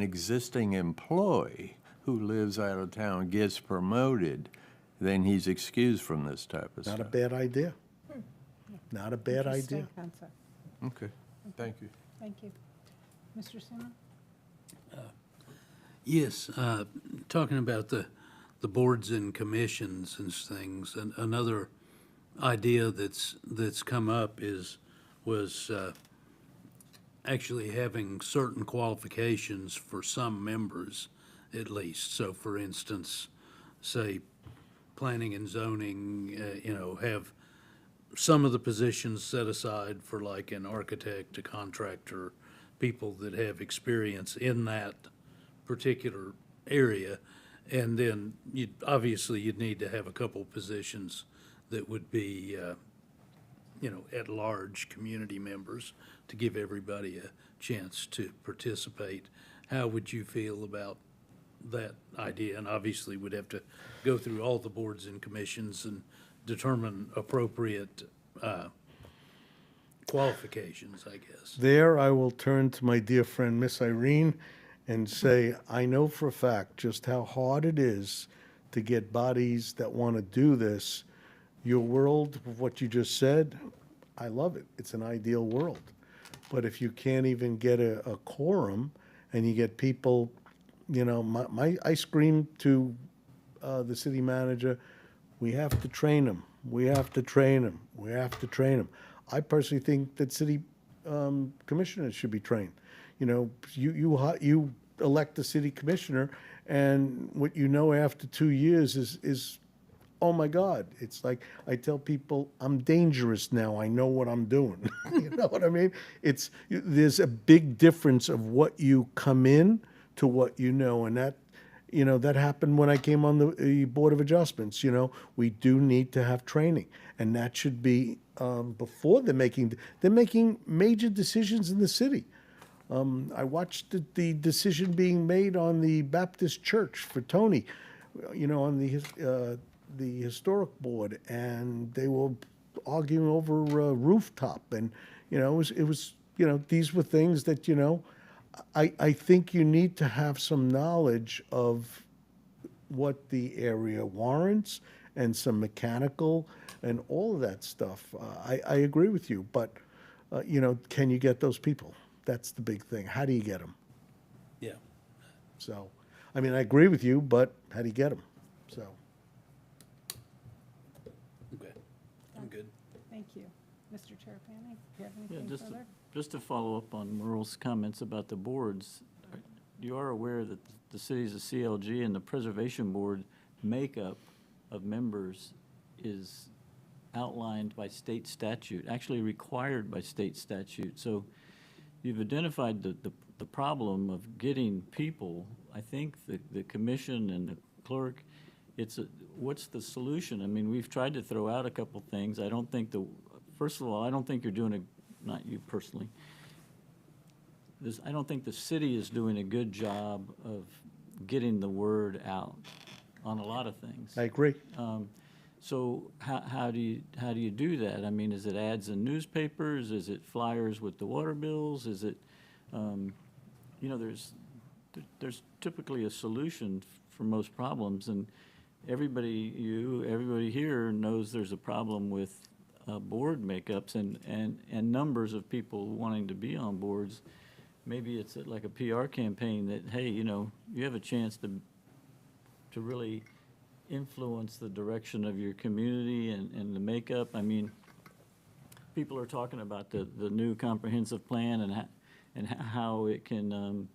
existing employee who lives out of town gets promoted, then he's excused from this type of stuff. Not a bad idea. Not a bad Interesting idea. concept. Okay, thank you. Thank you. Mr. Seaman? Yes, talking about the boards and commissions and things, and another idea that's come up was actually having certain qualifications for some members at least. So for instance, say, planning and zoning, have some of the positions set aside for like an architect, a contractor, people that have experience in that particular area. And then you'd need to have a couple positions that would be, at-large community members to give everybody a chance to participate. How would you feel about that idea? And obviously, we'd have to go through all the boards and commissions and determine appropriate qualifications, I guess. There, I will turn to my dear friend, Miss Irene, and say, I know for a fact just how hard it is to get bodies that want to do this. Your world, what you just said, I love it. It's an ideal world. But if you can't even get a quorum and you get people, I scream to the city manager, we have to train them. We have to train them. We have to train them. I personally think that city commissioners should be trained. You elect a city commissioner, and what you know after 2 years is, oh my God, it's like I tell people, I'm dangerous now. I know what I'm doing. You know what I mean? There's a big difference of what you come in to what you know, and that happened when I came on the Board of Adjustments. We do need to have training, and that should be before they're making major decisions in the city. I watched the decision being made on the Baptist Church for Tony, on the historic board, and they were arguing over a rooftop, and it was these were things that I think you need to have some knowledge of what the area warrants and some mechanical and all of that stuff. I agree with you, but can you get those people? That's the big thing. How do you get them? Yeah. So, I agree with you, but how do you get them? So. Okay, I'm good. Thank you. Mr. Terrapini, do you have Yeah, anything further? just to follow up on Merle's comments about the boards, you are aware that the cities of CLG and the Preservation Board makeup of members is outlined by state statute, actually required by state statute. So you've identified the problem of getting people. I think the commission and the clerk, what's the solution? We've tried to throw out a couple things. I don't think first of all, I don't think you're doing not you personally. I don't think the city is doing a good job of getting the word out on a lot of things. I agree. So how do you do that? Is it ads in newspapers? Is it flyers with the water bills? Is it, there's typically a solution for most problems, and everybody here knows there's a problem with board makeups and numbers of people wanting to be on boards. Maybe it's like a PR campaign that, hey, you have a chance to really influence the direction of your community and the makeup. People are talking about the new comprehensive plan and how it can,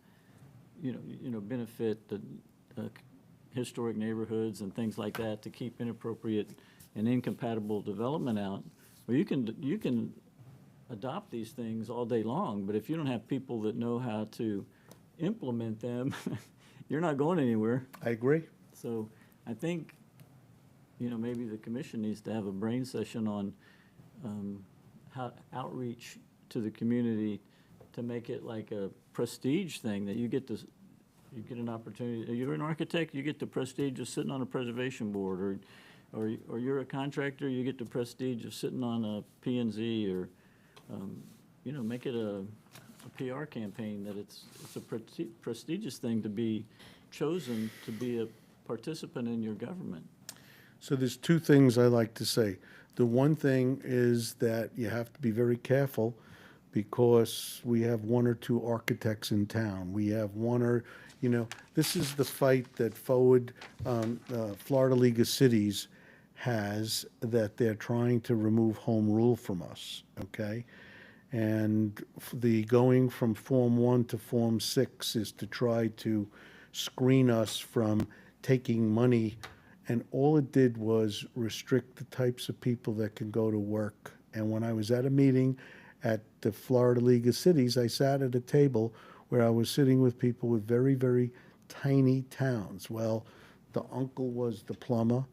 benefit the historic neighborhoods and things like that to keep inappropriate and incompatible development out. Well, you can adopt these things all day long, but if you don't have people that know how to implement them, you're not going anywhere. I agree. So I think, maybe the commission needs to have a brain session on how outreach to the community to make it like a prestige thing, that you get an opportunity. You're an architect, you get the prestige of sitting on a preservation board, or you're a contractor, you get the prestige of sitting on a P&Z, or make it a PR campaign that it's a prestigious thing to be chosen to be a participant in your government. So there's two things I like to say. The one thing is that you have to be very careful because we have one or two architects in town. We have one or, this is the fight that Florida League of Cities has, that they're trying to remove home rule from us, okay? And the going from Form 1 to Form 6 is to try to screen us from taking money, and all it did was restrict the types of people that can go to work. And when I was at a meeting at the Florida League of Cities, I sat at a table where I was sitting with people with very, very tiny towns. Well, the uncle was the plumber,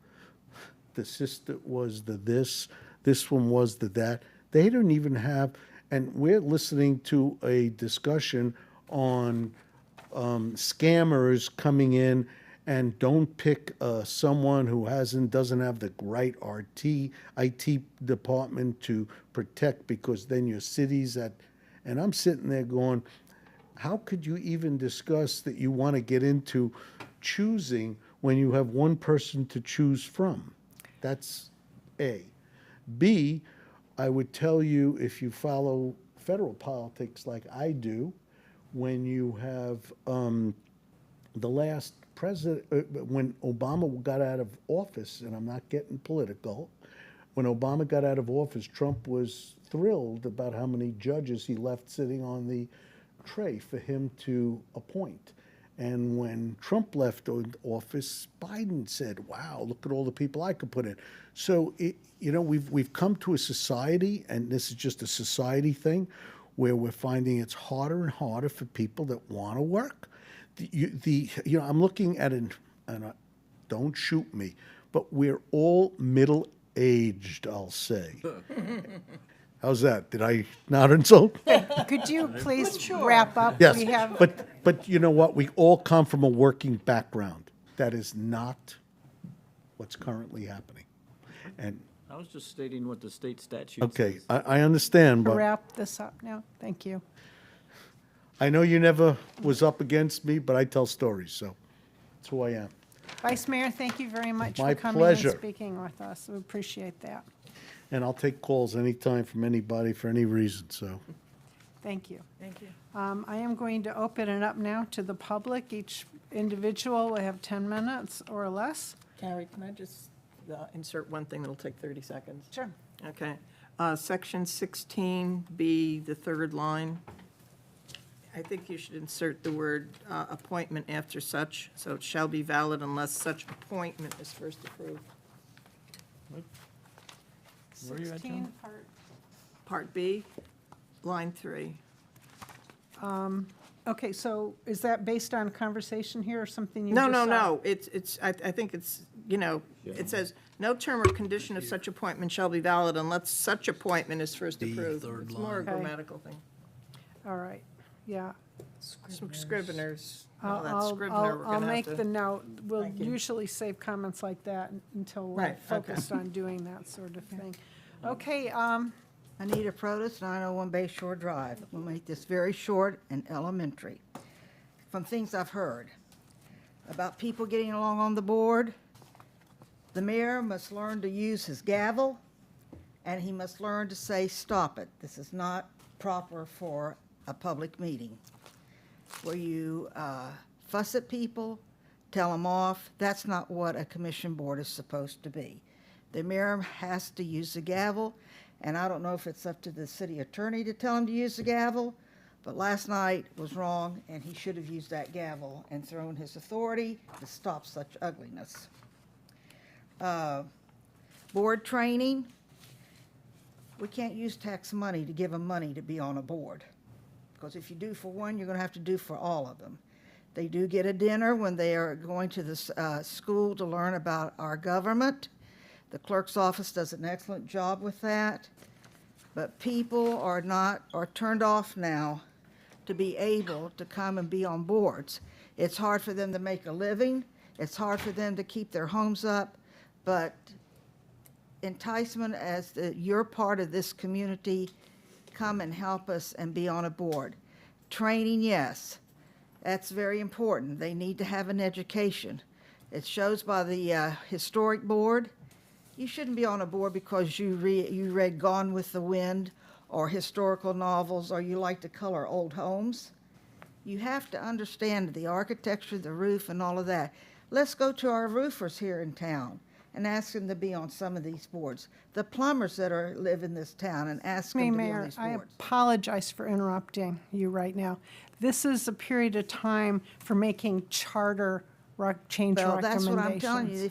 the sister was the this one was the that. They don't even have, and we're listening to a discussion on scammers coming in, and don't pick someone who doesn't have the right IT department to protect, because then your city's at, and I'm sitting there going, how could you even discuss that you want to get into choosing when you have one person to choose from? That's A. B, I would tell you, if you follow federal politics like I do, when you have the last president, when Obama got out of office, and I'm not getting political, when Obama got out of office, Trump was thrilled about how many judges he left sitting on the tray for him to appoint. And when Trump left office, Biden said, wow, look at all the people I could put in. So, we've come to a society, and this is just a society thing, where we're finding it's harder and harder for people that want to work. I'm looking at don't shoot me, but we're all middle-aged, I'll say. How's that? Did I not insult? Could you please wrap up? Yes, We have, but you know what? We all come from a working background. That is not what's currently happening. And, I was just stating what the state statute okay, says. I understand, to but wrap this up now. Thank you. I know you never was up against me, but I tell stories, so that's who I am. Vice Mayor, thank you very much My for coming pleasure. and speaking with us. We appreciate that. And I'll take calls anytime from anybody for any reason, so. Thank you. Thank you. I am going to open it up now to the public. Each individual will have 10 minutes or less. Carrie, can I just insert one thing that'll take 30 seconds? Sure. Okay. Section 16B, the third line. I think you should insert the word appointment after such, so it shall be valid unless such appointment is first approved. Where are you at, 16, John? Part B, line 3. Okay, so is that based on conversation here or something you No, just no, saw? no, I think it's, it says, no term or condition of such appointment shall be valid unless such appointment is first B, approved. third It's more a line. Okay. grammatical thing. All right, yeah. Some Scriveners, all that I'll Scrivener, we're I'll gonna have make to. the note. We'll Thank you. usually save comments like that until we're Right, okay. focused on doing that sort of thing. Okay, Anita Protas, 901 Bay Shore Drive. We'll make this very short and elementary. From things I've heard about people getting along on the board, the mayor must learn to use his gavel, and he must learn to say, stop it. This is not proper for a public meeting. Where you fuss at people, tell them off, that's not what a commission board is supposed to be. The mayor has to use the gavel, and I don't know if it's up to the city attorney to tell him to use the gavel, but last night was wrong, and he should have used that gavel and thrown his authority to stop such ugliness. Board training, we can't use tax money to give them money to be on a board, because if you do for one, you're going to have to do for all of them. They do get a dinner when they are going to the school to learn about our government. The clerk's office does an excellent job with that. But people are turned off now to be able to come and be on boards. It's hard for them to make a living. It's hard for them to keep their homes up. But enticement as you're part of this community, come and help us and be on a board. Training, yes, that's very important. They need to have an education. It shows by the historic board You shouldn't be on a board because you read Gone with the Wind or historical novels, or you like to color old homes. You have to understand the architecture, the roof, and all of that. Let's go to our roofers here in town and ask them to be on some of these boards. The plumbers that live in this town, and ask them to be on Mayor, these I boards. apologize for interrupting you right now. This is a period of time for making charter change Well, recommendations. that's what I'm telling you.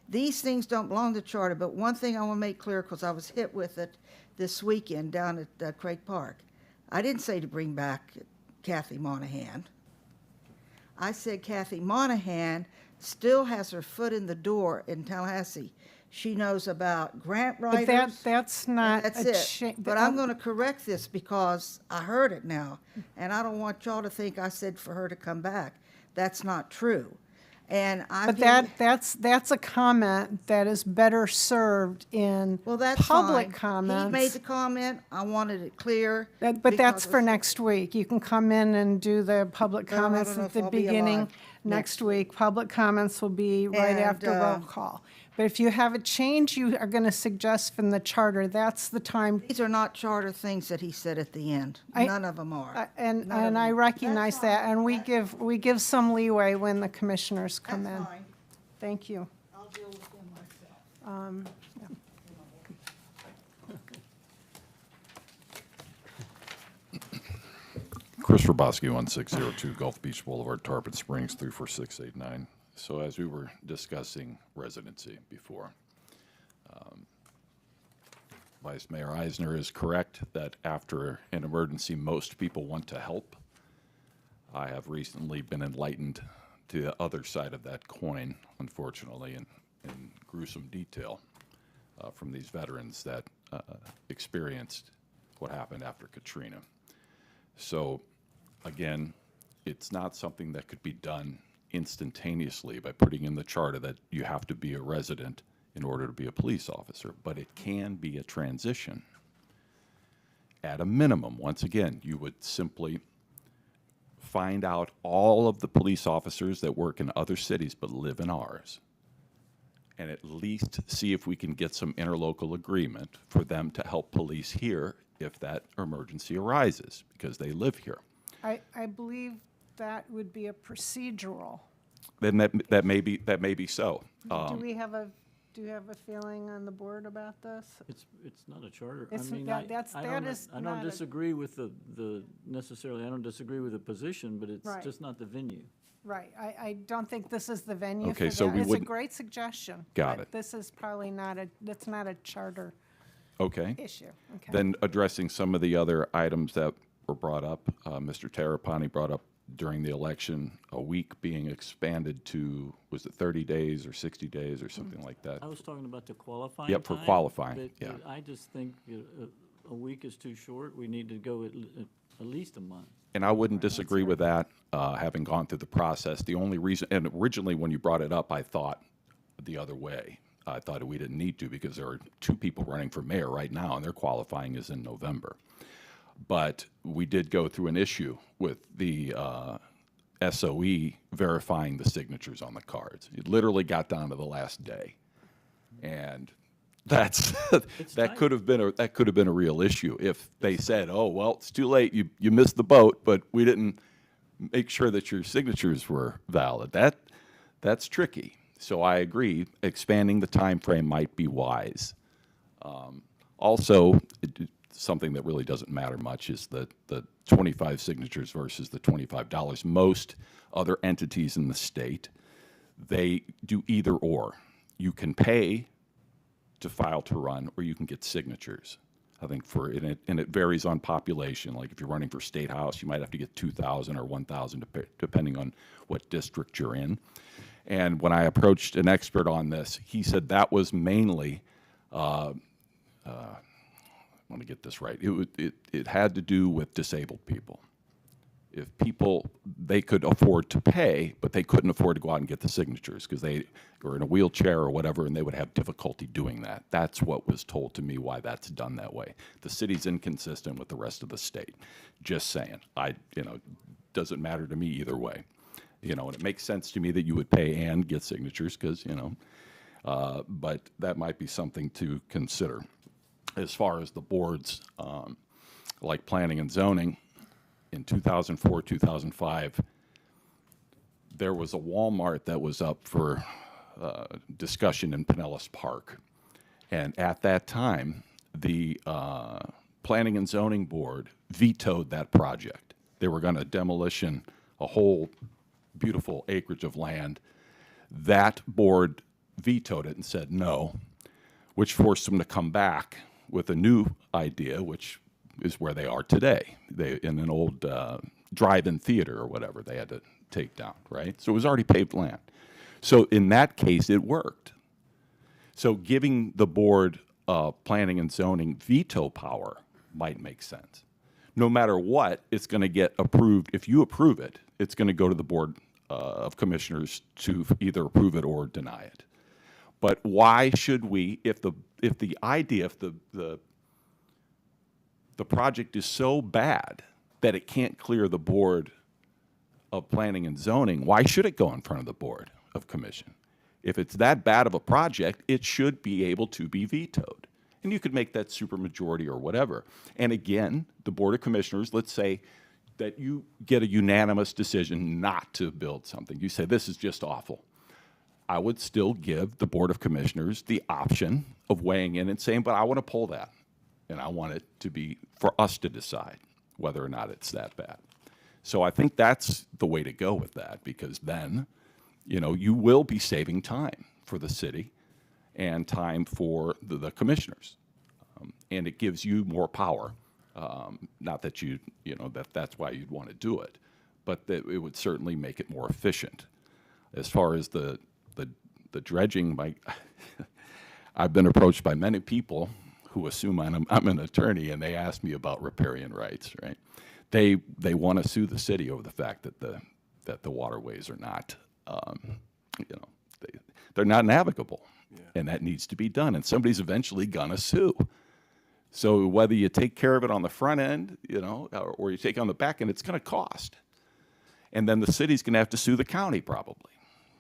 These things don't belong to charter, but one thing I want to make clear, because I was hit with it this weekend down at Craig Park. I didn't say to bring back Kathy Monahan. I said Kathy Monahan still has her foot in the door in Tallahassee. She knows about grant writers. But that's not That's a it. change. But I'm going to correct this because I heard it now, and I don't want y'all to think I said for her to come back. That's not true. And But that's a comment that is better served in well, that's public fine. comments. He made the comment. I wanted it clear. But that's because for it's- next week. You can come in and do the public Well, I don't comments know at if the I'll be beginning alive next week. Public comments will be right And, after roll call. But if you have a change you are going to suggest from the charter, that's the time. These are not charter things that he said at the end. None of them are. And I recognize that, and we give some leeway when the commissioners come in. That's fine. Thank you. I'll deal with them myself. Chris Rabowski, 1602 Gulf Beach Boulevard, Tarpon Springs, 34689. So as we were discussing residency before, Vice Mayor Eisner is correct that after an emergency, most people want to help. I have recently been enlightened to the other side of that coin, unfortunately, in gruesome detail from these veterans that experienced what happened after Katrina. So, again, it's not something that could be done instantaneously by putting in the charter that you have to be a resident in order to be a police officer, but it can be a transition. At a minimum, once again, you would simply find out all of the police officers that work in other cities but live in ours, and at least see if we can get some interlocal agreement for them to help police here if that emergency arises, because they live here. I believe that would be a procedural. Then that may be so. Do you have a feeling on the board about this? It's not a charter. I It's- mean, that- that's- I that don't, is I not don't a- disagree with the necessarily, I don't disagree with the position, but it's Right. just not the venue. Right, I don't think this is the venue for Okay, that. so we It's a wouldn't- great suggestion. Got but it. This is probably that's not a charter Okay. issue. Okay. Then addressing some of the other items that were brought up, Mr. Terrapini brought up during the election, a week being expanded to, was it 30 days or 60 days or something like that? I was talking about the qualifying Yep, for time, qualifying, but yeah. I just think a week is too short. We need to go at least a month. And I wouldn't disagree with that, having gone through the process. The only reason, and originally when you brought it up, I thought the other way. I thought we didn't need to because there are 2 people running for mayor right now, and their qualifying is in November. But we did go through an issue with the SOE verifying the signatures on the cards. It literally got down to the last day, and that tight. could have been a real issue if they said, "Oh well, it's too late. You missed the boat, but we didn't make sure that your signatures were valid." That's tricky. So I agree. Expanding the time frame might be wise. Also, something that really doesn't matter much is the 25 signatures versus the $25. Most other entities in the state, they do either or. You can pay to file to run, or you can get signatures. I think and it varies on population. Like if you're running for State House, you might have to get 2,000 or 1,000, depending on what district you're in. And when I approached an expert on this, he said that was mainly, I want to get this right, it had to do with disabled people. If people, they could afford to pay, but they couldn't afford to go out and get the signatures because they were in a wheelchair or whatever, and they would have difficulty doing that. That's what was told to me why that's done that way. The city's inconsistent with the rest of the state. Just saying. Doesn't matter to me either way. And it makes sense to me that you would pay and get signatures because, But that might be something to consider. As far as the boards, like planning and zoning, in 2004, 2005, there was a Walmart that was up for discussion in Pinellas Park. And at that time, the Planning and Zoning Board vetoed that project. They were going to demolition a whole beautiful acreage of land. That board vetoed it and said no, which forced them to come back with a new idea, which is where they are today. They, in an old drive-in theater or whatever, they had to take down, right? So it was already paved land. So in that case, it worked. So giving the board planning and zoning veto power might make sense. No matter what, it's going to get approved. If you approve it, it's going to go to the Board of Commissioners to either approve it or deny it. But why should we, if the project is so bad that it can't clear the Board of Planning and Zoning, why should it go in front of the Board of Commission? If it's that bad of a project, it should be able to be vetoed. And you could make that supermajority or whatever. And again, the Board of Commissioners, let's say that you get a unanimous decision not to build something. You say, this is just awful. I would still give the Board of Commissioners the option of weighing in and saying, but I want to pull that. And I want it to be for us to decide whether or not it's that bad. So I think that's the way to go with that, because then, you know, you will be saving time for the city and time for the commissioners. And it gives you more power. Not that you know, that's why you'd want to do it, but that it would certainly make it more efficient. As far as the dredging, I've been approached by many people who assume I'm an attorney, and they ask me about riparian rights, right? They want to sue the city over the fact that the waterways are not, you know, they're not navigable, and that needs to be done. And somebody's eventually gonna sue. So whether you take care of it on the front end, you know, or you take it on the back end, it's gonna cost. And then the city's gonna have to sue the county probably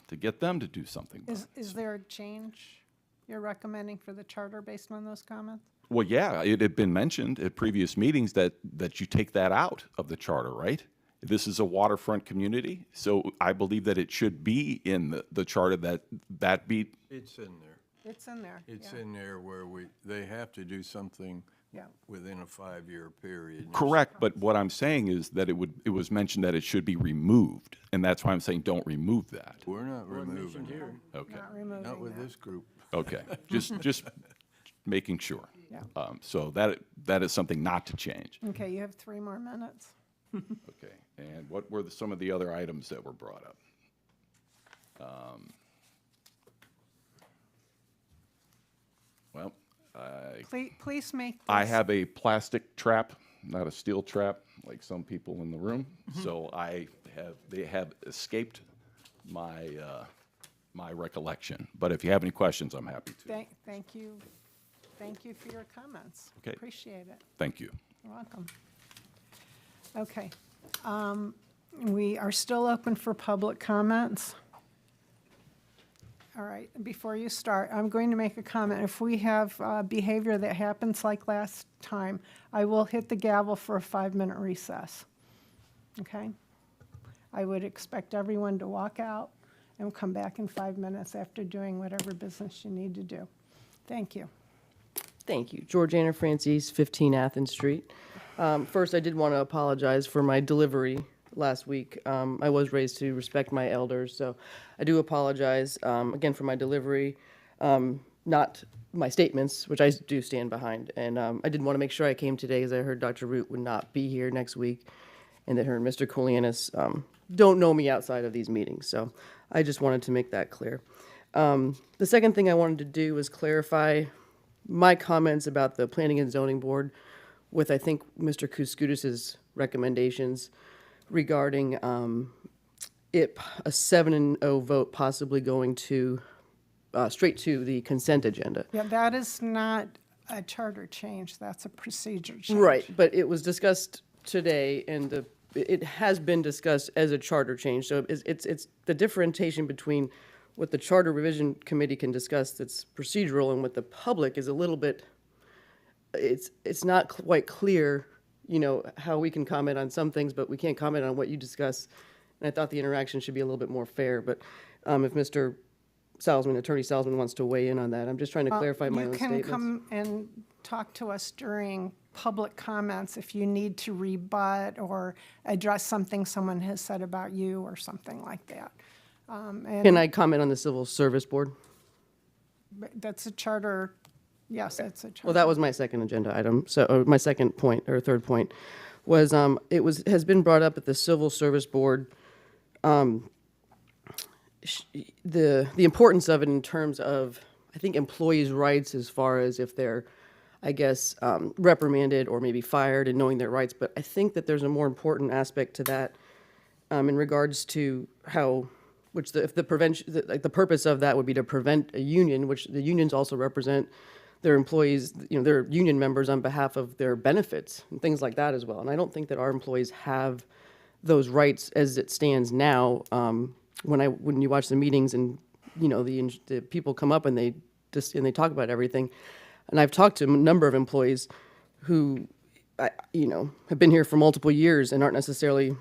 to get them to do something. Is there a change you're recommending for the charter based on those comments? Well, yeah, it had been mentioned at previous meetings that you take that out of the charter, right? This is a waterfront community, so I believe that it should be in the charter that be. It's in there. It's in there. It's yeah. in there where they have to do something Yeah. within a 5-year period. Correct, but what I'm saying is that it was mentioned that it should be removed, and that's why I'm saying don't remove that. We're not removing it. Okay, Not removing Not with that. this group. okay, just making sure. Yeah. So that is something not to change. Okay, you have 3 more minutes. Okay, and what were some of the other items that were brought up? Well, Please make this. I have a plastic trap, not a steel trap, like some people in the room. So they have escaped my my recollection. But if you have any questions, I'm happy to. Thank you. Thank you for your comments. Okay. Appreciate it. Thank you. You're welcome. Okay. We are still open for public comments. All right, before you start, I'm going to make a comment. If we have behavior that happens like last time, I will hit the gavel for a 5-minute recess. Okay? I would expect everyone to walk out and come back in 5 minutes after doing whatever business you need to do. Thank you. Thank you. Georgiana Francis, 15 Athens Street. First, I did want to apologize for my delivery last week. I was raised to respect my elders, so I do apologize, again, for my delivery, not my statements, which I do stand behind. And I did want to make sure I came today because I heard Dr. Root would not be here next week, and that her and Mr. Koulianis don't know me outside of these meetings. So I just wanted to make that clear. The second thing I wanted to do was clarify my comments about the Planning and Zoning Board with, I think, Mr. Kouskoudis's recommendations regarding it, a 7-0 vote possibly going to, straight to the consent agenda. Yeah, that is not a charter change, that's a procedure change. Right, but it was discussed today, and it has been discussed as a charter change. So it's the differentiation between what the Charter Revision Committee can discuss that's procedural and what the public is a little bit, it's not quite clear, you know, how we can comment on some things, but we can't comment on what you discuss. And I thought the interaction should be a little bit more fair, but if Mr. Salzman, Attorney Salzman wants to weigh in on that, I'm just trying to clarify my own You statements. can come and talk to us during public comments if you need to rebut or address something someone has said about you or something like that. Can I comment on the Civil Service Board? That's a charter, yes, it's a charter. Well, that was my second agenda item. So my second point, or third point, was has been brought up at the Civil Service Board, the importance of it in terms of, I think, employees' rights as far as if they're, I guess, reprimanded or maybe fired and knowing their rights. But I think that there's a more important aspect to that in regards to how, if the prevention, the purpose of that would be to prevent a union, which the unions also represent their employees, you know, their union members on behalf of their benefits and things like that as well. And I don't think that our employees have those rights as it stands now. When you watch the meetings and, you know, the people come up and they talk about everything. And I've talked to a number of employees who, you know, have been here for multiple years and aren't necessarily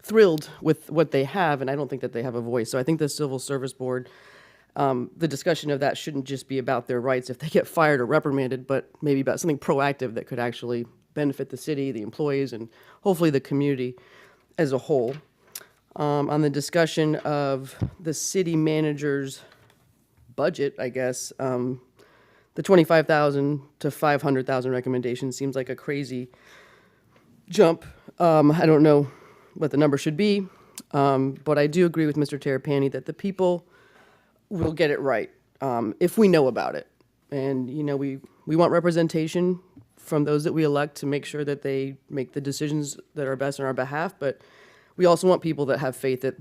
thrilled with what they have, and I don't think that they have a voice. So I think the Civil Service Board, the discussion of that shouldn't just be about their rights if they get fired or reprimanded, but maybe about something proactive that could actually benefit the city, the employees, and hopefully the community as a whole. On the discussion of the city manager's budget, I guess, the 25,000 to 500,000 recommendation seems like a crazy jump. I don't know what the number should be, but I do agree with Mr. Terrapini that the people will get it right if we know about it. And, you know, we want representation from those that we elect to make sure that they make the decisions that are best on our behalf, but we also want people that have faith that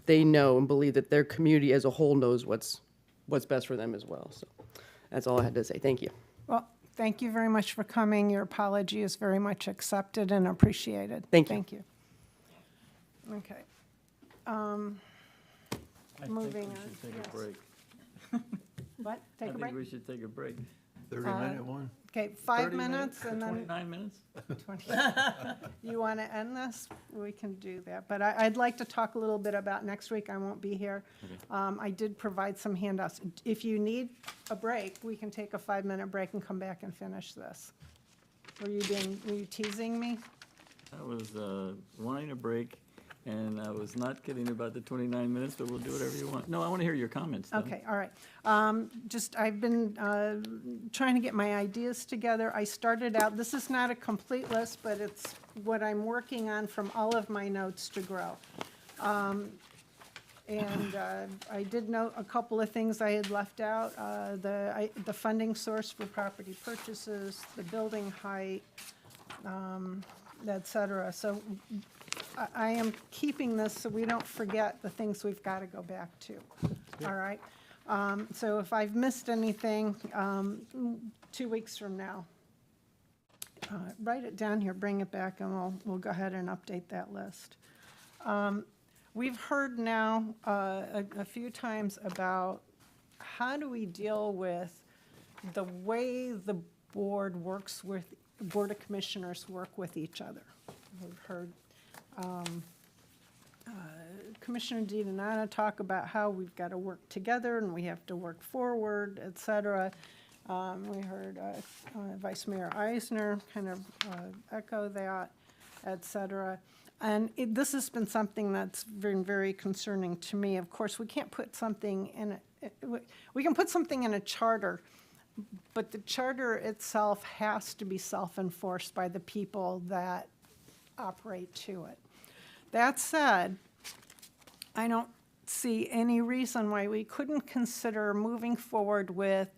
they know and believe that their community as a whole knows what's best for them as well. So that's all I had to say. Thank you. Well, thank you very much for coming. Your apology is very much accepted and appreciated. Thank you. Thank you. Okay. Moving on. I think we should take Yes. a break. What? Take a I break? think we should take a break. 30-minute one? Okay, 5 30 minutes and then 29 minutes? 20. You want to end this? We can do that. But I'd like to talk a little bit about next week. I won't be here. I did provide some handouts. If you need a break, we can take a 5-minute break and come back and finish this. Were you teasing me? I was wanting a break, and I was not kidding about the 29 minutes, but we'll do whatever you want. No, I want to hear your comments, though. Okay, all right. I've been trying to get my ideas together. I started out, this is not a complete list, but it's what I'm working on from all of my notes to grow. And I did note a couple of things I had left out, the funding source for property purchases, the building height, et cetera. So I am keeping this so we don't forget the things we've got to go back to. All right? So if I've missed anything, 2 weeks from now, write it down here, bring it back, and we'll go ahead and update that list. We've heard now a few times about how do we deal with the way the board of commissioners work with each other. We've heard Commissioner DiDonato talk about how we've got to work together and we have to work forward, et cetera. We heard Vice Mayor Eisner kind of echo that, et cetera. And this has been something that's been very concerning to me. Of course, we can't put something in we can put something in a charter, but the charter itself has to be self-enforced by the people that operate to it. That said, I don't see any reason why we couldn't consider moving forward with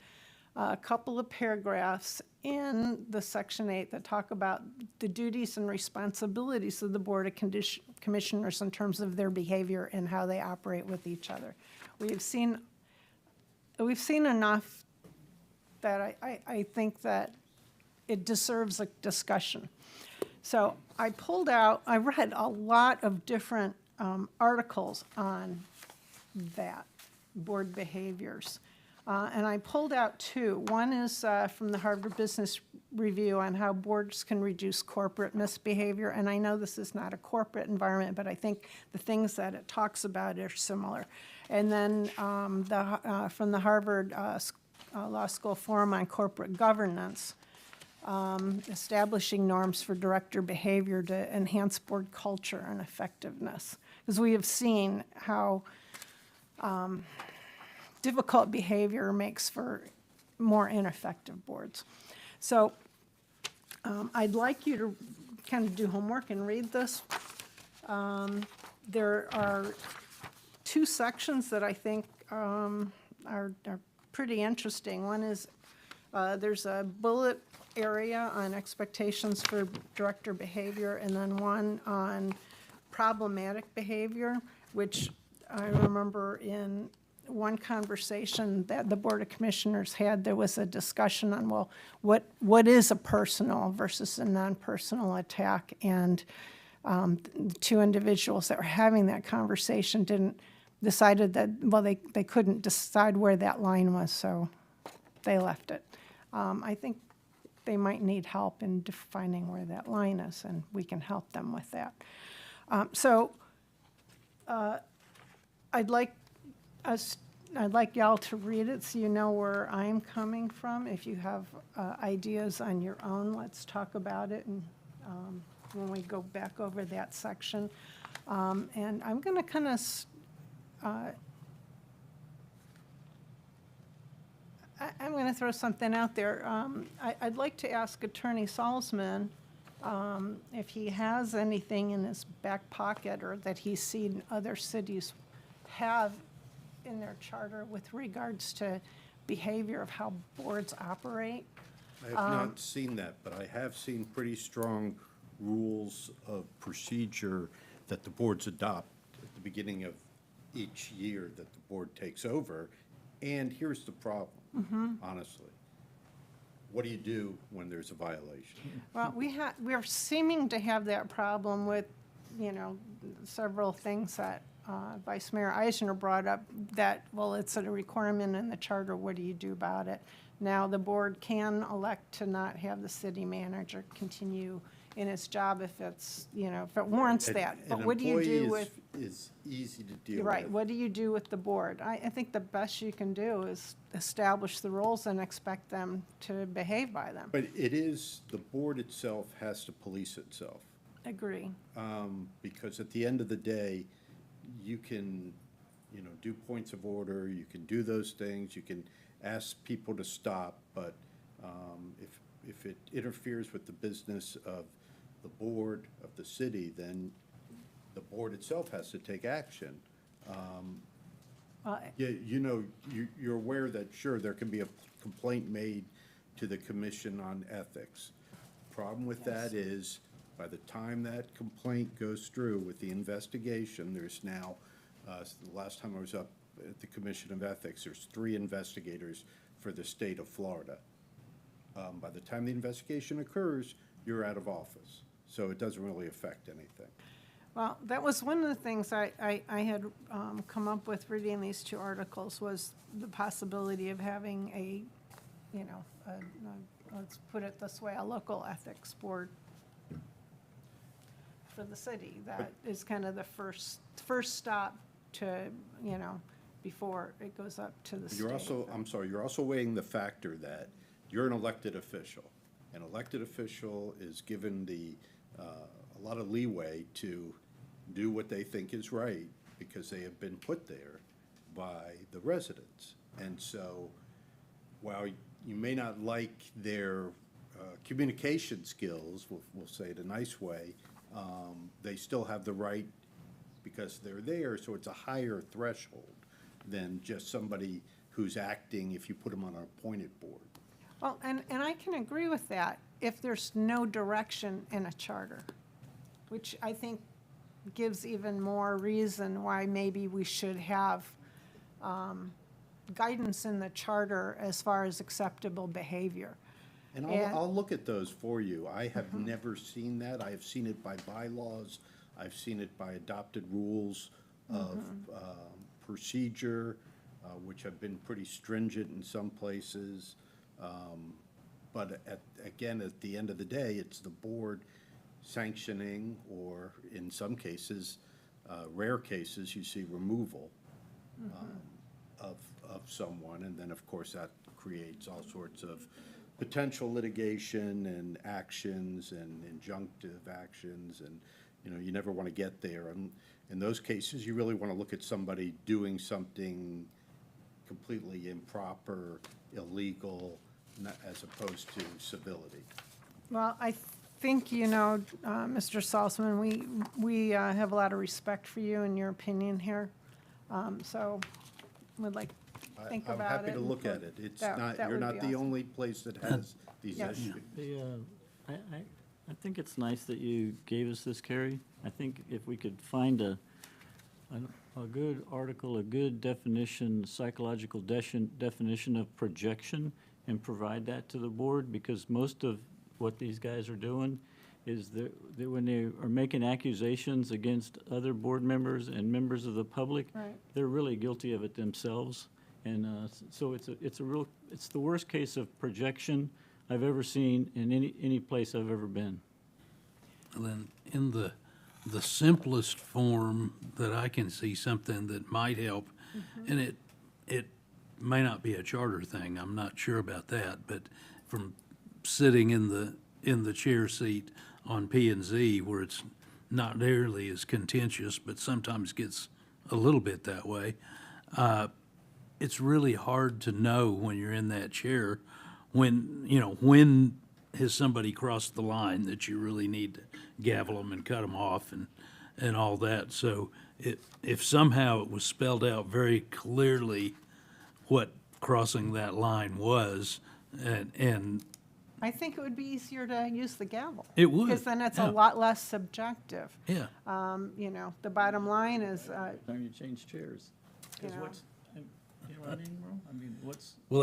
a couple of paragraphs in the Section 8 that talk about the duties and responsibilities of the Board of Commissioners in terms of their behavior and how they operate with each other. We've seen enough that I think that it deserves a discussion. So I read a lot of different articles on that. board behaviors. And I pulled out two. One is from the Harvard Business Review on how boards can reduce corporate misbehavior. And I know this is not a corporate environment, but I think the things that it talks about are similar. And then from the Harvard Law School Forum on Corporate Governance, establishing norms for director behavior to enhance board culture and effectiveness. Because we have seen how difficult behavior makes for more ineffective boards. So I'd like you to kind of do homework and read this. There are two sections that I think are pretty interesting. One is there's a bullet area on expectations for director behavior, and then one on problematic behavior, which I remember in one conversation that the Board of Commissioners had, there was a discussion on, well, what is a personal versus a non-personal attack? And the two individuals that were having that conversation decided that, well, they couldn't decide where that line was, so they left it. I think they might need help in defining where that line is, and we can help them with that. I'd like y'all to read it so you know where I'm coming from. If you have ideas on your own, let's talk about it, and when we go back over that section. And I'm going to kind of I'm going to throw something out there. I'd like to ask Attorney Salzman if he has anything in his back pocket or that he's seen other cities have in their charter with regards to behavior of how boards operate. I have not seen that, but I have seen pretty strong rules of procedure that the boards adopt at the beginning of each year that the board takes over. And here's the problem, honestly. What do you do when there's a violation? Well, we're seeming to have that problem with, several things that Vice Mayor Eisner brought up that, well, it's a requirement in the charter, what do you do about it? Now, the board can elect to not have the city manager continue in his job if it's, if it warrants that. But what do you do with? Is easy to deal You're with. right, what do you do with the board? I think the best you can do is establish the rules and expect them to behave by them. But the board itself has to police itself. Agree. Because at the end of the day, you can, do points of order, you can do those things, you can ask people to stop, but if it interferes with the business of the board, of the city, then the board itself has to take action. You're aware that, sure, there can be a complaint made to the Commission on Ethics. Problem with that is, by the time that complaint goes through with the investigation, there's now, the last time I was up at the Commission of Ethics, there's 3 investigators for the state of Florida. By the time the investigation occurs, you're out of office. So it doesn't really affect anything. Well, that was one of the things I had come up with reading these 2 articles, was the possibility of having a, let's put it this way, a local ethics board for the city. That is kind of the first stop to, before it goes up to the state. You're also weighing the factor that you're an elected official. An elected official is given a lot of leeway to do what they think is right because they have been put there by the residents. And so while you may not like their communication skills, we'll say it a nice way, they still have the right because they're there, so it's a higher threshold than just somebody who's acting if you put them on an appointed board. Well, and I can agree with that if there's no direction in a charter, which I think gives even more reason why maybe we should have guidance in the charter as far as acceptable behavior. And I'll look at those for you. I have never seen that. I have seen it by bylaws. I've seen it by adopted rules of procedure. which have been pretty stringent in some places. But again, at the end of the day, it's the board sanctioning, or in some cases, rare cases, you see removal of someone. And then, of course, that creates all sorts of potential litigation and actions and injunctive actions. And, you never want to get there. And in those cases, you really want to look at somebody doing something completely improper, illegal, as opposed to civility. Well, I think, Mr. Salzman, we have a lot of respect for you and your opinion here. So would like to think about it. I'm happy to and look put- at it. It's that- not, that you're would not be the awesome. only place that has these Yes. issues. I think it's nice that you gave us this, Carrie. I think if we could find a good article, a good definition, psychological definition of projection, and provide that to the board, because most of what these guys are doing is that when they are making accusations against other board members and members of the public, Right. they're really guilty of it themselves. And so it's the worst case of projection I've ever seen in any place I've ever been. And then in the simplest form that I can see something that might help, and it may not be a charter thing, I'm not sure about that, but from sitting in the chair seat on P and Z, where it's not nearly as contentious, but sometimes gets a little bit that way, it's really hard to know when you're in that chair, when has somebody crossed the line that you really need to gavel them and cut them off and all that. So if somehow it was spelled out very clearly what crossing that line was, and I think it would be easier to use the gavel. It would, Because then it's yeah. a lot less subjective. yeah. The bottom line is, Time you change chairs. Because Yeah. what's, you know what I mean, Merle? I mean, what's, Well,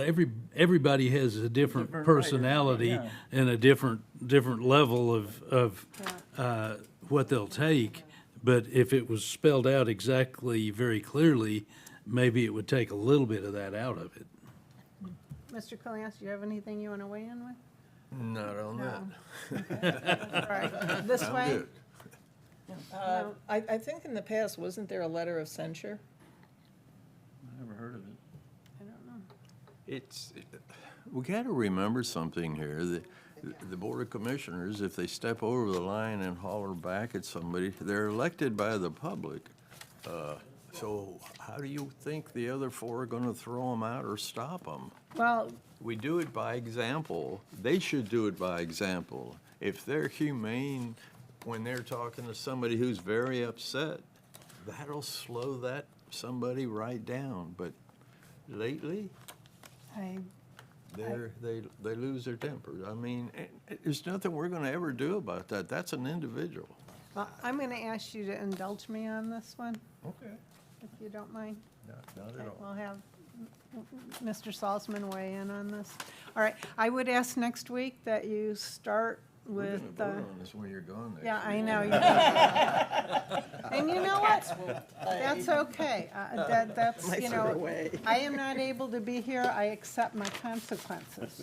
everybody has a different Different personality yeah. and a different level of what they'll take. But if it was spelled out exactly, very clearly, maybe it would take a little bit of that out of it. Mr. Colias, do you have anything you want to weigh in with? Not on that. All right, this I'm way? good. I think in the past, wasn't there a letter of censure? I never heard of it. I don't know. We got to remember something here. The Board of Commissioners, if they step over the line and holler back at somebody, they're elected by the public. So how do you think the other four are going to throw them out or stop them? Well, We do it by example. They should do it by example. If they're humane when they're talking to somebody who's very upset, that'll slow that somebody right down. But lately, they lose their temper. I mean, there's nothing we're going to ever do about that. That's an individual. I'm going to ask you to indulge me on this one, Okay. if you don't mind. Not at all. We'll have Mr. Salzman weigh in on this. All right, I would ask next week that you start We're going with, to vote on this when you're gone next yeah, I week. know. And you know what? That's okay. That's, I am not able to be here. I accept my consequences,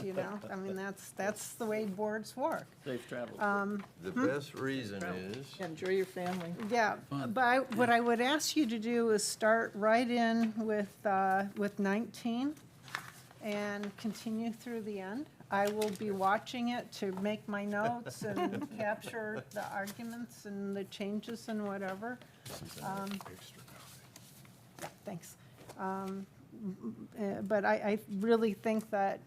I mean, that's the way boards work. Safe travels. The best reason is, Enjoy your family. Yeah, but what I would ask you to do is start right in with 19 and continue through the end. I will be watching it to make my notes and capture the arguments and the changes and whatever. Yeah, thanks. But I really think that,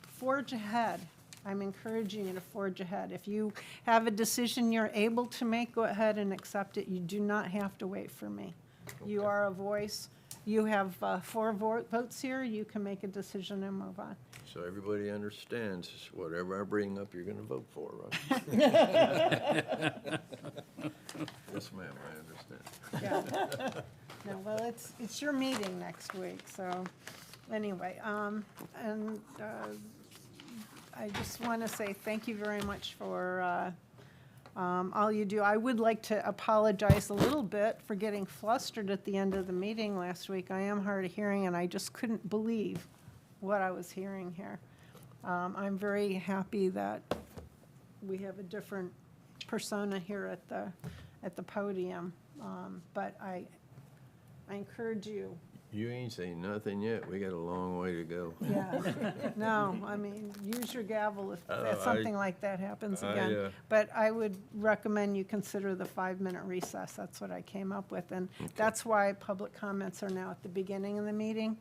forge ahead. I'm encouraging you to forge ahead. If you have a decision you're able to make, go ahead and accept it. You do not have to wait for me. You are a voice. You have 4 votes here. You can make a decision and move on. so everybody understands, whatever I bring up, you're going to vote for, right? Yes, ma'am, I understand. Yeah. No, well, it's your meeting next week, so, anyway, I just want to say thank you very much for all you do. I would like to apologize a little bit for getting flustered at the end of the meeting last week. I am hard of hearing, and I just couldn't believe what I was hearing here. I'm very happy that we have a different persona here at the podium, but I encourage you. You ain't saying nothing yet. We got a long way to go. Yeah, no, I mean, use your gavel if something like that happens I, again. But I would recommend you consider the 5-minute recess. That's what I came up with, and that's why public comments are now at the beginning of the meeting.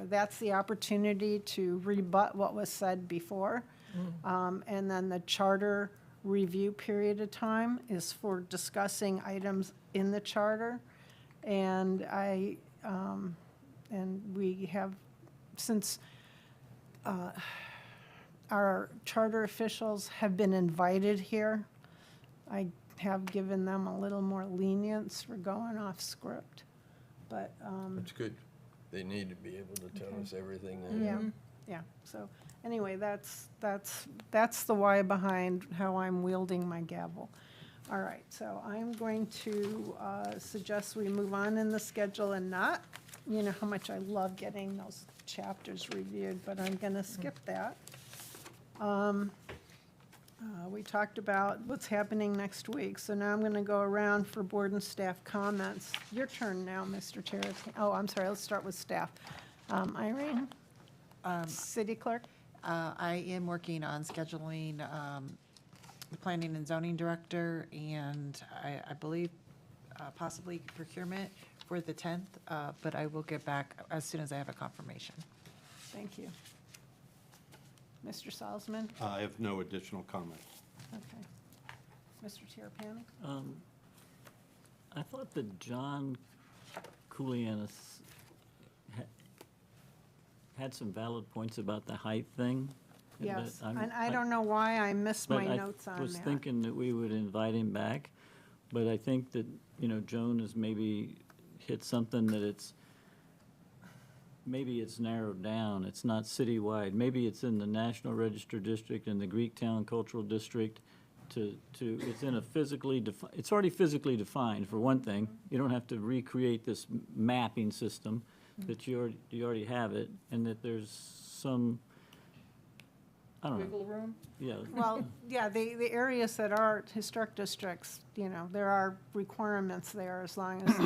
That's the opportunity to rebut what was said before. And then the charter review period of time is for discussing items in the charter. And and we have, since our charter officials have been invited here, I have given them a little more lenience for going off script. But, That's good. They need to be able to tell us everything they yeah, know. yeah. So anyway, that's the why behind how I'm wielding my gavel. All right, so I'm going to suggest we move on in the schedule and not, you know how much I love getting those chapters reviewed, but I'm going to skip that. We talked about what's happening next week, so now I'm going to go around for board and staff comments. Your turn now, Mr. Chair. Oh, I'm sorry, let's start with staff. Irene? City Clerk? I am working on scheduling the planning and zoning director, and I believe possibly procurement for the 10th, but I will get back as soon as I have a confirmation. Thank you. Mr. Salzman? I have no additional comments. Okay. Mr. Terrapini? I thought that John Koulianis had some valid points about the height thing. and that Yes, I'm- and I don't know why I missed my But notes on I was that. thinking that we would invite him back, but I think that, Joan has maybe hit something that maybe it's narrowed down. It's not citywide. Maybe it's in the National Register District and the Greektown Cultural District it's in a it's already physically defined, for one thing. You don't have to recreate this mapping system, that you already have it, and that there's some, I don't know. Wiggle room? Yeah. Well, yeah, the areas that are historic districts, there are requirements there as long as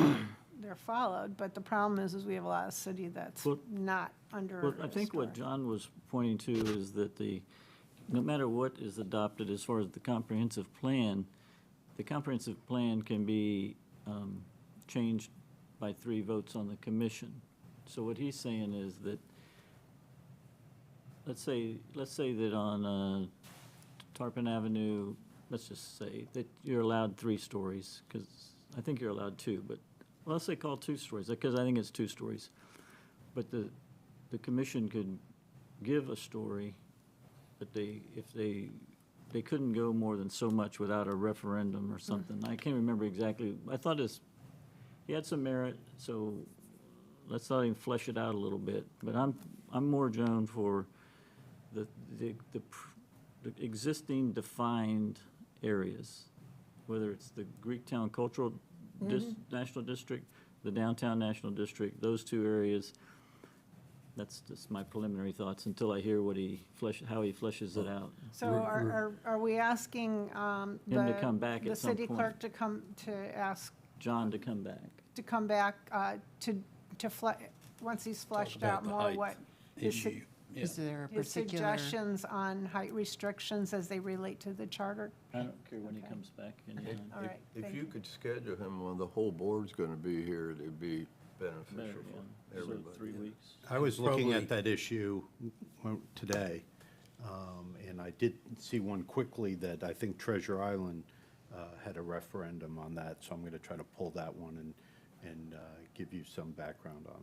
they're followed, but the problem is we have a lot of city that's Well- not under. Well, I think what historic. John was pointing to is that no matter what is adopted as far as the comprehensive plan can be changed by 3 votes on the commission. So what he's saying is that, let's say that on Tarpon Avenue, let's just say that you're allowed 3 stories, because I think you're allowed 2, but let's say call 2 stories, because I think it's 2 stories. But the commission could give a story, but if they couldn't go more than so much without a referendum or something. I can't remember exactly. I thought he had some merit, so let's let him flesh it out a little bit. But I'm more, Joan, for the existing defined areas, whether it's the Greektown Cultural National District, the Downtown National District, those 2 areas. That's just my preliminary thoughts until I hear how he fleshes it out. So are we asking Him to come back the at some city point. clerk to ask John to come back. once he's fleshed about out the more height what his issue. Yeah. Is there a his particular? suggestions on height restrictions as they relate to the charter? I don't care when he comes back. anytime. All right, If thank you you. could schedule him when the whole board's going to be here, it'd be Better, beneficial yeah. for So everybody. 3 weeks. I was looking Probably- at that issue today, and I did see one quickly that I think Treasure Island had a referendum on that, so I'm going to try to pull that one and give you some background on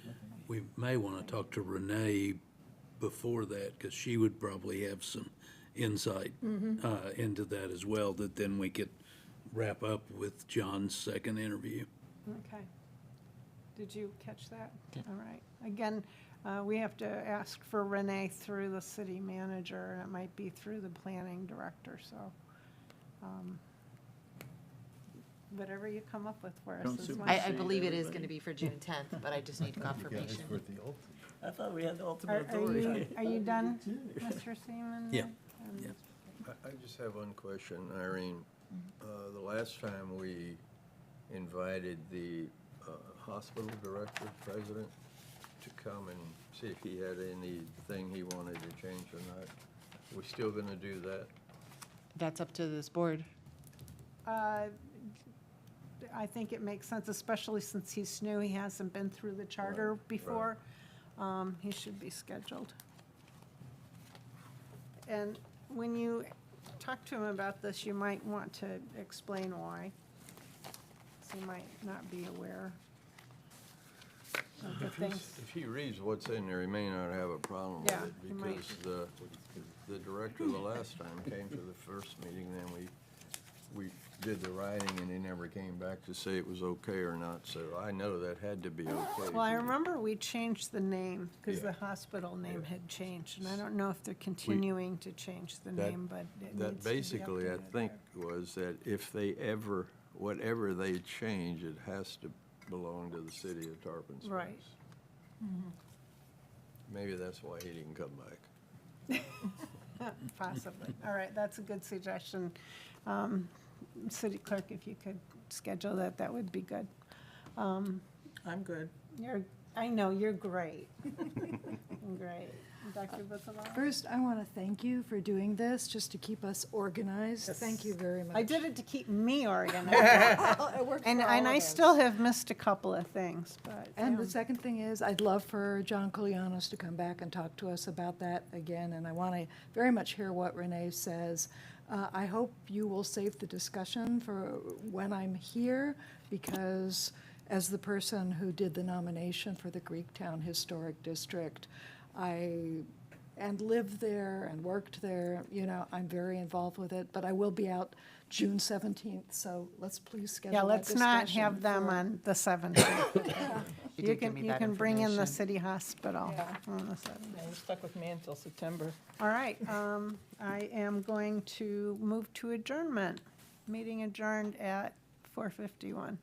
it. We may want to talk to Renee before that, because she would probably have some insight into that as well, that then we could wrap up with John's second interview. Okay. Did you catch that? All right. Again, we have to ask for Renee through the city manager, and it might be through the planning director, so Whatever you come up with for us Don't is super- fine. I believe it is going to be for June 10th, but I just need confirmation. I thought we had the Are ultimate are you done, Mr. Seaman? Yeah. And- I just have one question, Irene. The last time we invited the hospital director, president, to come and see if he had anything he wanted to change or not. We still gonna do that? That's up to this board. I think it makes sense, especially since he's new, he hasn't been through the charter Right, before. He should be scheduled. And when you talk to him about this, you might want to explain why. So he might not be aware of the things. If he reads what's in there, he may not have a problem with Yeah, it, he might. because the director the last time came to the first meeting, then we did the writing, and he never came back to say it was okay or not, so I know that had to be okay. Well, I remember we changed the name, because Yeah. the hospital name had changed, and I don't know if they're continuing to change the That- name, but it That needs to be basically, I updated think, there. was that if they ever, whatever they change, it has to belong to the city of Tarpon Springs. Right. Maybe that's why he didn't come back. Possibly. All right, that's a good suggestion. City clerk, if you could schedule that, that would be good. I'm good. I know, you're great. Great. Dr. Bucalow? First, I want to thank you for doing this, just to keep us organized. Thank you very much. I did it to keep me organized. It worked And for all I of us. still have missed a couple of things, but. And the second thing is, I'd love for John Kolianos to come back and talk to us about that again, and I want to very much hear what Renee says. I hope you will save the discussion for when I'm here, because as the person who did the nomination for the Greektown Historic District, and lived there and worked there, I'm very involved with it, but I will be out June 17th, so let's please schedule Yeah, that let's not discussion have them for- on the 17th. You did give me You that can bring in the information. city hospital Yeah. on the 17th. You're stuck with me until September. All right, I am going to move to adjournment. Meeting adjourned at 4:51.